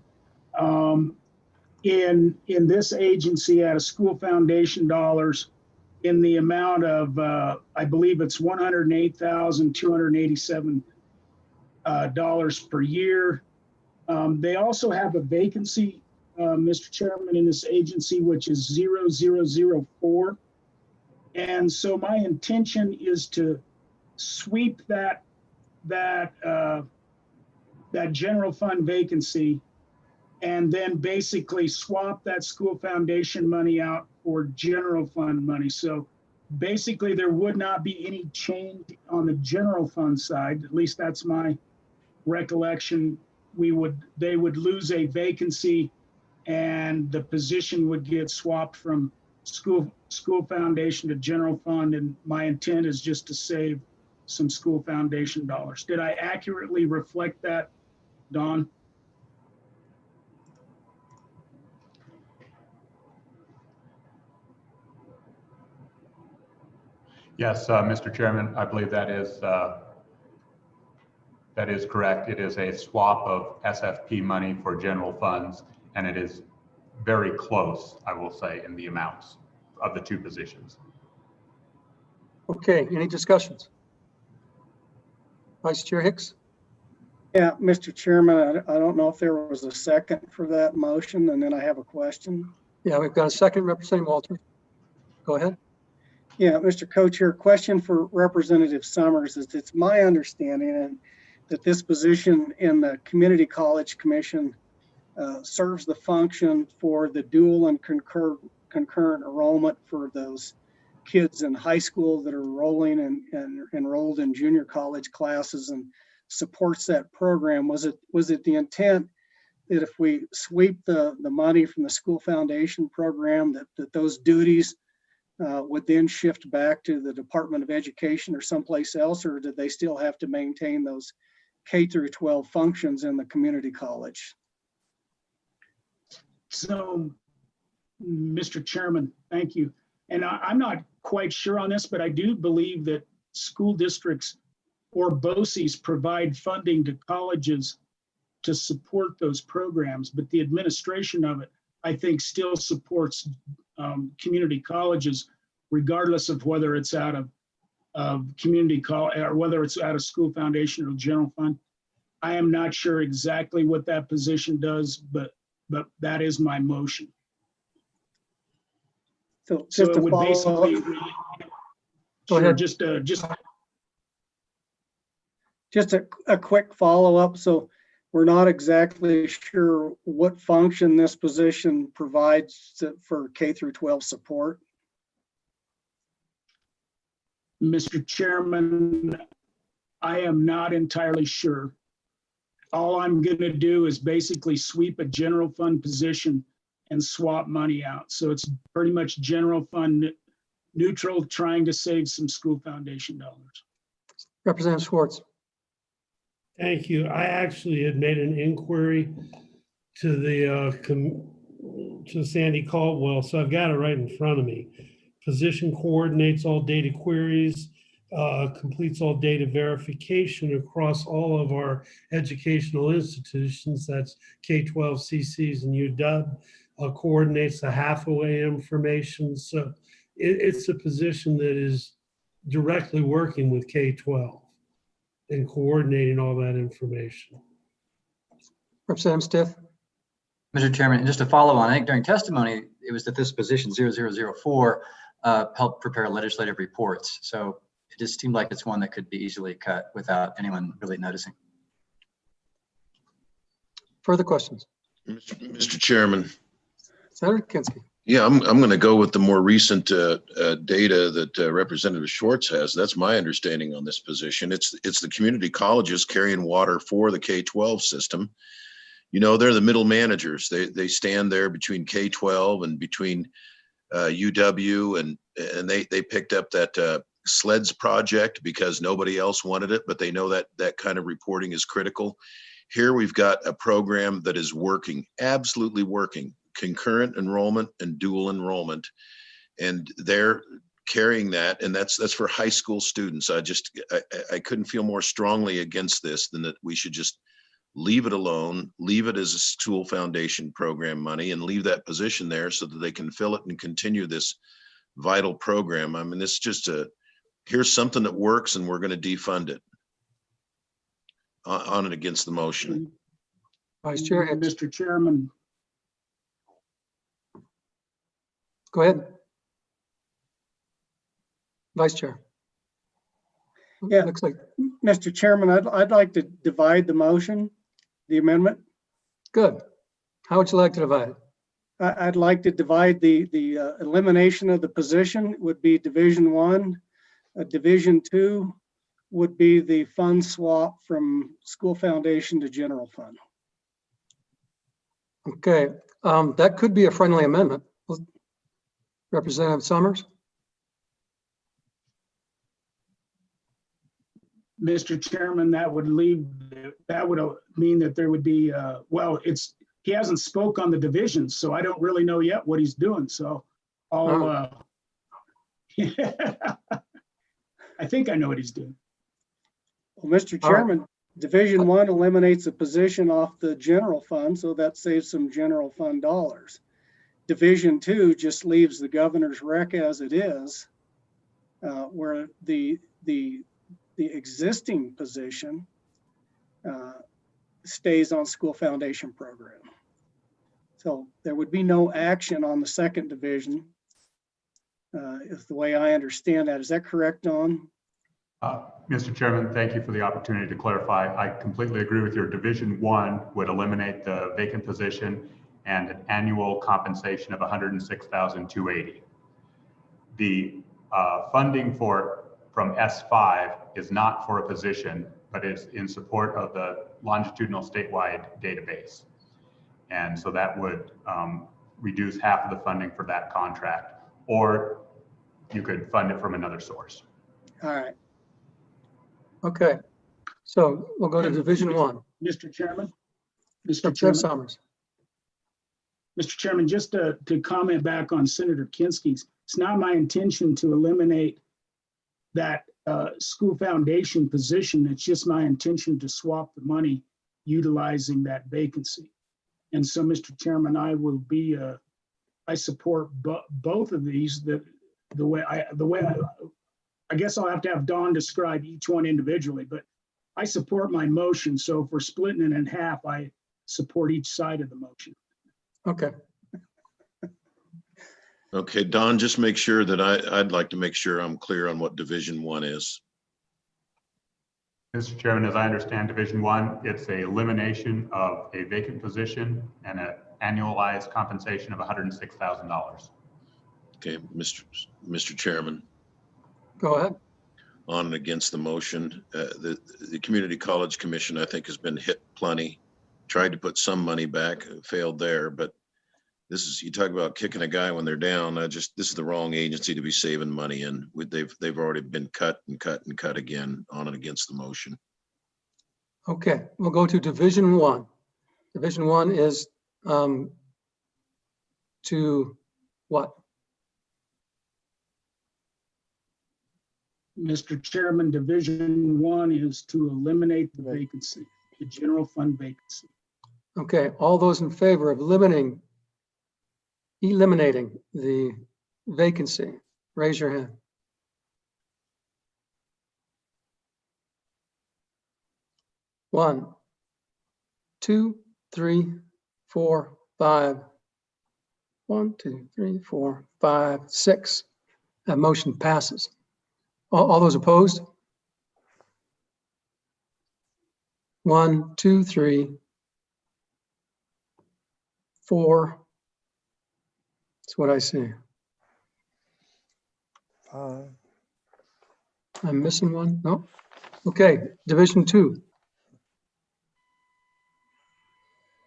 in this agency at a school foundation dollars in the amount of, I believe it's $108,287 per year. They also have a vacancy, Mr. Chairman, in this agency, which is 0004. And so my intention is to sweep that general fund vacancy and then basically swap that school foundation money out for general fund money. So basically there would not be any change on the general fund side. At least that's my recollection. They would lose a vacancy and the position would get swapped from school foundation to general fund. And my intent is just to save some school foundation dollars. Did I accurately reflect that, Don? Yes, Mr. Chairman, I believe that is correct. It is a swap of SFP money for general funds, and it is very close, I will say, in the amounts of the two positions. Okay, any discussions? Vice Chair Hicks? Yeah, Mr. Chairman, I don't know if there was a second for that motion, and then I have a question. Yeah, we've got a second, Representative Walters. Go ahead. Yeah, Mr. Co-Chair, question for Representative Summers is it's my understanding that this position in the Community College serves the function for the dual and concurrent enrollment for those kids in high school that are enrolling and enrolled in junior college classes and supports that program. Was it the intent that if we sweep the money from the school foundation program that those duties would then shift back to the Department of Education or someplace else, or did they still have to maintain those K through 12 functions in the community college. So, Mr. Chairman, thank you. And I'm not quite sure on this, but I do believe that school districts or BOCES provide funding to colleges to support those programs, but the administration of it, I think, still supports community colleges, regardless of whether it's out of community college or whether it's out of school foundation or general fund. I am not sure exactly what that position does, but that is my motion. So So just it to would follow basically, up, sure, ahead. just a quick follow-up. So we're not exactly sure what function this position provides for K through 12 support. Mr. Chairman, I am not entirely sure. All I'm going to do is basically sweep a general fund position and swap money out. So it's pretty much general fund neutral, trying to save some school foundation dollars. Representative Schwartz. Thank you. I actually had made an inquiry to the to Sandy Caldwell, so I've got it right in front of me. Position coordinates all data queries, completes all data verification across all of our educational institutions. That's K-12, CCs, and UW. Coordinates the half-away information. So it's a position that is directly working with K-12 and coordinating all that information. Representative Stiff. Mr. Chairman, just to follow on, I think during testimony, it was that this position 0004 helped prepare legislative reports. So it just seemed like it's one that could be easily cut without anyone really noticing. Further questions? Mr. Chairman. Senator Kinski. Yeah, I'm going to go with the more recent data that Representative Schwartz has. That's my understanding on this position. It's the community colleges carrying water for the K-12 system. You know, they're the middle managers. They stand there between K-12 and between UW, and they picked up that SLEDS project because nobody else wanted it, but they know that that kind of reporting is critical. Here we've got a program that is working, absolutely working. Concurrent enrollment and dual enrollment, and they're carrying that, and that's for high school students. I couldn't feel more strongly against this than that we should just leave it alone, leave it as a school foundation program money, and leave that position there so that they can fill it and continue this vital program. I mean, it's just here's something that works, and we're going to defund it. On and against the motion. Vice Chair. Mr. Chairman. Go ahead. Vice Chair. Yeah, looks like. Mr. Chairman, I'd like to divide the motion, the amendment. Good. How would you like to divide it? I'd like to divide the elimination of the position would be Division 1. Division 2 would be the fund swap from school foundation to general fund. Okay, that could be a friendly amendment. Representative Summers. Mr. Chairman, that would mean that there would be, well, he hasn't spoke on the divisions, so I don't really know yet what he's doing. So I think I know what he's doing. Well, Mr. Chairman, Division 1 eliminates a position off the general fund, so that saves some general fund dollars. Division 2 just leaves the governor's rec as it is, where the existing position stays on school foundation program. So there would be no action on the second division, is the way I understand that. Is that correct, Don? Mr. Chairman, thank you for the opportunity to clarify. I completely agree with your Division 1 would eliminate the vacant position and an annual compensation of $106,280. The funding from S5 is not for a position, but is in support of the longitudinal statewide database. And so that would reduce half of the funding for that contract, or you could fund it from another source. All right. Okay. So we'll go to Division 1. Mr. Chairman. Representative Mr. Chairman. Summers. Mr. Chairman, just to comment back on Senator Kinski's, it's not my intention to eliminate that school foundation position. It's just my intention to swap the money utilizing that vacancy. And so, Mr. Chairman, I will be, I support both of these. I guess I'll have to have Dawn describe each one individually, but I support my motion. So if we're splitting it in half, I support each side of the motion. Okay. Okay, Don, just make sure that I'd like to make sure I'm clear on what Division 1 is. Mr. Chairman, as I understand Division 1, it's a elimination of a vacant position and an annualized compensation of $106,000. Okay, Mr. Chairman. Go ahead. On and against the motion. The Community College Commission, I think, has been hit plenty. Tried to put some money back, failed there, but this is, you talk about kicking a guy when they're down. This is the wrong agency to be saving money in. They've already been cut and cut and cut again on and against the motion. Okay, we'll go to Division 1. Division 1 is to what? Mr. Chairman, Division 1 is to eliminate the vacancy, the general fund vacancy. Okay, all those in favor of eliminating the vacancy, raise your hand. One, two, three, four, five. 1, 2, 3, 4, 5, 6. That motion passes. All those opposed? 1, 2, 3, 4. That's what I see. I'm missing one. No. Okay, Division 2.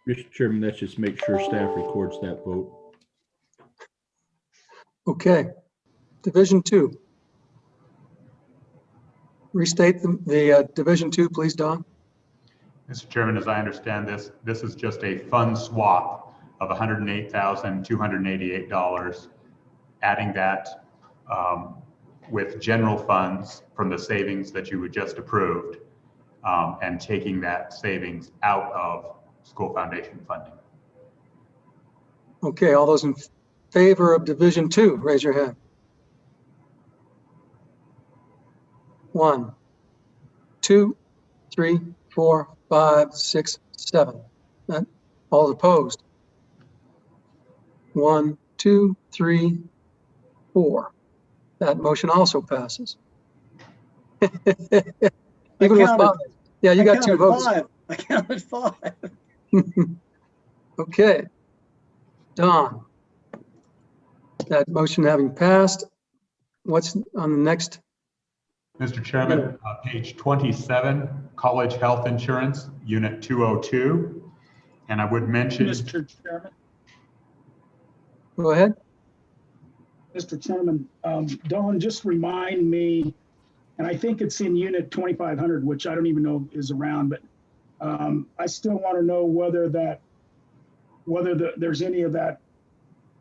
Mr. Chairman, let's just make sure staff records that vote. Okay, Division 2. Restate the Division 2, please, Don. Mr. Chairman, as I understand this is just a fund swap of $108,288, adding that with general funds from the savings that you just approved, and taking that savings out of school foundation funding. Okay, all those in favor of Division 2, raise your hand. 1, 2, 3, 4, 5, 6, 7. All opposed? 1, 2, 3, 4. That motion also passes. Even with 5. Yeah, you got 2 votes. I counted 5. Okay. Don, that motion having passed, what's on the next? Mr. Chairman, page 27, College Health Insurance, Unit 202. And I would mention— Mr. Chairman. Go ahead. Mr. Chairman, Dawn, just remind me, and I think it's in Unit 2500, which I don't even know is around, but I still want to know whether there's any of that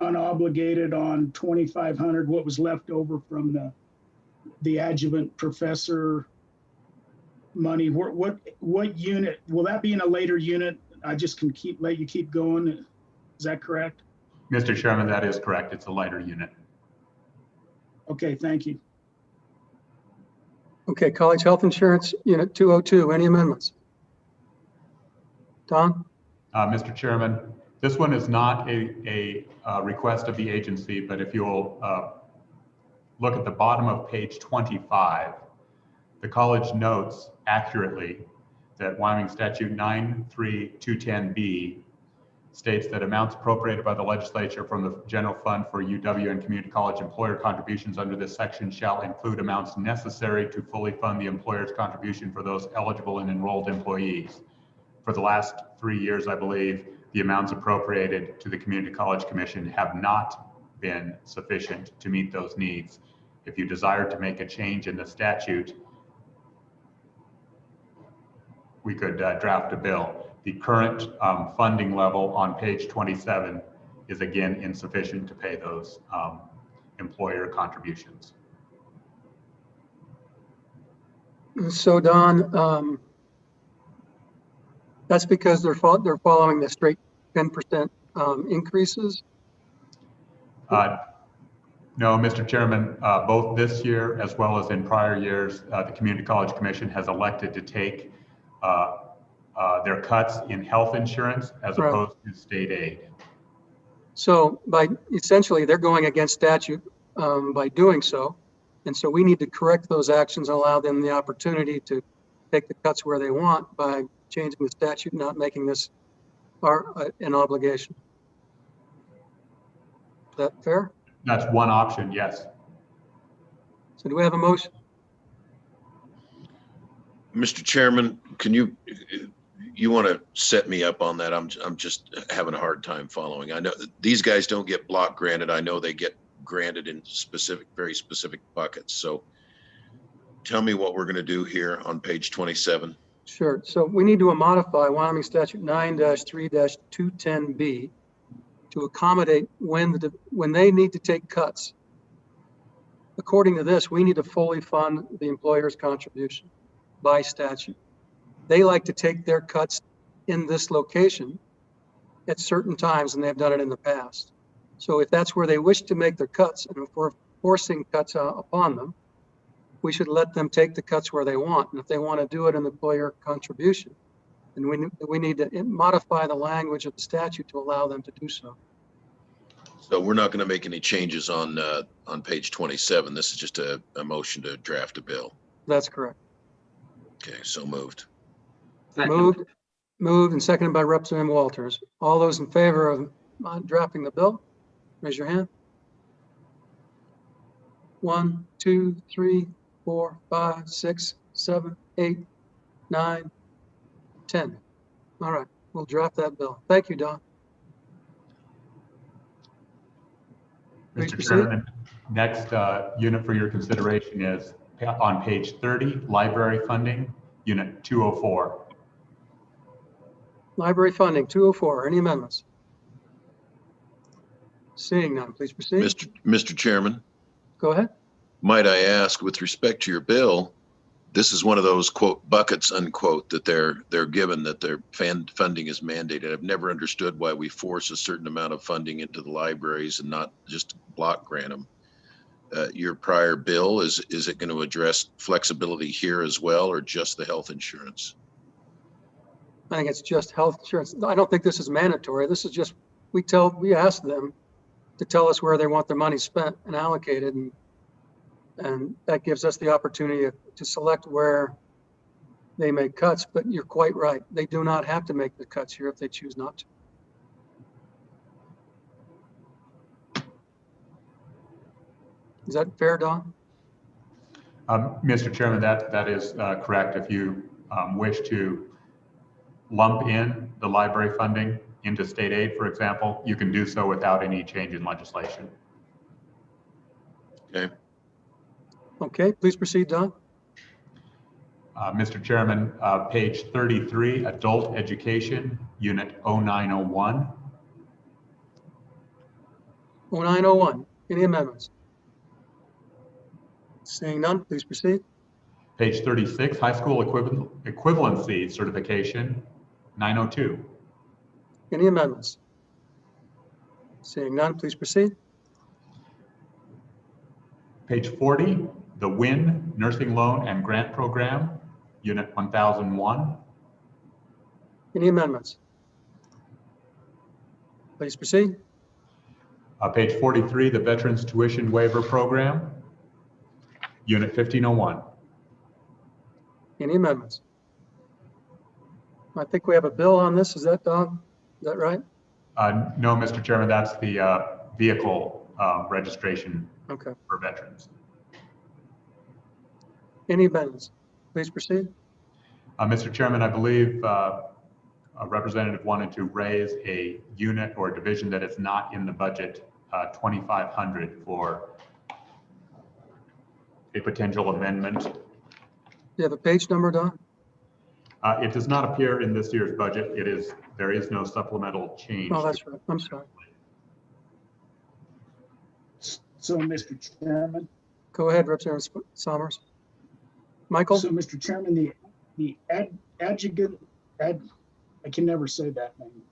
unobligated on 2500, what was left over from the adjuvant professor money. What unit will that be? In a later unit? I just can let you keep going. Is that correct? Mr. Chairman, that is correct. It's a lighter unit. Okay, thank you. Okay, College Health Insurance, Unit 202. Any amendments? Don? Mr. Chairman, this one is not a request of the agency, but if you'll look at the bottom of page 25, the college notes accurately that Wyoming Statute 93210B states that amounts appropriated by the legislature from the general fund for UW and community college employer contributions under this section shall include amounts necessary to fully fund the employer's contribution for those eligible and enrolled employees. For the last 3 years, I believe, the amounts appropriated to the Community College Commission have not been sufficient to meet those needs. If you desire to make a change in the statute, draft a bill. The current funding level on page 27 is again insufficient to pay those employer contributions. So Don, that's because they're following the straight 10% increases? No, Mr. Chairman, both this year as well as in prior years, the Community College Commission has elected to take their cuts in health insurance as opposed to state aid. So essentially they're going against statute by doing so. And so we need to correct those actions and allow them the opportunity to take the cuts where they want by changing the statute, not making this an obligation. Is that fair? That's one option, yes. So do we have a motion? Mr. Chairman, can you want to set me up on that? I'm just having a hard time following. I know these guys don't get block granted. I know they get granted in very specific buckets. So tell me what we're going to do here on page 27. Sure. So we need to modify Wyoming Statute 9-3-210B to accommodate when they need to take cuts. According to this, we need to fully fund the employer's contribution by statute. They like to take their cuts in this location at certain times, and they've done it in the past. So if that's where they wish to make their cuts, and if we're forcing cuts upon them, we should let them take the cuts where they want. And if they want to do it in the employer contribution, then we need to modify the language of the statute to allow them to do so. So we're not going to make any changes on page 27. This is just a motion to draft a bill. That's correct. Okay, so moved. Moved and seconded by Representative Walters. All those in favor of drafting the bill, raise your hand. 1, 2, 3, 4, 5, 6, 7, 8, 9, 10. All right, we'll draft that bill. Thank you, Don. Mr. Chairman, next unit for your consideration is on page 30, library funding, unit 204. Library funding, 204. Any amendments? Seeing none, please proceed. Mr. Chairman. Go ahead. Might I ask, with respect to your bill, this is one of those quote buckets unquote that they're given, that their funding is mandated. I've never understood why we force a certain amount of funding into the libraries and not just block grant them. Your prior bill, is it going to address flexibility here as well, or just the health insurance? I think it's just health insurance. I don't think this is mandatory. This is just, we ask them to tell us where they want their money spent and allocated, and that gives us the opportunity to select where they make cuts. But you're quite right. They do not have to make the cuts here if they choose not to. Is that fair, Don? Mr. Chairman, that is correct. If you wish to lump in the library funding into state aid, for example, you can do so without any change in legislation. Okay. Okay, please proceed, Don. Mr. Chairman, page 33, adult education, unit 0901. 0901, any amendments? Seeing none, please proceed. Page 36, high school equivalency certification, 902. Any amendments? Seeing none, please proceed. Page 40, the WIN Nursing Loan and Grant Program, Unit 1001. Any amendments? Please proceed. Page 43, the Veterans Tuition Waiver Program, Unit 1501. Any amendments? I think we have a bill on this. Is that, Don? Is that right? No, Mr. Chairman, that's the vehicle registration for veterans. Any amendments? Please proceed. Mr. Chairman, I believe a representative wanted to raise a unit or a division that is not in the budget, 2,500, for a potential amendment. Do you have a page number, Don? It does not appear in this year's budget. There is no supplemental change. Oh, that's right. I'm sorry. So, Mr. Chairman. Go ahead, Representative Summers. Michael? So, Mr. Chairman, the adjuvant, I can never say that name.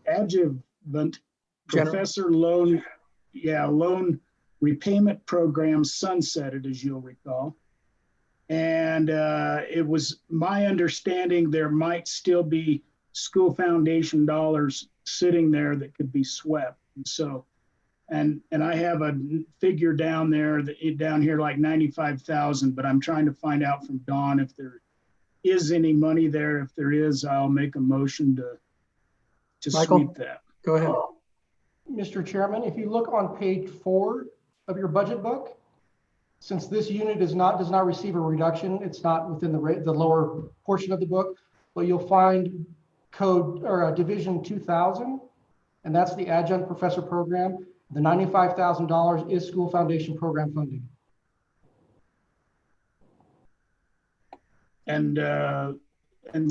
Adjuvant professor loan repayment program sunsetted, as you'll recall. And it was my understanding there might still be school foundation dollars sitting there that could be swept. And so, and I have a figure down there, down here like 95,000, but I'm trying to find out from Dawn if there is any money there. If there is, I'll make a motion to Michael, sweep that. Go ahead. Mr. Chairman, if you look on page 4 of your budget book, since this unit does not receive a reduction, it's not within the lower portion of the book, but you'll find code or division 2000, and that's the adjunct professor program. The $95,000 is school foundation program funding. And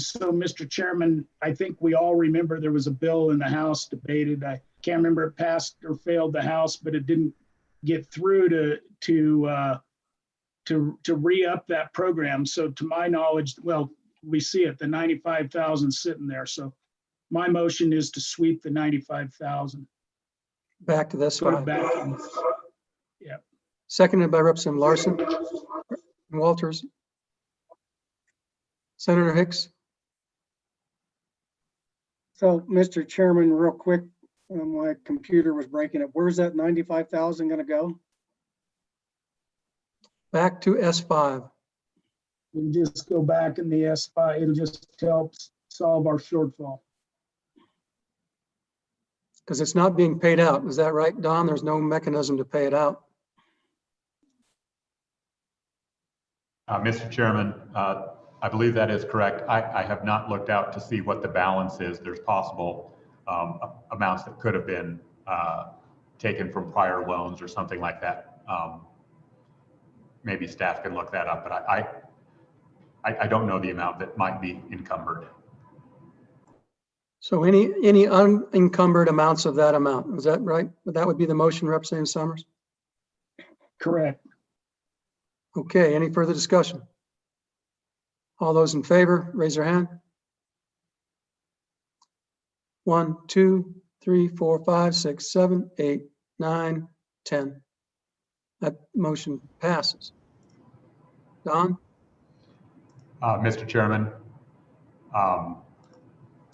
so, Mr. Chairman, I think we all remember there was a bill in the House debated. I can't remember if it passed or failed the House, but it didn't get through to re-up that program. So to my knowledge, well, we see it, the 95,000 sitting there. So my motion is to sweep the 95,000. Back to this Put one. it back in. Yeah. Seconded by Representative Larson and Walters. Senator Hicks. So, Mr. Chairman, real quick, my computer was breaking up. Where's that 95,000 going to go? Back to S5. We'll just go back in the S5. It'll just help solve our shortfall. Because it's not being paid out. Is that right, Don? There's no mechanism to pay it out. Mr. Chairman, I believe that is correct. I have not looked out to see what the balance is. There's possible amounts that could have been taken from prior loans or something like that. Maybe staff can look that up, but I don't know the amount that might be encumbered. So any unencumbered amounts of that amount, is that right? That would be the motion, Representative Summers? Correct. Okay, any further discussion? All those in favor, raise your hand. 1, 2, 3, 4, 5, 6, 7, 8, 9, 10. That motion passes. Don? Mr. Chairman,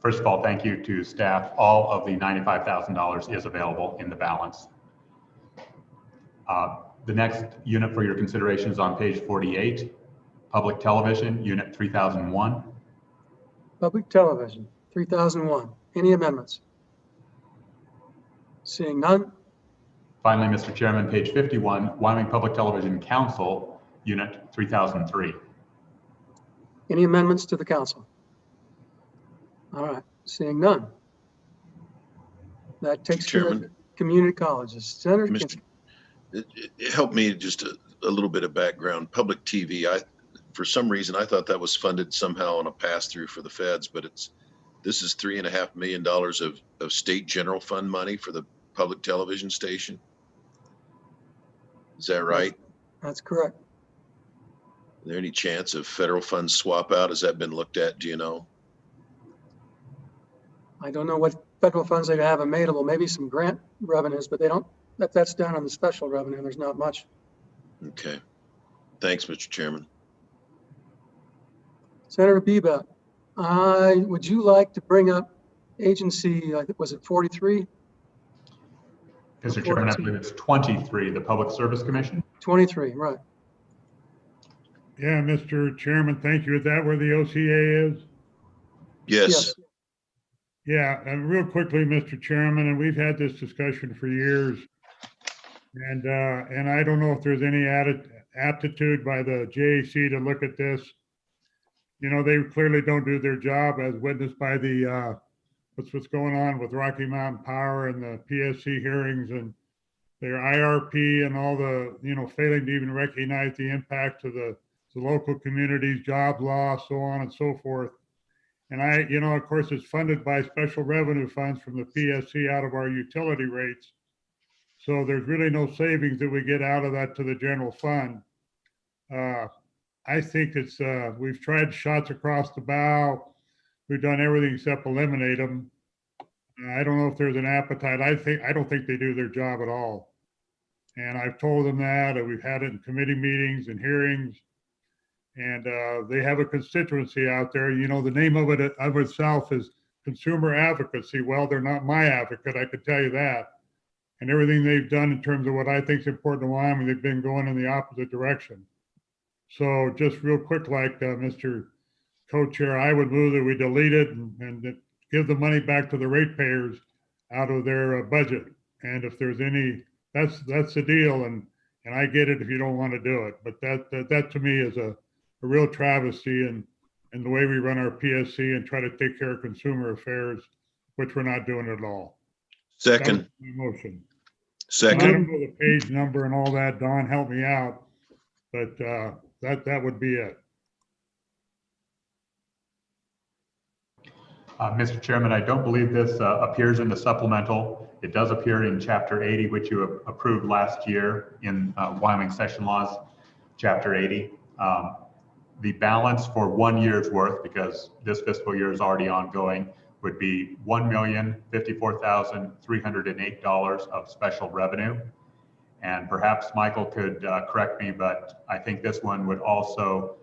first of all, thank you to staff. All of the $95,000 is available in the balance. The next unit for your consideration is on page 48, Public Television, Unit 3001. Public Television, 3001. Any amendments? Seeing none. Finally, Mr. Chairman, page 51, Wyoming Public Television Council, Unit 3003. Any amendments to the council? All right, seeing none. That takes care of community colleges. Senator Kinsley. It helped me just a little bit of background. Public TV, for some reason, I thought that was funded somehow on a pass-through for the feds, but this is $3.5 million of state general fund money for the public television station. Is that right? That's correct. Is there any chance of federal funds swap out? Has that been looked at? Do you know? I don't know what federal funds they have available, maybe some grant revenues, but they don't, that's down on the special revenue. There's not much. Okay. Thanks, Mr. Chairman. Senator Bebut, would you like to bring up agency, was it 43? Mr. Chairman, I believe it's 23, the Public Service Commission. 23, right. Yeah, Mr. Chairman, thank you. Is that where the OCA is? Yes. Yeah, and real quickly, Mr. Chairman, and we've had this discussion for years, and I don't know if there's any aptitude by the JAC to look at this. You know, they clearly don't do their job, as witnessed by the what's going on with Rocky Mountain Power and the PSC hearings and their IRP and all the, failing to even recognize the impact to the the local communities, job loss, so on and so forth. And of course, it's funded by special revenue funds from the PSC out of our utility rates. So there's really no savings that we get out of that to the general fund. I think we've tried shots across the bow. We've done everything except eliminate them. I don't know if there's an appetite. I don't think they do their job at all. And I've told them that, and we've had it in committee meetings and hearings. And they have a constituency out there. The name of it of itself is consumer advocacy. Well, they're not my advocate, I could tell you that. And everything they've done in terms of what I think is important to Wyoming, they've been going in the opposite direction. So just real quick, like Mr. Co-Chair, I would move that we delete it and give the money back to the ratepayers out of their budget. And if there's any, that's the deal. And I get it if you don't want to do it. But that to me is a real travesty in the way we run our PSC and try to take care of consumer affairs, which we're not doing at all. Second. Motion. Second. I don't know the page number and all that. Don, help me out. But that would be it. Mr. Chairman, I don't believe this appears in the supplemental. It does appear in Chapter 80, which you approved last year in Wyoming Session Laws, Chapter 80. The balance for 1 year's worth, because this fiscal year is already ongoing, would be $1,054,308 of special revenue. And perhaps Michael could correct me, but I think this one would also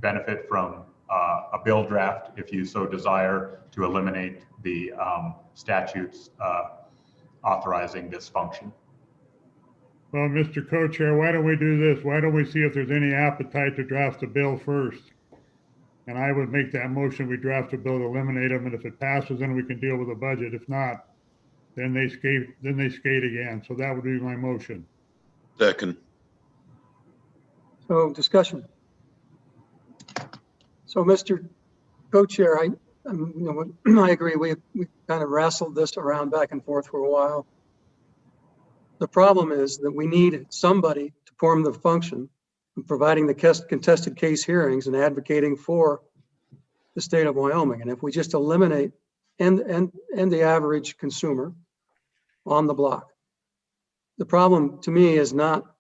benefit from a bill draft, if you so desire, to eliminate the statutes authorizing this function. Well, Mr. Co-Chair, why don't we do this? Why don't we see if there's any appetite to draft a bill first? And I would make that motion. We draft a bill to eliminate them, and if it passes, then we can deal with the budget. If not, then they skate again. So that would be my motion. Second. So discussion. So Mr. Co-Chair, I agree. We kind of wrestled this around back and forth for a while. The problem is that we need somebody to perform the function of providing the contested case hearings and advocating for the state of Wyoming. And if we just eliminate and the average consumer on the block, the problem to me is not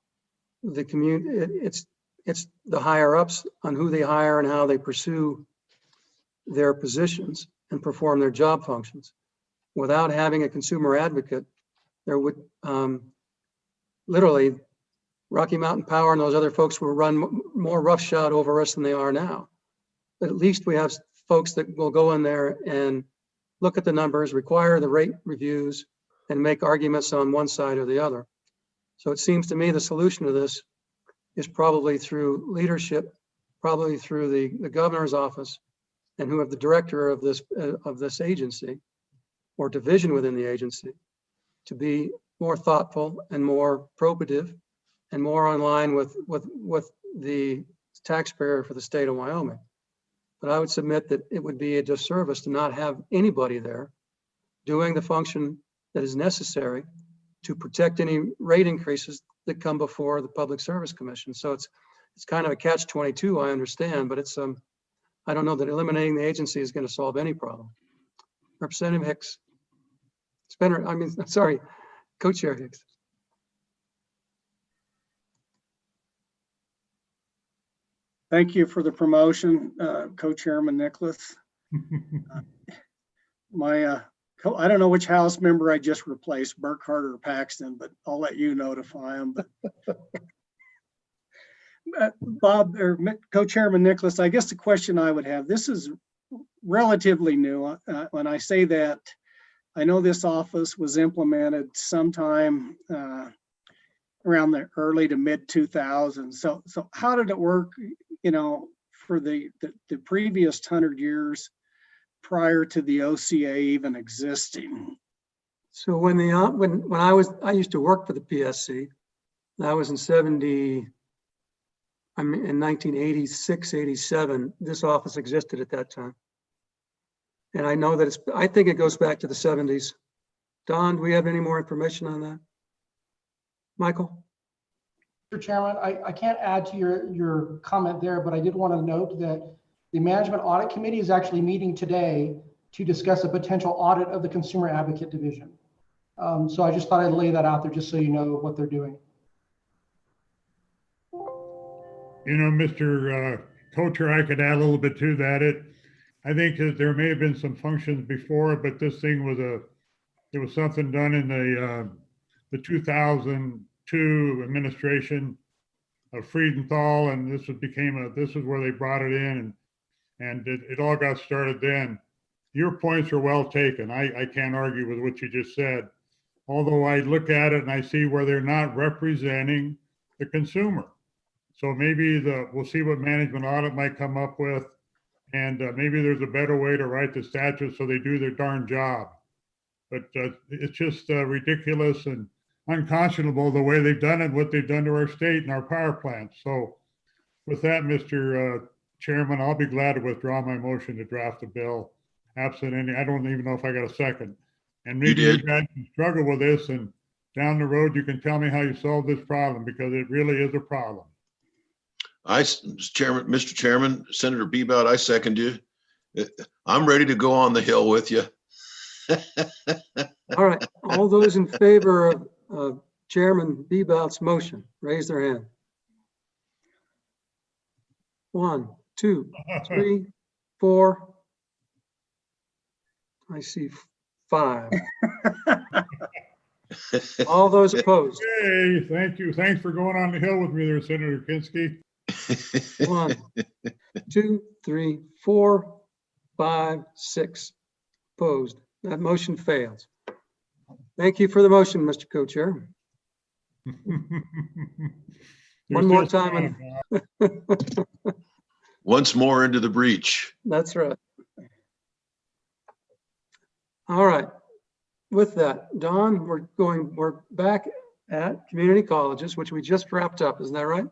the community. It's the higher ups on who they hire and how they pursue their positions and perform their job functions. Without having a consumer advocate, there would literally Rocky Mountain Power and those other folks will run more roughshod over us than they are now. But at least we have folks that will go in there and look at the numbers, require the rate reviews, and make arguments on one side or the other. So it seems to me the solution to this is probably through leadership, probably through the governor's office, and who have the director of this agency or division within the agency to be more thoughtful and more probative and more in line with the taxpayer for the state of Wyoming. But I would submit that it would be a disservice to not have anybody there doing the function that is necessary to protect any rate increases that come before the Public Service Commission. So it's kind of a catch-22, I understand, but it's I don't know that eliminating the agency is going to solve any problem. Representative Hicks. Co-Chair Hicks. Thank you for the promotion, Co-Chairman Nicholas. I don't know which House member I just replaced, Burkhart or Paxton, but I'll let you notify them. Bob or Co-Chairman Nicholas, I guess the question I would have, this is relatively new. When I say that, I know this office was implemented sometime around the early to mid 2000s. So how did it work, for the previous 100 years prior to the OCA even existing? So when I used to work for the PSC, that was in 1986, 87, this office existed at that time. And I know that I think it goes back to the 70s. Don, do we have any more information on that? Michael? Mr. Chairman, I can't add to your comment there, but I did want to note that the Management Audit Committee is actually meeting today to discuss a potential audit of the Consumer Advocate Division. So I just thought I'd lay that out there just so you know what they're doing. You know, Mr. Co-Chair, I could add a little bit to that. I think that there may have been some functions before, but this thing was it was something done in the 2002 administration of Friedenthal, and this is where they brought it in, and it all got started then. Your points are well taken. I can't argue with what you just said. Although I look at it and I see where they're not representing the consumer. So maybe we'll see what management audit might come up with. And maybe there's a better way to write the statute so they do their darn job. But it's just ridiculous and unconscionable the way they've done it, what they've done to our state and our power plants. So with that, Mr. Chairman, I'll be glad to withdraw my motion to draft a bill. Absent any, I don't even know if I got a second. And maybe you guys can struggle with this, and down the road, you can tell me how you solve this problem, because it really is a problem. Mr. Chairman, Senator Bebout, I second you. I'm ready to go on the hill with you. All right, all those in favor of Chairman Bebout's motion, raise their hand. 1, 2, 3, 4. I see 5. All those opposed. Hey, thank you. Thanks for going on the hill with me there, Senator Kinski. 1, 2, 3, 4, 5, 6 opposed. That motion fails. Thank you for the motion, Mr. Co-Chair. One more time. Once more into the breach. That's right. All right. With that, Don, we're back at community colleges, which we just wrapped up. Isn't that right?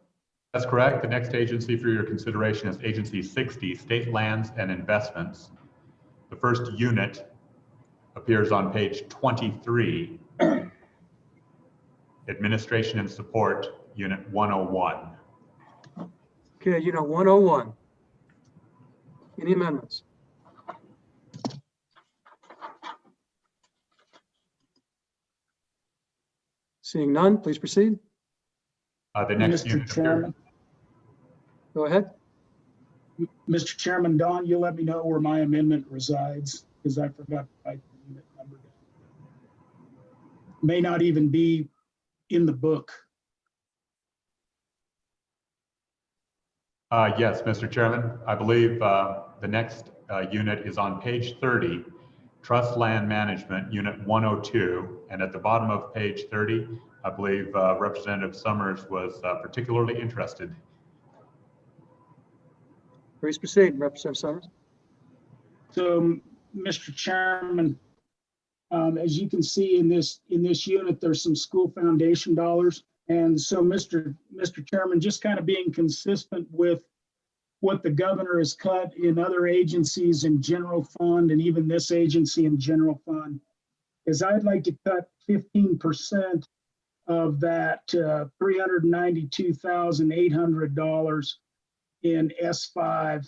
That's correct. The next agency for your consideration is Agency 60, State Lands and Investments. The first unit appears on page 23. Administration and Support, Unit 101. Okay, Unit 101. Any amendments? Seeing none, please proceed. The next Mr. unit Chairman. Go ahead. Mr. Chairman, Don, you let me know where my amendment resides, because I forgot to write the unit number down. May not even be in the book. Yes, Mr. Chairman, I believe the next unit is on page 30, Trust Land Management, Unit 102. And at the bottom of page 30, I believe Representative Summers was particularly interested. Please proceed, Representative Summers. So, Mr. Chairman, as you can see in this unit, there's some school foundation dollars. And so, Mr. Chairman, just kind of being consistent with what the governor has cut in other agencies in general fund, and even this agency in general fund, is I'd like to cut 15% of that $392,800 in S5,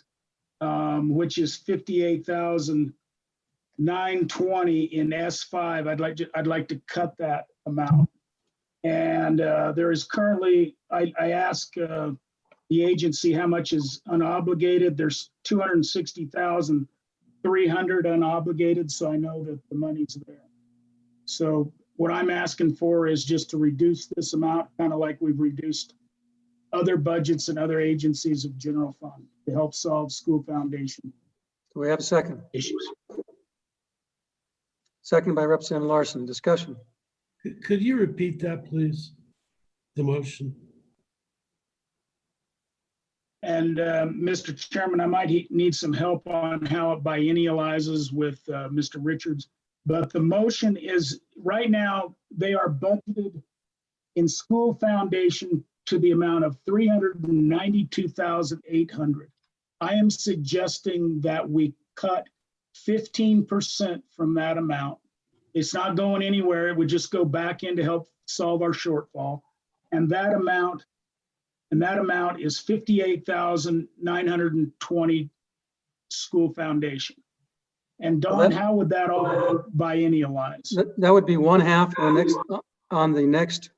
which is $58,920 in S5. I'd like to cut that amount. And there is currently, I ask the agency how much is unobligated. There's $260,300 unobligated, so I know that the money's there. So what I'm asking for is just to reduce this amount, kind of like we've reduced other budgets and other agencies of general fund to help solve school foundation. Do we have a second? Issues. Second by Representative Larson. Discussion. Could you repeat that, please? The motion. And Mr. Chairman, I might need some help on how it biennializes with Mr. Richards. But the motion is, right now, they are budgeted in school foundation to the amount of $392,800. I am suggesting that we cut 15% from that amount. It's not going anywhere. It would just go back in to help solve our shortfall. And that amount And that amount is 58,920 school foundation. And Don, how would that all biennialize? That would be one half on the next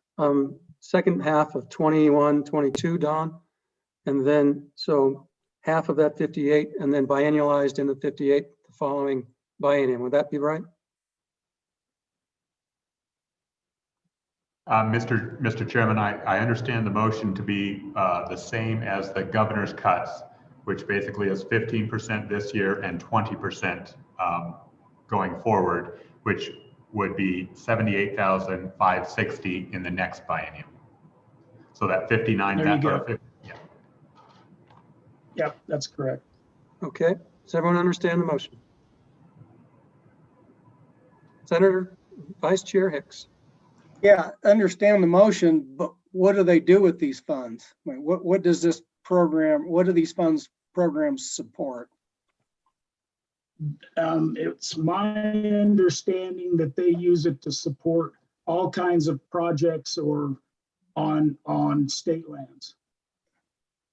second half of 21, 22, Don. And then, so half of that 58 and then biennialized in the 58 the following biennium. Would that be right? Mr. Chairman, I understand the motion to be the same as the governor's cuts, which basically is 15% this year and 20% going forward, which would be 78,560 in the next biennium. So that 59. There you go. Yep, that's correct. Okay. Does everyone understand the motion? Senator Vice Chair Hicks. Yeah, understand the motion, but what do they do with these funds? I mean, what does this program, what do these programs support? It's my understanding that they use it to support all kinds of projects or on state lands.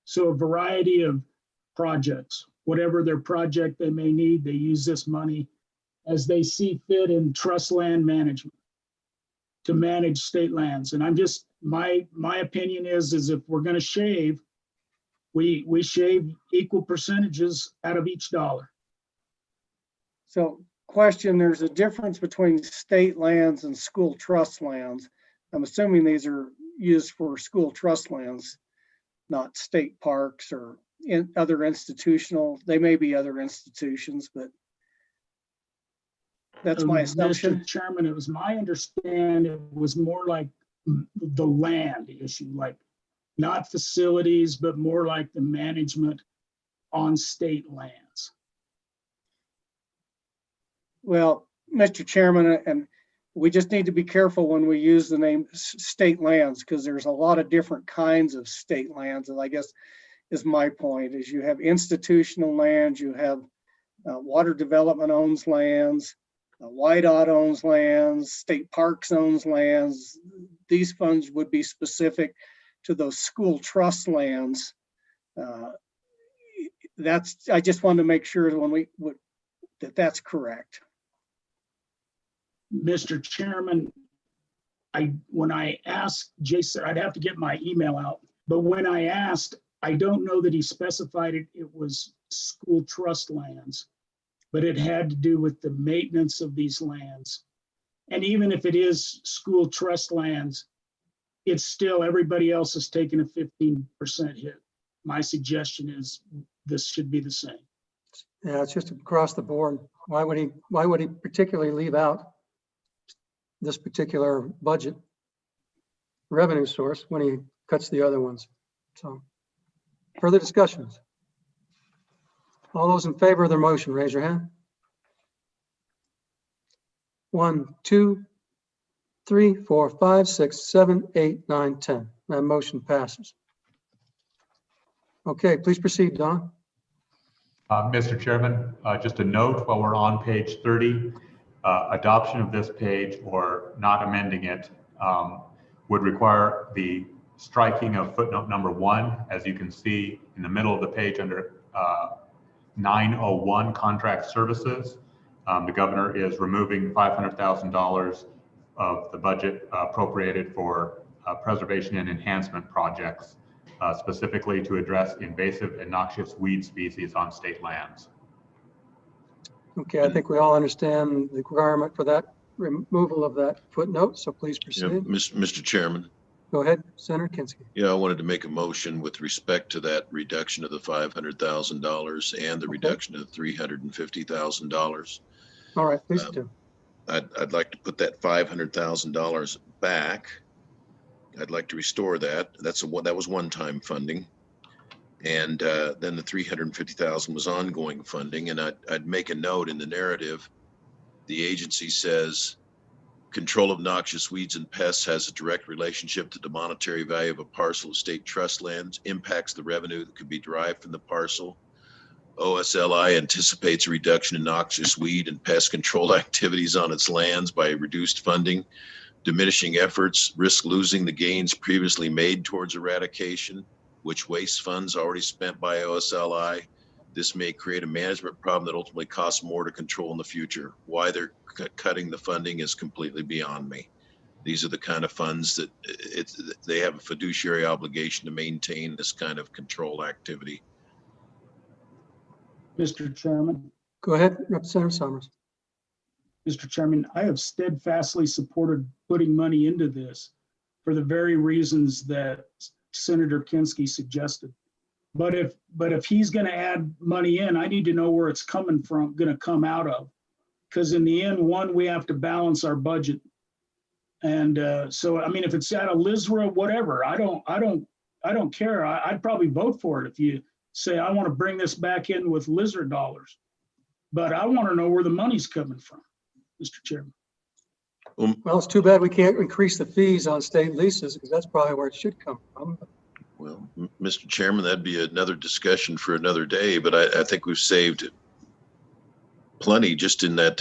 So a variety of projects, whatever their project they may need, they use this money as they see fit in trust land management to manage state lands. And I'm just, my opinion is if we're going to shave, we shave equal percentages out of each dollar. So question, there's a difference between state lands and school trust lands. I'm assuming these are used for school trust lands, not state parks or other institutional. They may be other institutions, but that's my assumption. Mr. Chairman, it was my understanding it was more like the land issue, like not facilities, but more like the management on state lands. Well, Mr. Chairman, and we just need to be careful when we use the name state lands, because there's a lot of different kinds of state lands. And I guess is my point is you have institutional lands, you have water development owns lands, YDOT owns lands, state parks owns lands. These funds would be specific to those school trust lands. I just wanted to make sure when that's correct. Mr. Chairman, when I asked Jason, I'd have to get my email out, but when I asked, I don't know that he specified it was school trust lands, but it had to do with the maintenance of these lands. And even if it is school trust lands, it's still everybody else is taking a 15% hit. My suggestion is this should be the same. Yeah, it's just across the board. Why would he particularly leave out this particular budget revenue source when he cuts the other ones? So further discussions. All those in favor of the motion, raise your hand. 1, 2, 3, 4, 5, 6, 7, 8, 9, 10. That motion passes. Okay, please proceed, Don. Mr. Chairman, just a note while we're on page 30, adoption of this page or not amending it would require the striking of footnote number 1, as you can see in the middle of the page under 901 contract services. The governor is removing $500,000 of the budget appropriated for preservation and enhancement projects, specifically to address invasive and noxious weed species on state lands. Okay, I think we all understand the requirement for that removal of that footnote, so please proceed. Yeah, Mr. Chairman. Go ahead, Senator Kinski. Yeah, I wanted to make a motion with respect to that reduction of the $500,000 and the reduction of $350,000. All right, please do. I'd like to put that $500,000 back. I'd like to restore that. That was one-time funding. And then the $350,000 was ongoing funding. And I'd make a note in the narrative. The agency says control of noxious weeds and pests has a direct relationship to the monetary value of a parcel of state trust lands, impacts the revenue that could be derived from the parcel. OSLI anticipates a reduction in noxious weed and pest control activities on its lands by reduced funding, diminishing efforts, risk losing the gains previously made towards eradication. which wastes funds already spent by OSLI. This may create a management problem that ultimately costs more to control in the future. Why they're cutting the funding is completely beyond me. These are the kind of funds that they have a fiduciary obligation to maintain this kind of control activity. Mr. Chairman. Go ahead, Representative Summers. Mr. Chairman, I have steadfastly supported putting money into this for the very reasons that Senator Kinski suggested. But if he's going to add money in, I need to know where it's coming from, going to come out of. Because in the end, one, we have to balance our budget. And so, I mean, if it's out of LISRA, whatever, I don't care. I'd probably vote for it if you say, I want to bring this back in with LISRA dollars. But I want to know where the money's coming from, Mr. Chairman. Well, it's too bad we can't increase the fees on state leases, because that's probably where it should come from. Well, Mr. Chairman, that'd be another discussion for another day, but I think we've saved plenty just in that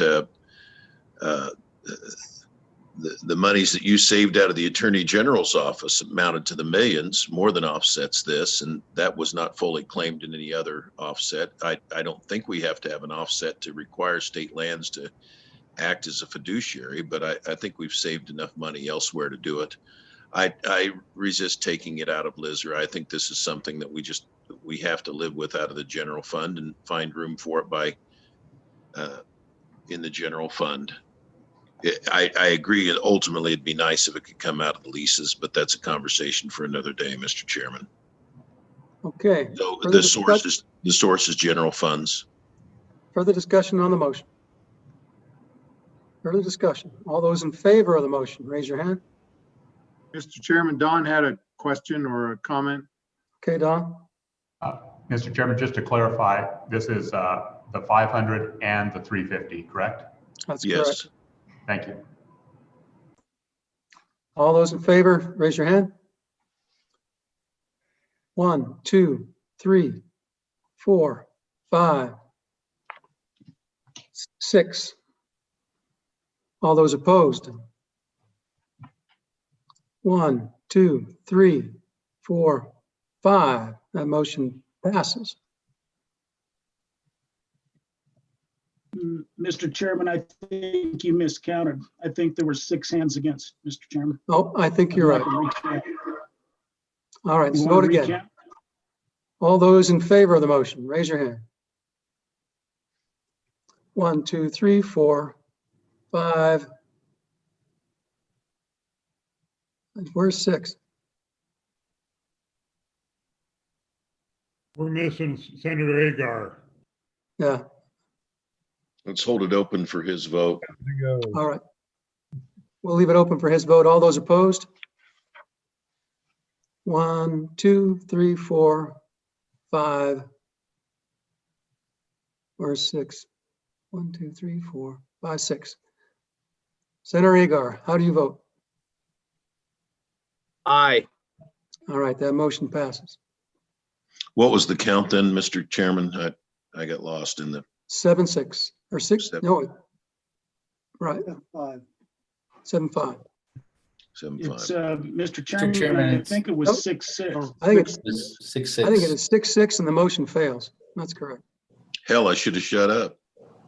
the monies that you saved out of the Attorney General's office amounted to the millions, more than offsets this, and that was not fully claimed in any other offset. I don't think we have to have an offset to require state lands to act as a fiduciary, but I think we've saved enough money elsewhere to do it. I resist taking it out of LISRA. I think this is something that we have to live with out of the general fund and find room for it by in the general fund. I agree. Ultimately, it'd be nice if it could come out of the leases, but that's a conversation for another day, Mr. Chairman. Okay. So the source is general funds. Further discussion on the motion. Further discussion. All those in favor of the motion, raise your hand. Mr. Chairman, Don had a question or a comment. Okay, Don. Mr. Chairman, just to clarify, this is the 500 and the 350, correct? That's yes. correct. Thank you. All those in favor, raise your hand. 1, 2, 3, 4, 5, 6. All those opposed. 1, 2, 3, 4, 5. That motion passes. Mr. Chairman, I think you miscounted. I think there were 6 hands against, Mr. Chairman. Oh, I think you're right. All right, let's vote again. All those in favor of the motion, raise your hand. 1, 2, 3, 4, 5. Where's 6? We're missing Senator Agar. Yeah. Let's hold it open for his vote. All right. We'll leave it open for his vote. All those opposed? 1, 2, 3, 4, 5. Where's 6? 1, 2, 3, 4, 5, 6. Senator Agar, how do you vote? Aye. All right, that motion passes. What was the count then, Mr. Chairman? I got lost in the 7-6 or 6? 7. No, right. 5. 7-5. 7-5. It's Mr. Chairman, I think it was 6-6. I think it's 6-6. I think it is 6-6 and the motion fails. That's correct. Hell, I should have shut up.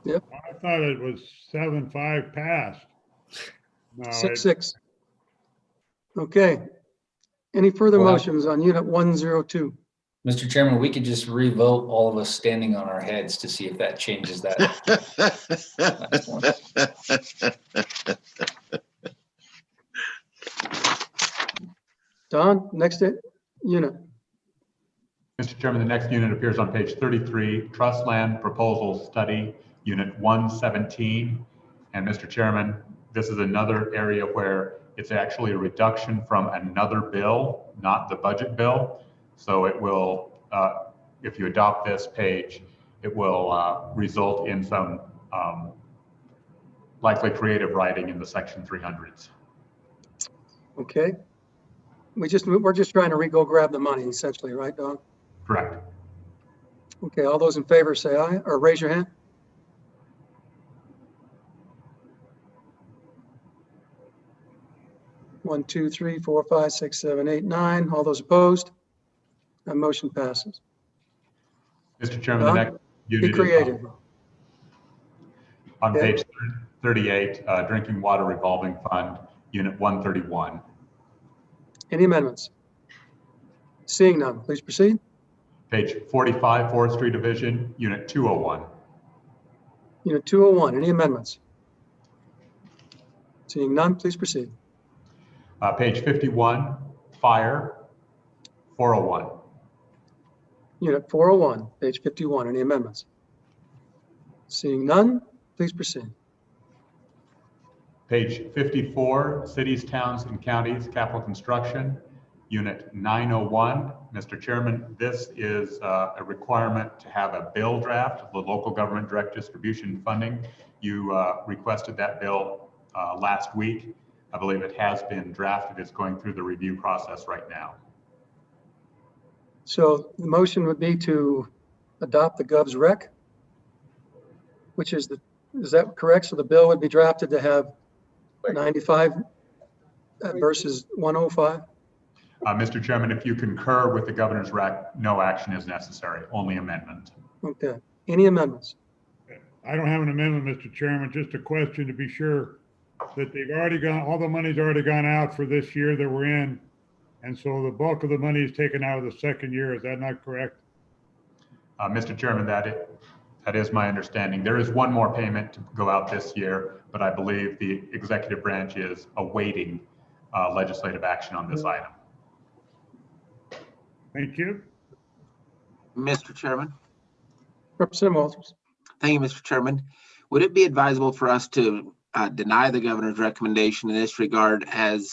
Yep. I thought it was 7-5 passed. No, 6-6. Okay. Any further motions on Unit 102? Mr. Chairman, we could just revote all of us standing on our heads to see if that changes that. Don, next unit. Mr. Chairman, the next unit appears on page 33, Trust Land Proposal Study, Unit 117. And Mr. Chairman, this is another area where it's actually a reduction from another bill, not the budget bill. So it will, if you adopt this page, it will result in some likely creative writing in the section 300s. Okay. We're just trying to go grab the money essentially, right, Don? Correct. Okay, all those in favor say aye or raise your hand. One, two, three, four, five, six, seven, eight, 9. All those opposed? That motion passes. Mr. Chairman, the next Be unit is creative. on Okay. page 38, Drinking Water Revolving Fund, Unit 131. Any amendments? Seeing none, please proceed. Page 45, Forestry Division, Unit 201. Unit 201, any amendments? Seeing none, please proceed. Page 51, Fire, 401. Unit 401, page 51, any amendments? Seeing none, please proceed. Page 54, Cities, Towns, and Counties, Capital Construction, Unit 901. Mr. Chairman, this is a requirement to have a bill draft of the local government direct distribution funding. You requested that bill last week. I believe it has been drafted. It's going through the review process right now. So the motion would be to adopt the Gov's rec, which is that correct? So the bill would be drafted to have 95 versus 105? Mr. Chairman, if you concur with the governor's rec, no action is necessary, only amendment. Okay. Any amendments? I don't have an amendment, Mr. Chairman, just a question to be sure that they've already gone, all the money's already gone out for this year that we're in. And so the bulk of the money is taken out of the second year. Is that not correct? Mr. Chairman, that is my understanding. There is one more payment to go out this year, but I believe the executive branch is awaiting legislative action on this item. Thank you. Mr. Chairman. Representative Walters. Thank you, Mr. Chairman. Would it be advisable for us to deny the governor's recommendation in this regard, as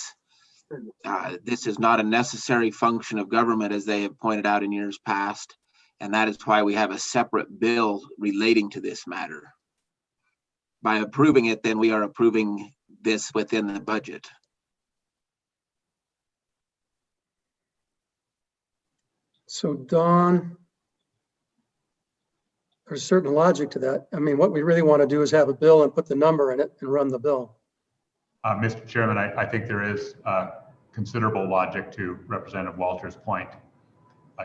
this is not a necessary function of government, as they have pointed out in years past, and that is why we have a separate bill relating to this matter? By approving it, then we are approving this within the budget. So Don, there's certain logic to that. I mean, what we really want to do is have a bill and put the number in it and run the bill. Mr. Chairman, I think there is considerable logic to Representative Walters' point.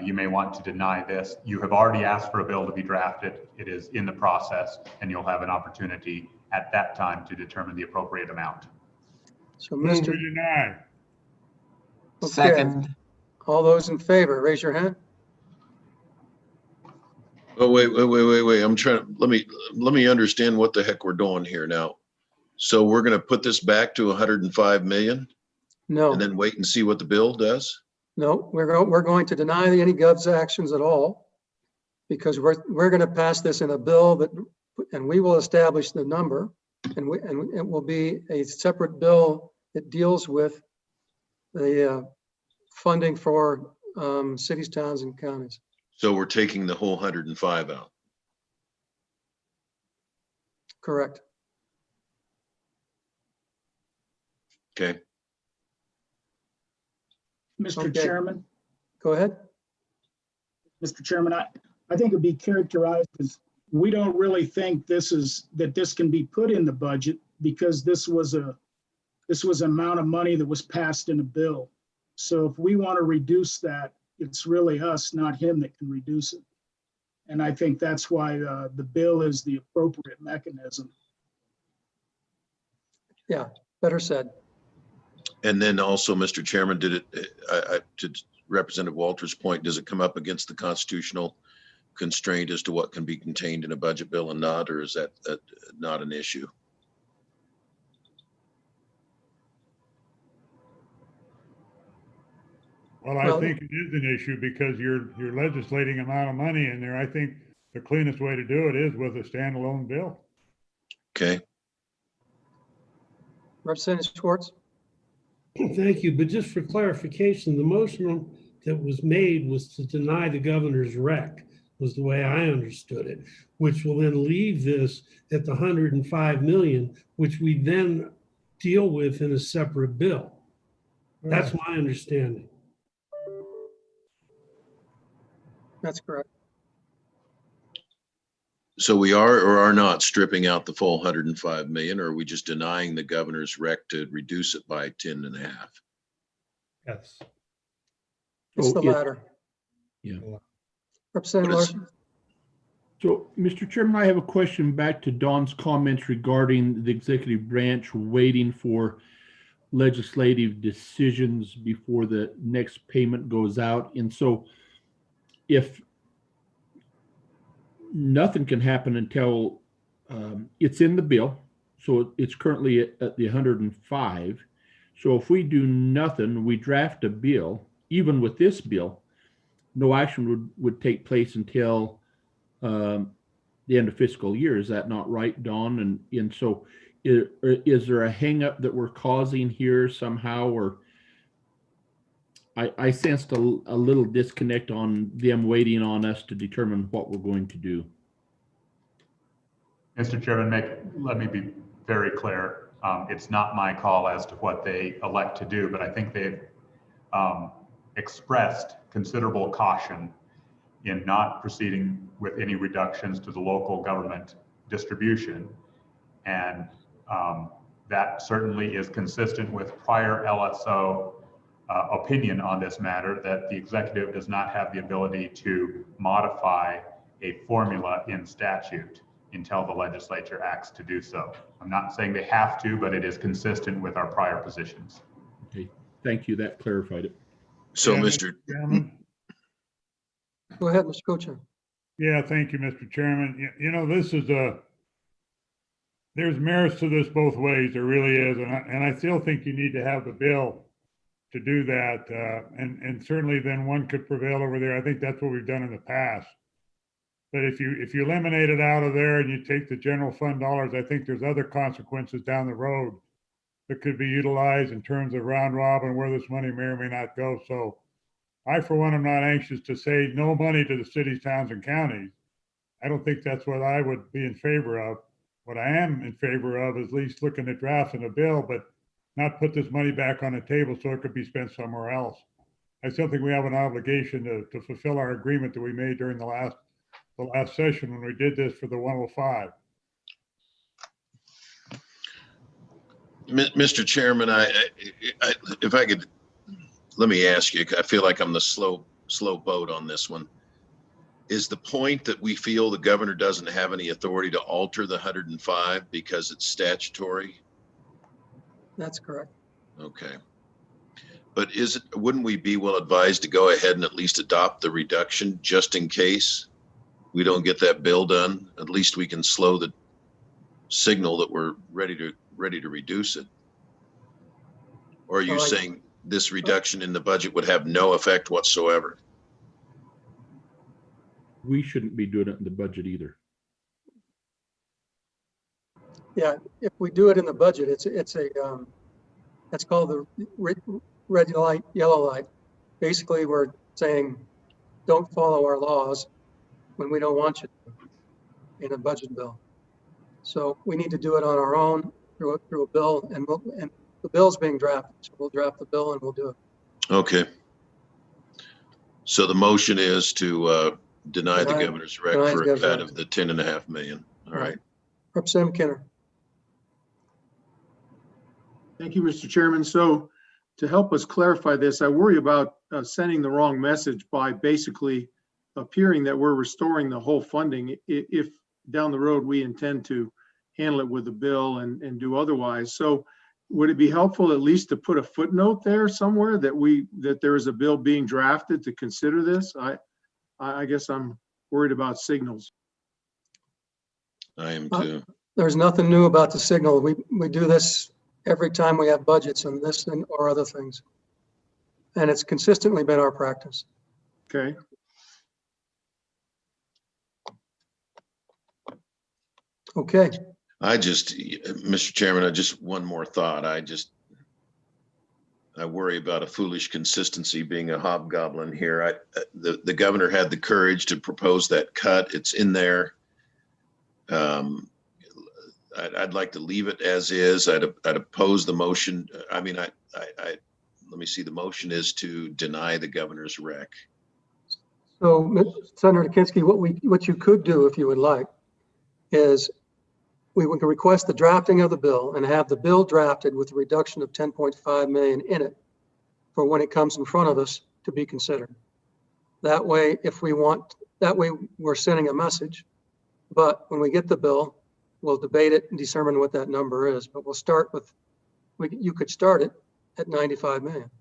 You may want to deny this. You have already asked for a bill to be drafted. It is in the process, and you'll have an opportunity at that time to determine the appropriate amount. So Move Mr. to deny. Okay. Second. All those in favor, raise your hand. Oh, wait. I'm trying, let me understand what the heck we're doing here now. So we're going to put this back to 105 million No, and then wait and see what the bill does? no, we're going to deny any Gov's actions at all, because we're going to pass this in a bill and we will establish the number, and it will be a separate bill that deals with the funding for cities, towns, and counties. So we're taking the whole 105 out. Correct. Okay. Mr. Okay. Chairman, Go ahead. Mr. Chairman, I think it'd be characterized as, we don't really think that this can be put in the budget, because this was amount of money that was passed in a bill. So if we want to reduce that, it's really us, not him, that can reduce it. And I think that's why the bill is the appropriate mechanism. Yeah, better said. And then also, Mr. Chairman, did it, to Representative Walters' point, does it come up against the constitutional constraint as to what can be contained in a budget bill and not, or is that not an issue? Well, I think it is an issue because you're legislating amount of money in there. I think the cleanest way to do it is with a standalone bill. Okay. Representative Schwartz. Thank you. But just for clarification, the motion that was made was to deny the governor's rec, was the way I understood it, which will then leave this at the 105 million, which we then deal with in a separate bill. That's my understanding. That's correct. So we are or are not stripping out the full 105 million, or are we just denying the governor's rec to reduce it by 10.5? Yes. It's the latter. Yeah. Representative Larson. So, Mr. Chairman, I have a question back to Don's comments regarding the executive branch waiting for legislative decisions before the next payment goes out. And so if nothing can happen until it's in the bill, so it's currently at the 105. So if we do nothing, we draft a bill, even with this bill, no action would take place until the end of fiscal year. Is that not right, Don? And so is there a hang up that we're causing here somehow, or I sensed a little disconnect on them waiting on us to determine what we're going to do. Mr. Chairman, let me be very clear. It's not my call as to what they elect to do, but I think they've expressed considerable caution in not proceeding with any reductions to the local government distribution. And that certainly is consistent with prior LSO opinion on this matter, that the executive does not have the ability to modify a formula in statute until the legislature acts to do so. I'm not saying they have to, but it is consistent with our prior positions. Okay, thank you. That clarified it. So, Yeah, Mr. Chairman. Go ahead, Mr. Co-Chair. Yeah, thank you, Mr. Chairman. You know, this is there's merits to this both ways. There really is. And I still think you need to have the bill to do that. And certainly then one could prevail over there. I think that's what we've done in the past. But if you eliminate it out of there and you take the general fund dollars, I think there's other consequences down the road that could be utilized in terms of round robin, where this money may or may not go. So I, for one, am not anxious to say no money to the cities, towns, and counties. I don't think that's what I would be in favor of. What I am in favor of is at least looking at drafting a bill, but not put this money back on the table so it could be spent somewhere else. I still think we have an obligation to fulfill our agreement that we made during the last session when we did this for the 105. Mr. Chairman, if I could, let me ask you, I feel like I'm the slow boat on this one. Is the point that we feel the governor doesn't have any authority to alter the 105 because it's statutory? That's correct. Okay. But wouldn't we be well advised to go ahead and at least adopt the reduction just in case we don't get that bill done? At least we can slow the signal that we're ready to reduce it. Or are you saying this reduction in the budget would have no effect whatsoever? We shouldn't be doing it in the budget either. Yeah, if we do it in the budget, it's called the red light, yellow light. Basically, we're saying don't follow our laws when we don't want you to in a budget bill. So we need to do it on our own through a bill, and the bill's being drafted. So we'll draft the bill and we'll do it. Okay. So the motion is to deny the governor's rec for a cut of the 10.5 million. All right. Representative Kinner. Thank you, Mr. Chairman. So to help us clarify this, I worry about sending the wrong message by basically appearing that we're restoring the whole funding if down the road we intend to handle it with a bill and do otherwise. So would it be helpful at least to put a footnote there somewhere that there is a bill being drafted to consider this? I guess I'm worried about signals. I am too. There's nothing new about the signal. We do this every time we have budgets and this or other things. And it's consistently been our practice. Okay. Okay. Mr. Chairman, one more thought. I worry about a foolish consistency being a hobgoblin here. The governor had the courage to propose that cut. It's in there. I'd like to leave it as is. I'd oppose the motion. I mean, let me see. The motion is to deny the governor's rec. So, Senator Kinski, what you could do, if you would like, is we can request the drafting of the bill and have the bill drafted with a reduction of 10.5 million in it for when it comes in front of us to be considered. That way, if we want, that way we're sending a message. But when we get the bill, we'll debate it and determine what that number is. But we'll start with, you could start it at 95 million.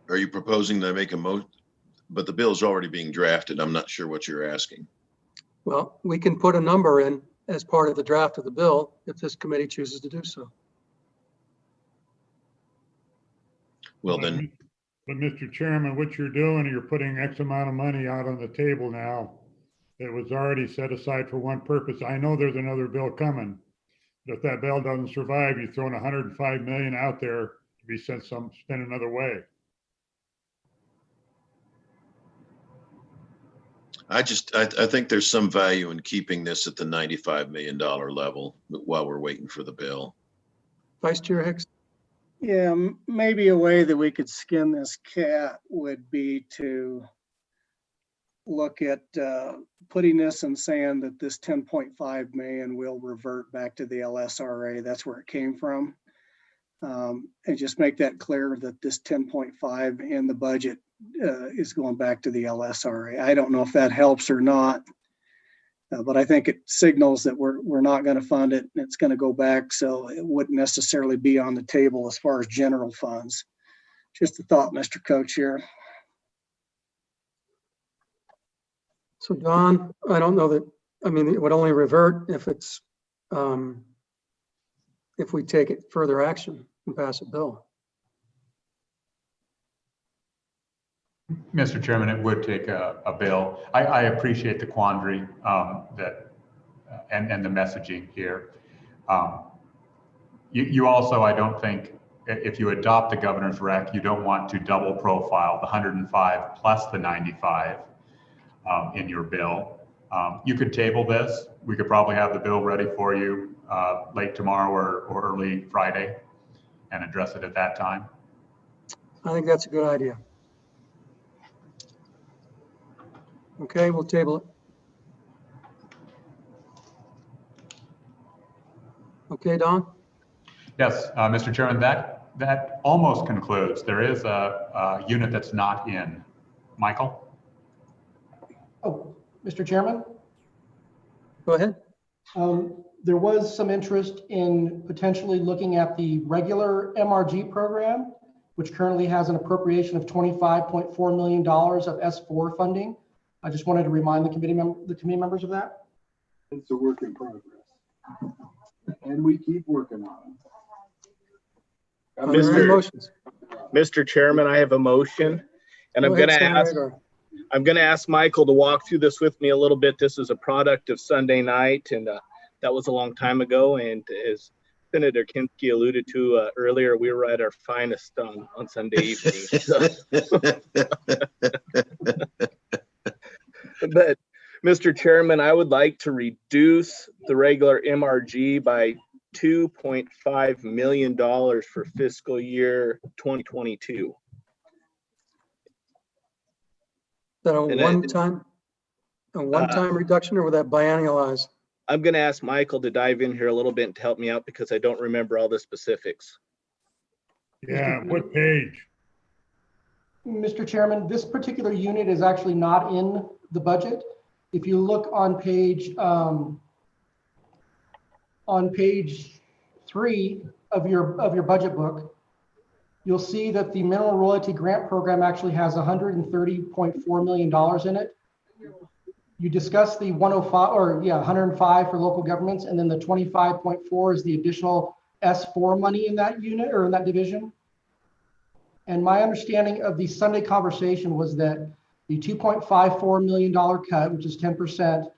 Are you proposing to make a motion? But the bill's already being drafted. I'm not sure what you're asking. Well, we can put a number in as part of the draft of the bill if this committee chooses to do so. Well, then. But Mr. Chairman, what you're doing, you're putting X amount of money out on the table now that was already set aside for one purpose. I know there's another bill coming. But if that bill doesn't survive, you're throwing 105 million out there to be spent another way. I think there's some value in keeping this at the $95 million level while we're waiting for the bill. Vice Chair Hicks. Yeah, maybe a way that we could skin this cat would be to look at putting this and saying that this 10.5 million will revert back to the LSRA. That's where it came from. And just make that clear that this 10.5 in the budget is going back to the LSRA. I don't know if that helps or not, but I think it signals that we're not going to fund it and it's going to go back. So it wouldn't necessarily be on the table as far as general funds. Just a thought, Mr. Co-Chair. So Don, I don't know that, I mean, it would only revert if it's, if we take it further action and pass a bill. Mr. Chairman, it would take a bill. I appreciate the quandary and the messaging here. You also, I don't think, if you adopt the governor's rec, you don't want to double profile the 105 plus the 95 in your bill. You could table this. We could probably have the bill ready for you late tomorrow or early Friday and address it at that time. I think that's a good idea. Okay, we'll table it. Okay, Don? Yes, Mr. Chairman, that almost concludes. There is a unit that's not in. Michael? Oh, Mr. Chairman? Go ahead. There was some interest in potentially looking at the regular MRG program, which currently has an appropriation of $25.4 million of S4 funding. I just wanted to remind the committee members of that. It's a work in progress, and we keep working on it. Mr. Chairman, I have a motion, and I'm going to ask Michael to walk through this with me a little bit. This is a product of Sunday night, and that was a long time ago. And as Senator Kinski alluded to earlier, we were at our finest on Sunday evening. But Mr. Chairman, I would like to reduce the regular MRG by $2.5 million for fiscal year 2022. Is that a one-time reduction, or will that biannualize? I'm going to ask Michael to dive in here a little bit and to help me out because I don't remember all the specifics. Yeah, what page? Mr. Chairman, this particular unit is actually not in the budget. If you look on page 3 of your budget book, you'll see that the mineral royalty grant program actually has $130.4 million in it. You discussed the 105 for local governments, and then the 25.4 is the additional S4 money in that unit or in that division. And my understanding of the Sunday conversation was that the $2.54 million cut, which is 10%,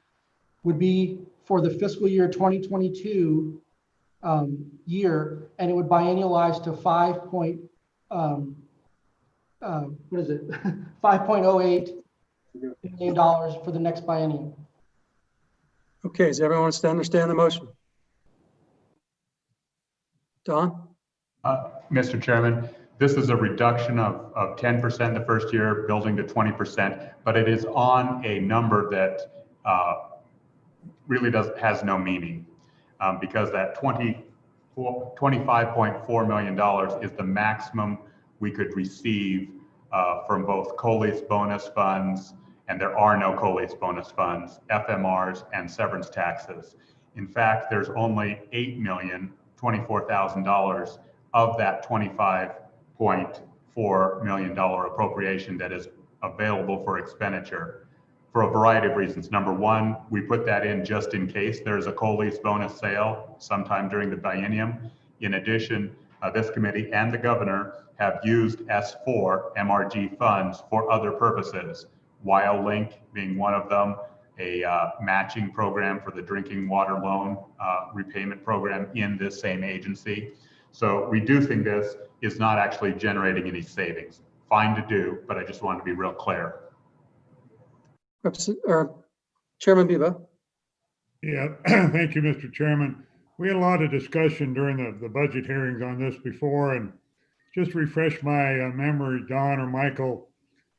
would be for the fiscal year 2022 year, and it would biannualize to $5.08 million for the next biennium. Okay, does everyone understand the motion? Don? Mr. Chairman, this is a reduction of 10% the first year, building to 20%, but it is on a number that really has no meaning because that $25.4 million is the maximum we could receive from both COLEAS bonus funds, and there are no COLEAS bonus funds, FMRs, and severance taxes. In fact, there's only $8,024,000 of that $25.4 million appropriation that is available for expenditure for a variety of reasons. Number one, we put that in just in case there's a COLEAS bonus sale sometime during the biennium. In addition, this committee and the governor have used S4 MRG funds for other purposes, WyoLink being one of them, a matching program for the drinking water loan repayment program in this same agency. So we do think this is not actually generating any savings. Fine to do, but I just want to be real clear. Chairman Biba. Yeah, thank you, Mr. Chairman. We had a lot of discussion during the budget hearings on this before, and just refresh my memory, Don or Michael,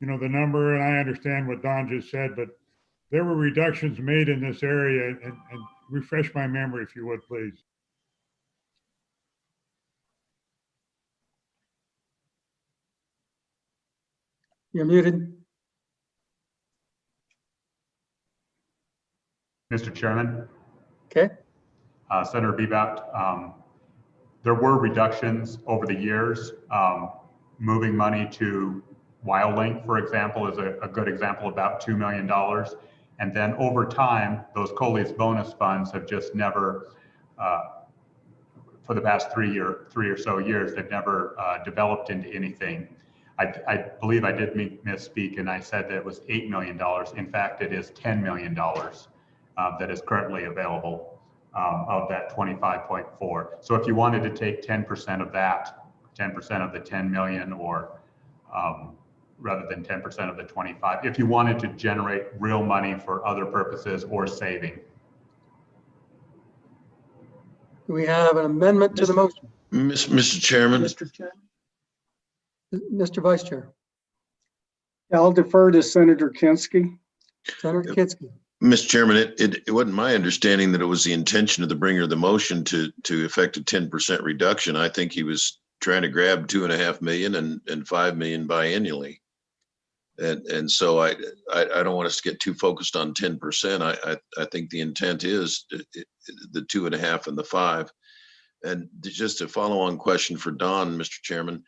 the number, and I understand what Don just said, but there were reductions made in this area, and refresh my memory if you would, please. You're muted. Mr. Chairman. Okay. Senator Bebout, there were reductions over the years. Moving money to WyoLink, for example, is a good example, about $2 million. And then over time, those COLEAS bonus funds have just never, for the past three or so years, they've never developed into anything. I believe I did misspeak, and I said that it was $8 million. In fact, it is $10 million that is currently available of that 25.4. So if you wanted to take 10% of that, 10% of the 10 million, or rather than 10% of the 25, if you wanted to generate real money for other purposes or saving. Do we have an amendment to the motion? Mr. Chairman. Mr. Chairman. Mr. Vice Chair. I'll defer to Senator Kinski. Senator Kinski. Mr. Chairman, it wasn't my understanding that it was the intention of the bringer of the motion to effect a 10% reduction. I think he was trying to grab 2.5 million and 5 million biennially. And so I don't want us to get too focused on 10%. I think the intent is the 2.5 and the 5. And just a follow-on question for Don, Mr. Chairman,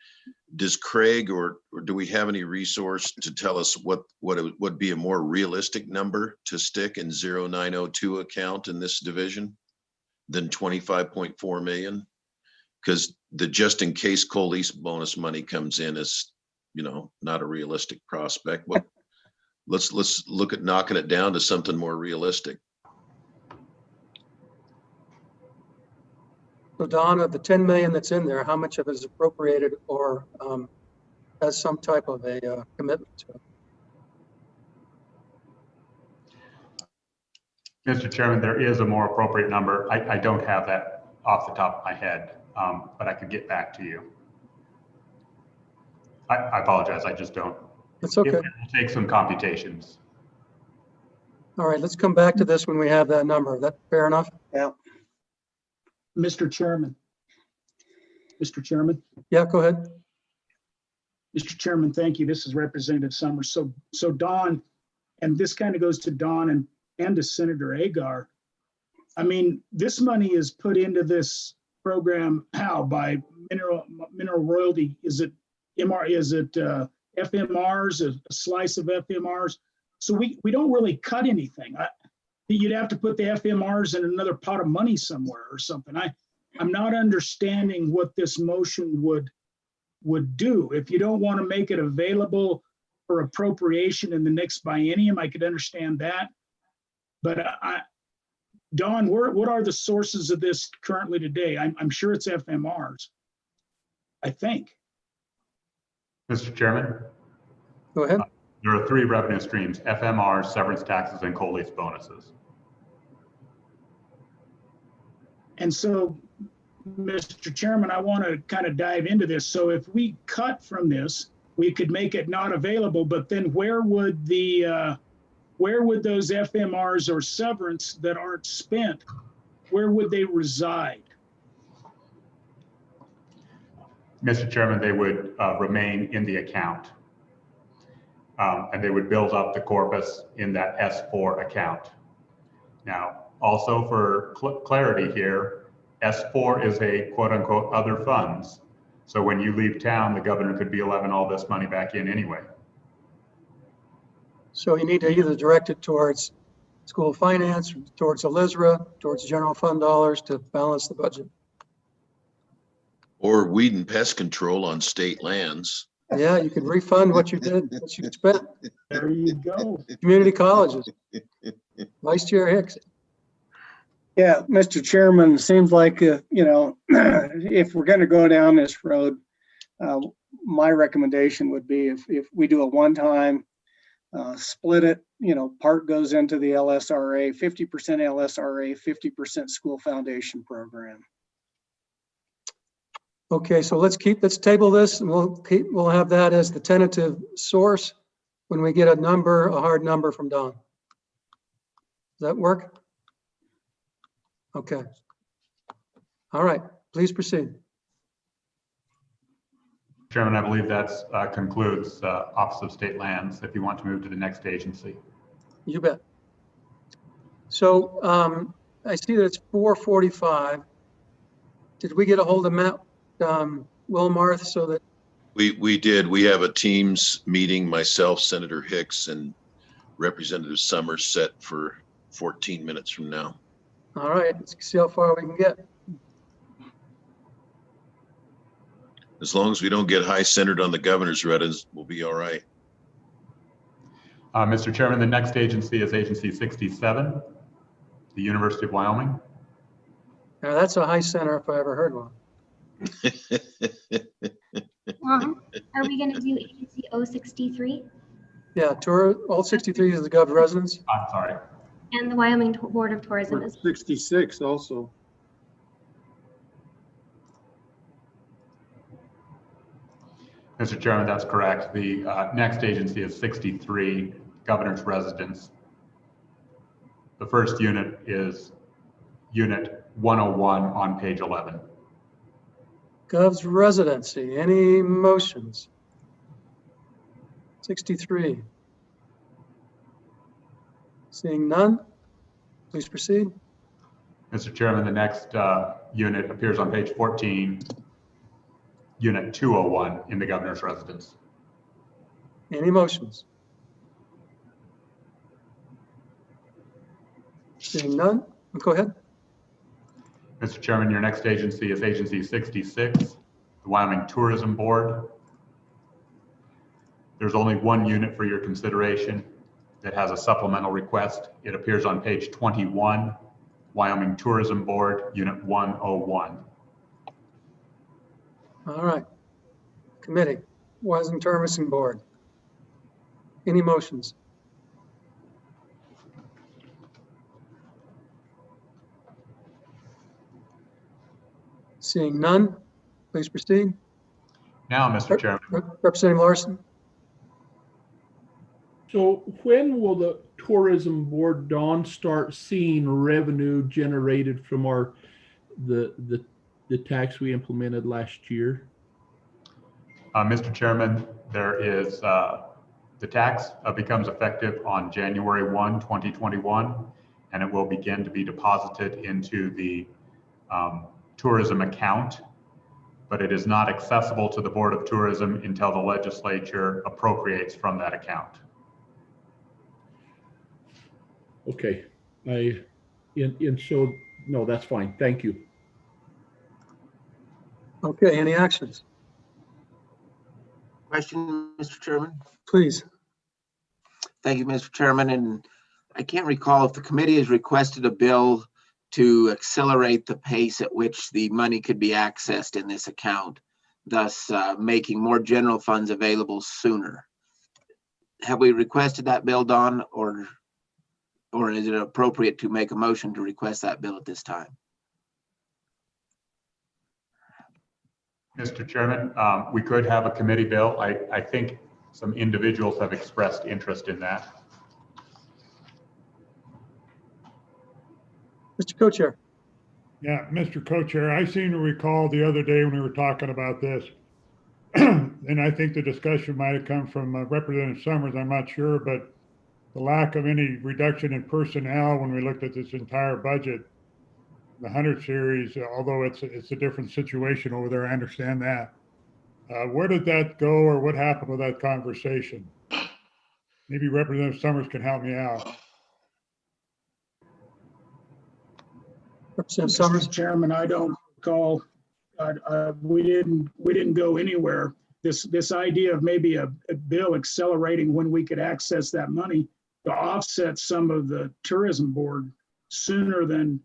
does Craig or do we have any resource to tell us what it would be a more realistic number to stick in 0902 account in this division than 25.4 million? Because the just in case COLEAS bonus money comes in is, not a realistic prospect. But let's look at knocking it down to something more realistic. So Don, of the 10 million that's in there, how much of it is appropriated or has some type of a commitment to it? Mr. Chairman, there is a more appropriate number. I don't have that off the top of my head, but I could get back to you. I apologize, I just don't. It's okay. It will take some computations. All right, let's come back to this when we have that number. Is that fair enough? Yeah. Mr. Chairman. Mr. Chairman. Yeah, go ahead. Mr. Chairman, thank you. This is Representative Summers. So Don, and this kind of goes to Don and to Senator Agar. I mean, this money is put into this program how? By mineral royalty? Is it FMRs, a slice of FMRs? So we don't really cut anything. You'd have to put the FMRs in another pot of money somewhere or something. I'm not understanding what this motion would do. If you don't want to make it available for appropriation in the next biennium, I could understand that. But Don, what are the sources of this currently today? I'm sure it's FMRs, I think. Mr. Chairman. Go ahead. There are 3 revenue streams: FMRs, severance taxes, and COLEAS bonuses. And so, Mr. Chairman, I want to kind of dive into this. So if we cut from this, we could make it not available, but then where would those FMRs or severance that aren't spent, where would they reside? Mr. Chairman, they would remain in the account. and they would build up the corpus in that S4 account. Now, also for clarity here, S4 is a quote unquote other funds. So when you leave town, the governor could be levying all this money back in anyway. So you need to either direct it towards school finance, towards Elizra, towards general fund dollars to balance the budget. Or weed and pest control on state lands. Yeah, you could refund what you did, what you spent. There you go. Community colleges. Vice Chair Hicks. Yeah, Mr. Chairman, seems like, you know, if we're going to go down this road, my recommendation would be if we do a one-time, split it, you know, part goes into the LSRA, 50% LSRA, 50% school foundation program. Okay, so let's table this, and we'll have that as the tentative source when we get a hard number from Don. Does that work? Okay. All right, please proceed. Chairman, I believe that concludes Office of State Lands. If you want to move to the next agency. You bet. So I see that it's 4:45. Did we get a hold of Matt Wilmarth so that? We did. We have a Teams meeting, myself, Senator Hicks, and Representative Summers set for 14 minutes from now. All right, let's see how far we can get. As long as we don't get high-centered on the governor's residence, we'll be all right. Mr. Chairman, the next agency is Agency 67, the University of Wyoming. Now that's a high center if I ever heard one. Are we going to do agency 063? Yeah, all 63 is the Gov residence. I'm sorry. And the Wyoming Board of Tourism is 66 also. Mr. Chairman, that's correct. The next agency is 63, Governor's Residence. The first unit is Unit 101 on page 11. Gov's residency, any motions? 63. Seeing none, please proceed. Mr. Chairman, the next unit appears on page 14, Unit 201 in the Governor's Residence. Any motions? Seeing none, go ahead. Mr. Chairman, your next agency is Agency 66, the Wyoming Tourism Board. There's only one unit for your consideration that has a supplemental request. It appears on page 21, Wyoming Tourism Board, Unit 101. All right. Committee, Wyoming Tourism Board. Any motions? Seeing none, please proceed. Now, Mr. Chairman. Representative Larson. So when will the tourism board, Don, start seeing revenue generated from the tax we implemented last year? Mr. Chairman, there is the tax becomes effective on January 1, 2021, and it will begin to be deposited into the tourism account, but it is not accessible to the Board of Tourism until the legislature appropriates from that account. Okay, so no, that's fine. Thank you. Okay, any actions? Question, Mr. Chairman? Please. Thank you, Mr. Chairman. And I can't recall if the committee has requested a bill to accelerate the pace at which the money could be accessed in this account, thus making more general funds available sooner. Have we requested that bill, Don, or is it appropriate to make a motion to request that bill at this time? Mr. Chairman, we could have a committee bill. I think some individuals have expressed interest in that. Mr. Co-Chair. Yeah, Mr. Co-Chair, I seem to recall the other day when we were talking about this, And I think the discussion might have come from Representative Summers, I'm not sure, but the lack of any reduction in personnel when we looked at this entire budget, the 100 series, although it's a different situation over there, I understand that. Where did that go, or what happened with that conversation? Maybe Representative Summers can help me out. Representative Summers. Mr. Chairman, I don't recall. We didn't go anywhere. This idea of maybe a bill accelerating when we could access that money to offset some of the tourism board sooner than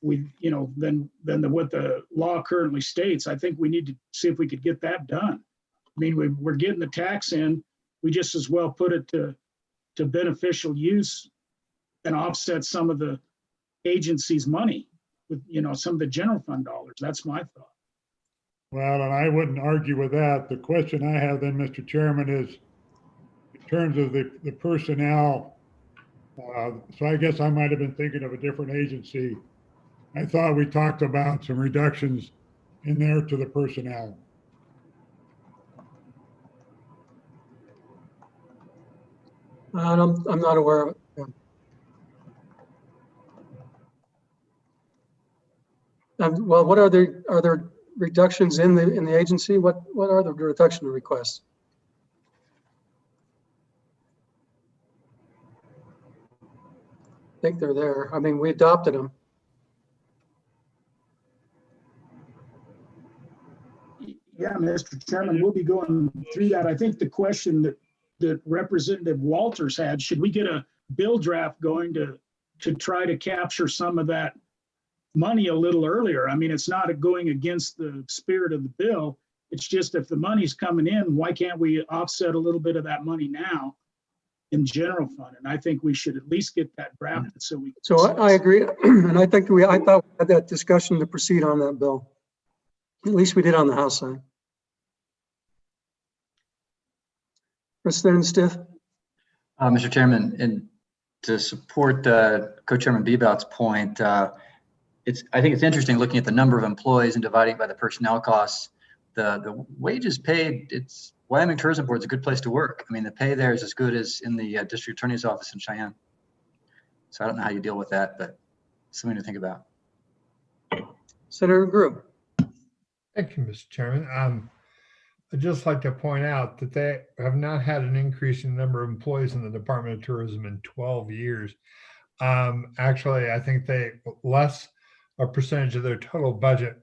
what the law currently states. I think we need to see if we could get that done. I mean, we're getting the tax in. We just as well put it to beneficial use and offset some of the agency's money with, some of the general fund dollars. That's my thought. Well, and I wouldn't argue with that. The question I have then, Mr. Chairman, is in terms of the personnel. So I guess I might have been thinking of a different agency. I thought we talked about some reductions in there to the personnel. I'm not aware of it. Well, what are there reductions in the agency? What are the reduction requests? I think they're there. I mean, we adopted them. Yeah, Mr. Chairman, we'll be going through that. I think the question that Representative Walters had, should we get a bill draft going to try to capture some of that money a little earlier? I mean, it's not going against the spirit of the bill. It's just if the money's coming in, why can't we offset a little bit of that money now in general fund? And I think we should at least get that drafted so we. So I agree, and I think I thought we had that discussion to proceed on that bill. At least we did on the House side. President Stiff. Mr. Chairman, and to support Co-Chairman Bebout's point, I think it's interesting looking at the number of employees and dividing by the personnel costs. The wages paid, Wyoming Tourism Board is a good place to work. I mean, the pay there is as good as in the district attorney's office in Cheyenne. So I don't know how you deal with that, but something to think about. Senator Grew. Thank you, Mr. Chairman. I'd just like to point out that they have not had an increase in the number of employees in the Department of Tourism in 12 years. Actually, I think they less a percentage of their total budget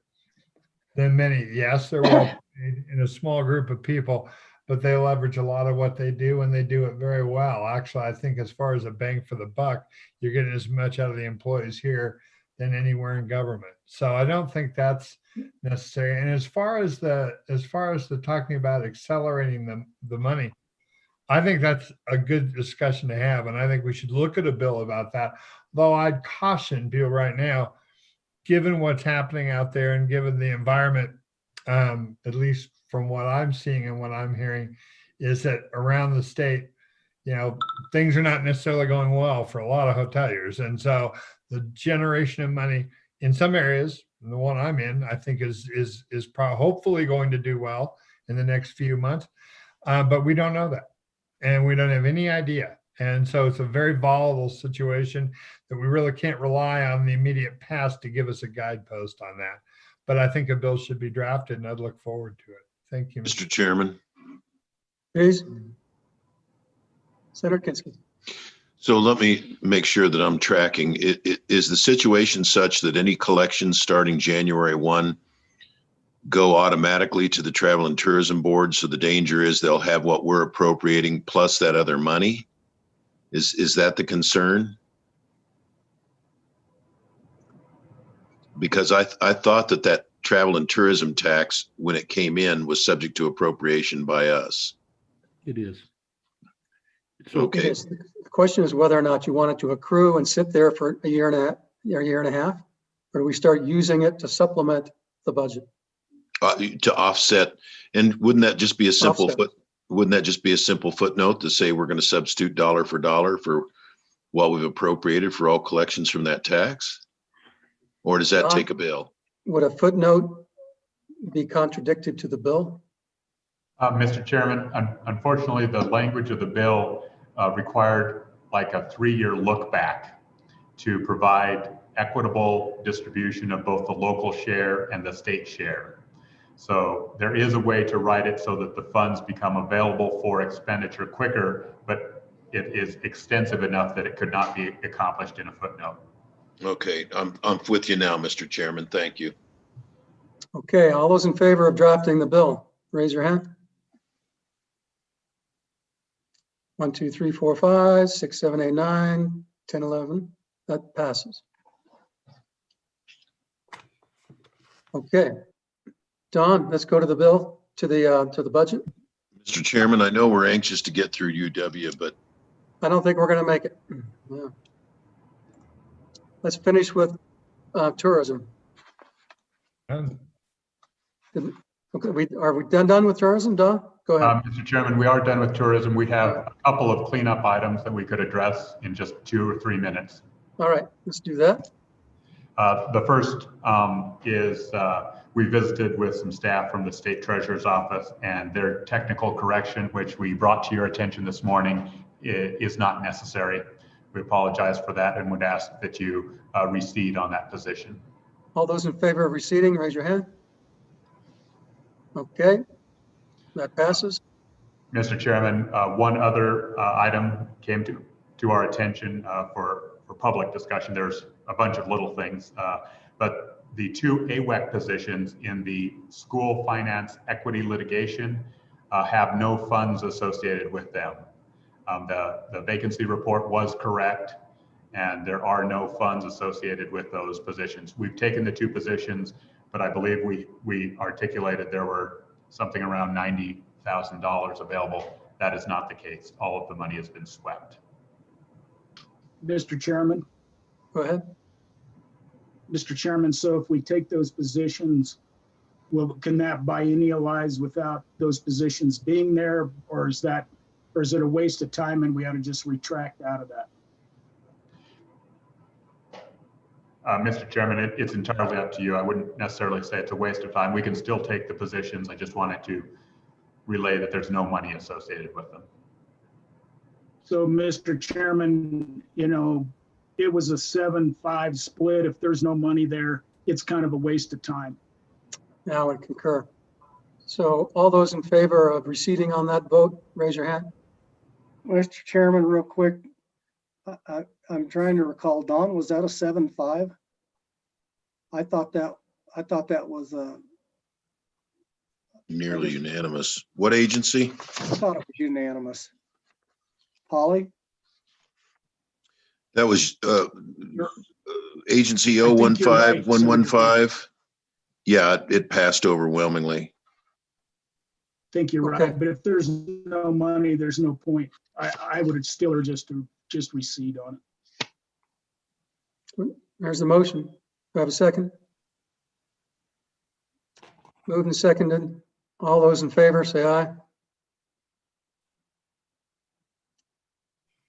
than many. Yes, they're well paid in a small group of people, but they leverage a lot of what they do and they do it very well. Actually, I think as far as a bang for the buck, you're getting as much out of the employees here than anywhere in government. So I don't think that's necessary. And as far as the talking about accelerating the money, I think that's a good discussion to have. And I think we should look at a bill about that. Though I'd caution people right now, given what's happening out there and given the environment, at least from what I'm seeing and what I'm hearing, is that around the state, things are not necessarily going well for a lot of hoteliers. And so the generation of money in some areas, the one I'm in, I think is hopefully going to do well in the next few months. But we don't know that. And we don't have any idea. And so it's a very volatile situation that we really can't rely on the immediate past to give us a guidepost on that. But I think a bill should be drafted and I'd look forward to it. Thank you, Mr. Chairman. Please. Senator Kinski. So let me make sure that I'm tracking. Is the situation such that any collections starting January 1 go automatically to the Travel and Tourism Board? So the danger is they'll have what we're appropriating plus that other money? Is that the concern? Because I thought that travel and tourism tax, when it came in, was subject to appropriation by us. It is. It's okay. The question is whether or not you want it to accrue and sit there for a year and a half, or do we start using it to supplement the budget? To offset, and wouldn't that just be a simple footnote to say we're going to substitute dollar for dollar for what we've appropriated for all collections from that tax? Or does that take a bill? Would a footnote be contradicted to the bill? Mr. Chairman, unfortunately, the language of the bill required like a 3-year look back to provide equitable distribution of both the local share and the state share. So there is a way to write it so that the funds become available for expenditure quicker, but it is extensive enough that it could not be accomplished in a footnote. Okay, I'm with you now, Mr. Chairman. Thank you. Okay, all those in favor of drafting the bill, raise your hand. 1, 2, 3, 4, 5, 6, 7, 8, 9, 10, 11. That passes. Okay, Don, let's go to the bill, to the budget. Mr. Chairman, I know we're anxious to get through UW, but I don't think we're going to make it. Yeah. Let's finish with tourism. Okay, are we done with tourism, Don? Go ahead. Mr. Chairman, we are done with tourism. We have a couple of cleanup items that we could address in just 2 or 3 minutes. All right, let's do that. The first is we visited with some staff from the State Treasurer's Office, and their technical correction, which we brought to your attention this morning, is not necessary. We apologize for that and would ask that you recede on that position. All those in favor of receding, raise your hand. Okay, that passes. Mr. Chairman, one other item came to our attention for public discussion. There's a bunch of little things, but the 2 AWEC positions in the school finance equity litigation have no funds associated with them. The vacancy report was correct, and there are no funds associated with those positions. We've taken the 2 positions, but I believe we articulated there were something around $90,000 available. That is not the case. All of the money has been swept. Mr. Chairman. Go ahead. Mr. Chairman, so if we take those positions, can that biennialize without those positions being there, or is it a waste of time and we ought to just retract out of that? Mr. Chairman, it's entirely up to you. I wouldn't necessarily say it's a waste of time. We can still take the positions. I just wanted to relay that there's no money associated with them. So, Mr. Chairman, it was a 7-5 split. If there's no money there, it's kind of a waste of time. Yeah, I would concur. So all those in favor of receding on that vote, raise your hand. Mr. Chairman, real quick, I'm trying to recall, Don, was that a 7-5? I thought that was nearly unanimous. What agency? I thought it was unanimous. Polly? That was agency 015115. Yeah, it passed overwhelmingly. I think you're right, but if there's no money, there's no point. I would still just recede on it. There's the motion. Do I have a second? Moved and seconded. All those in favor, say aye.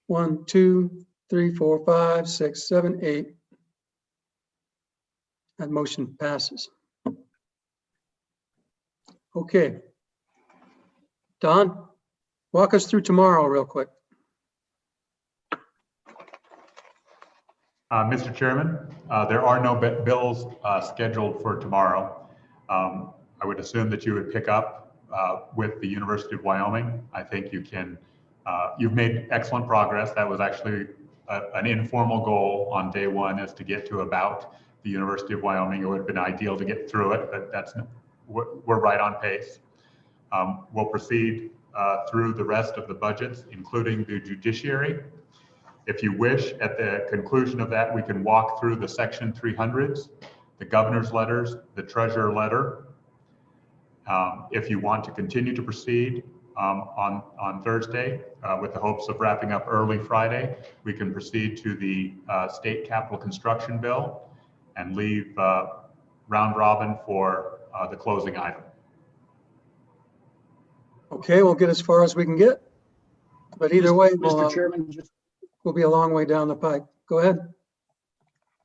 1, 2, 3, 4, 5, 6, 7, 8. That motion passes. Okay. Don, walk us through tomorrow real quick. Mr. Chairman, there are no bills scheduled for tomorrow. I would assume that you would pick up with the University of Wyoming. I think you can. You've made excellent progress. That was actually an informal goal on day 1, is to get to about the University of Wyoming. It would have been ideal to get through it, but we're right on pace. We'll proceed through the rest of the budgets, including the judiciary. If you wish, at the conclusion of that, we can walk through the Section 300s, the governor's letters, the treasurer letter. If you want to continue to proceed on Thursday with the hopes of wrapping up early Friday, we can proceed to the state capital construction bill and leave round robin for the closing item. Okay, we'll get as far as we can get, but either way, Mr. Chairman, we'll be a long way down the pike. Go ahead.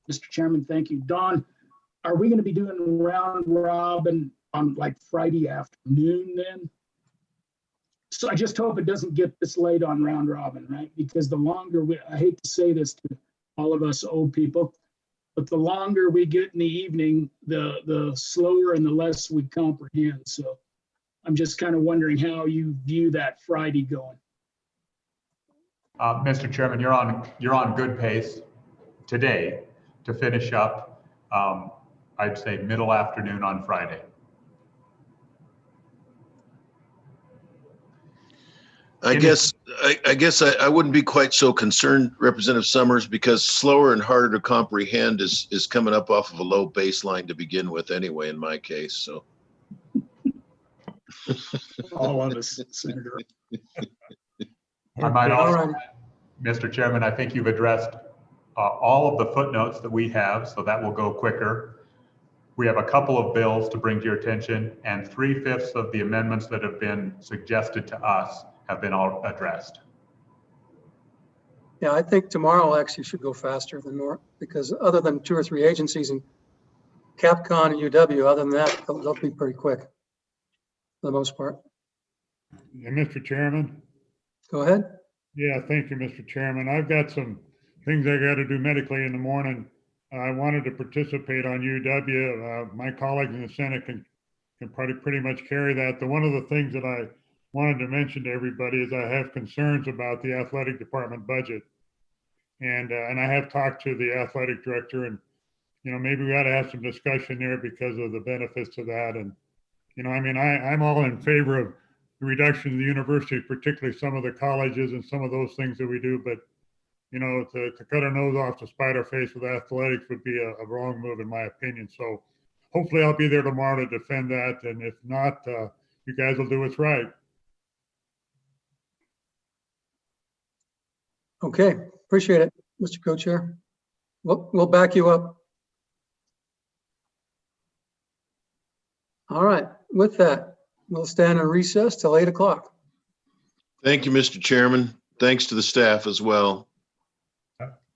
Mr. Chairman, thank you. Don, are we going to be doing round robin on like Friday afternoon then? So I just hope it doesn't get this late on round robin, right? Because the longer I hate to say this to all of us old people, but the longer we get in the evening, the slower and the less we comprehend. So I'm just kind of wondering how you view that Friday going. Mr. Chairman, you're on good pace today to finish up, I'd say middle afternoon on Friday. I guess I wouldn't be quite so concerned, Representative Summers, because slower and harder to comprehend is coming up off of a low baseline to begin with anyway, in my case, so. All of us, Senator. I might also, Mr. Chairman, I think you've addressed all of the footnotes that we have, so that will go quicker. We have a couple of bills to bring to your attention, and 3/5 of the amendments that have been suggested to us have been all addressed. Yeah, I think tomorrow actually should go faster than normal, because other than 2 or 3 agencies and Capcom and UW, other than that, they'll be pretty quick for the most part. Yeah, Mr. Chairman. Go ahead. Yeah, thank you, Mr. Chairman. I've got some things I got to do medically in the morning. I wanted to participate on UW. My colleagues in the Senate can probably pretty much carry that. One of the things that I wanted to mention to everybody is I have concerns about the athletic department budget. And I have talked to the athletic director, and, you know, maybe we ought to have some discussion there because of the benefits of that. And, you know, I mean, I'm all in favor of the reduction of the university, particularly some of the colleges and some of those things that we do. But, you know, to cut our nose off to spite our face with athletics would be a wrong move, in my opinion. So hopefully I'll be there tomorrow to defend that. And if not, you guys will do what's right. Okay, appreciate it, Mr. Co-Chair. We'll back you up. All right, with that, we'll stand in recess till 8 o'clock. Thank you, Mr. Chairman. Thanks to the staff as well.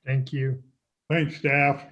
Thank you. Thanks, staff.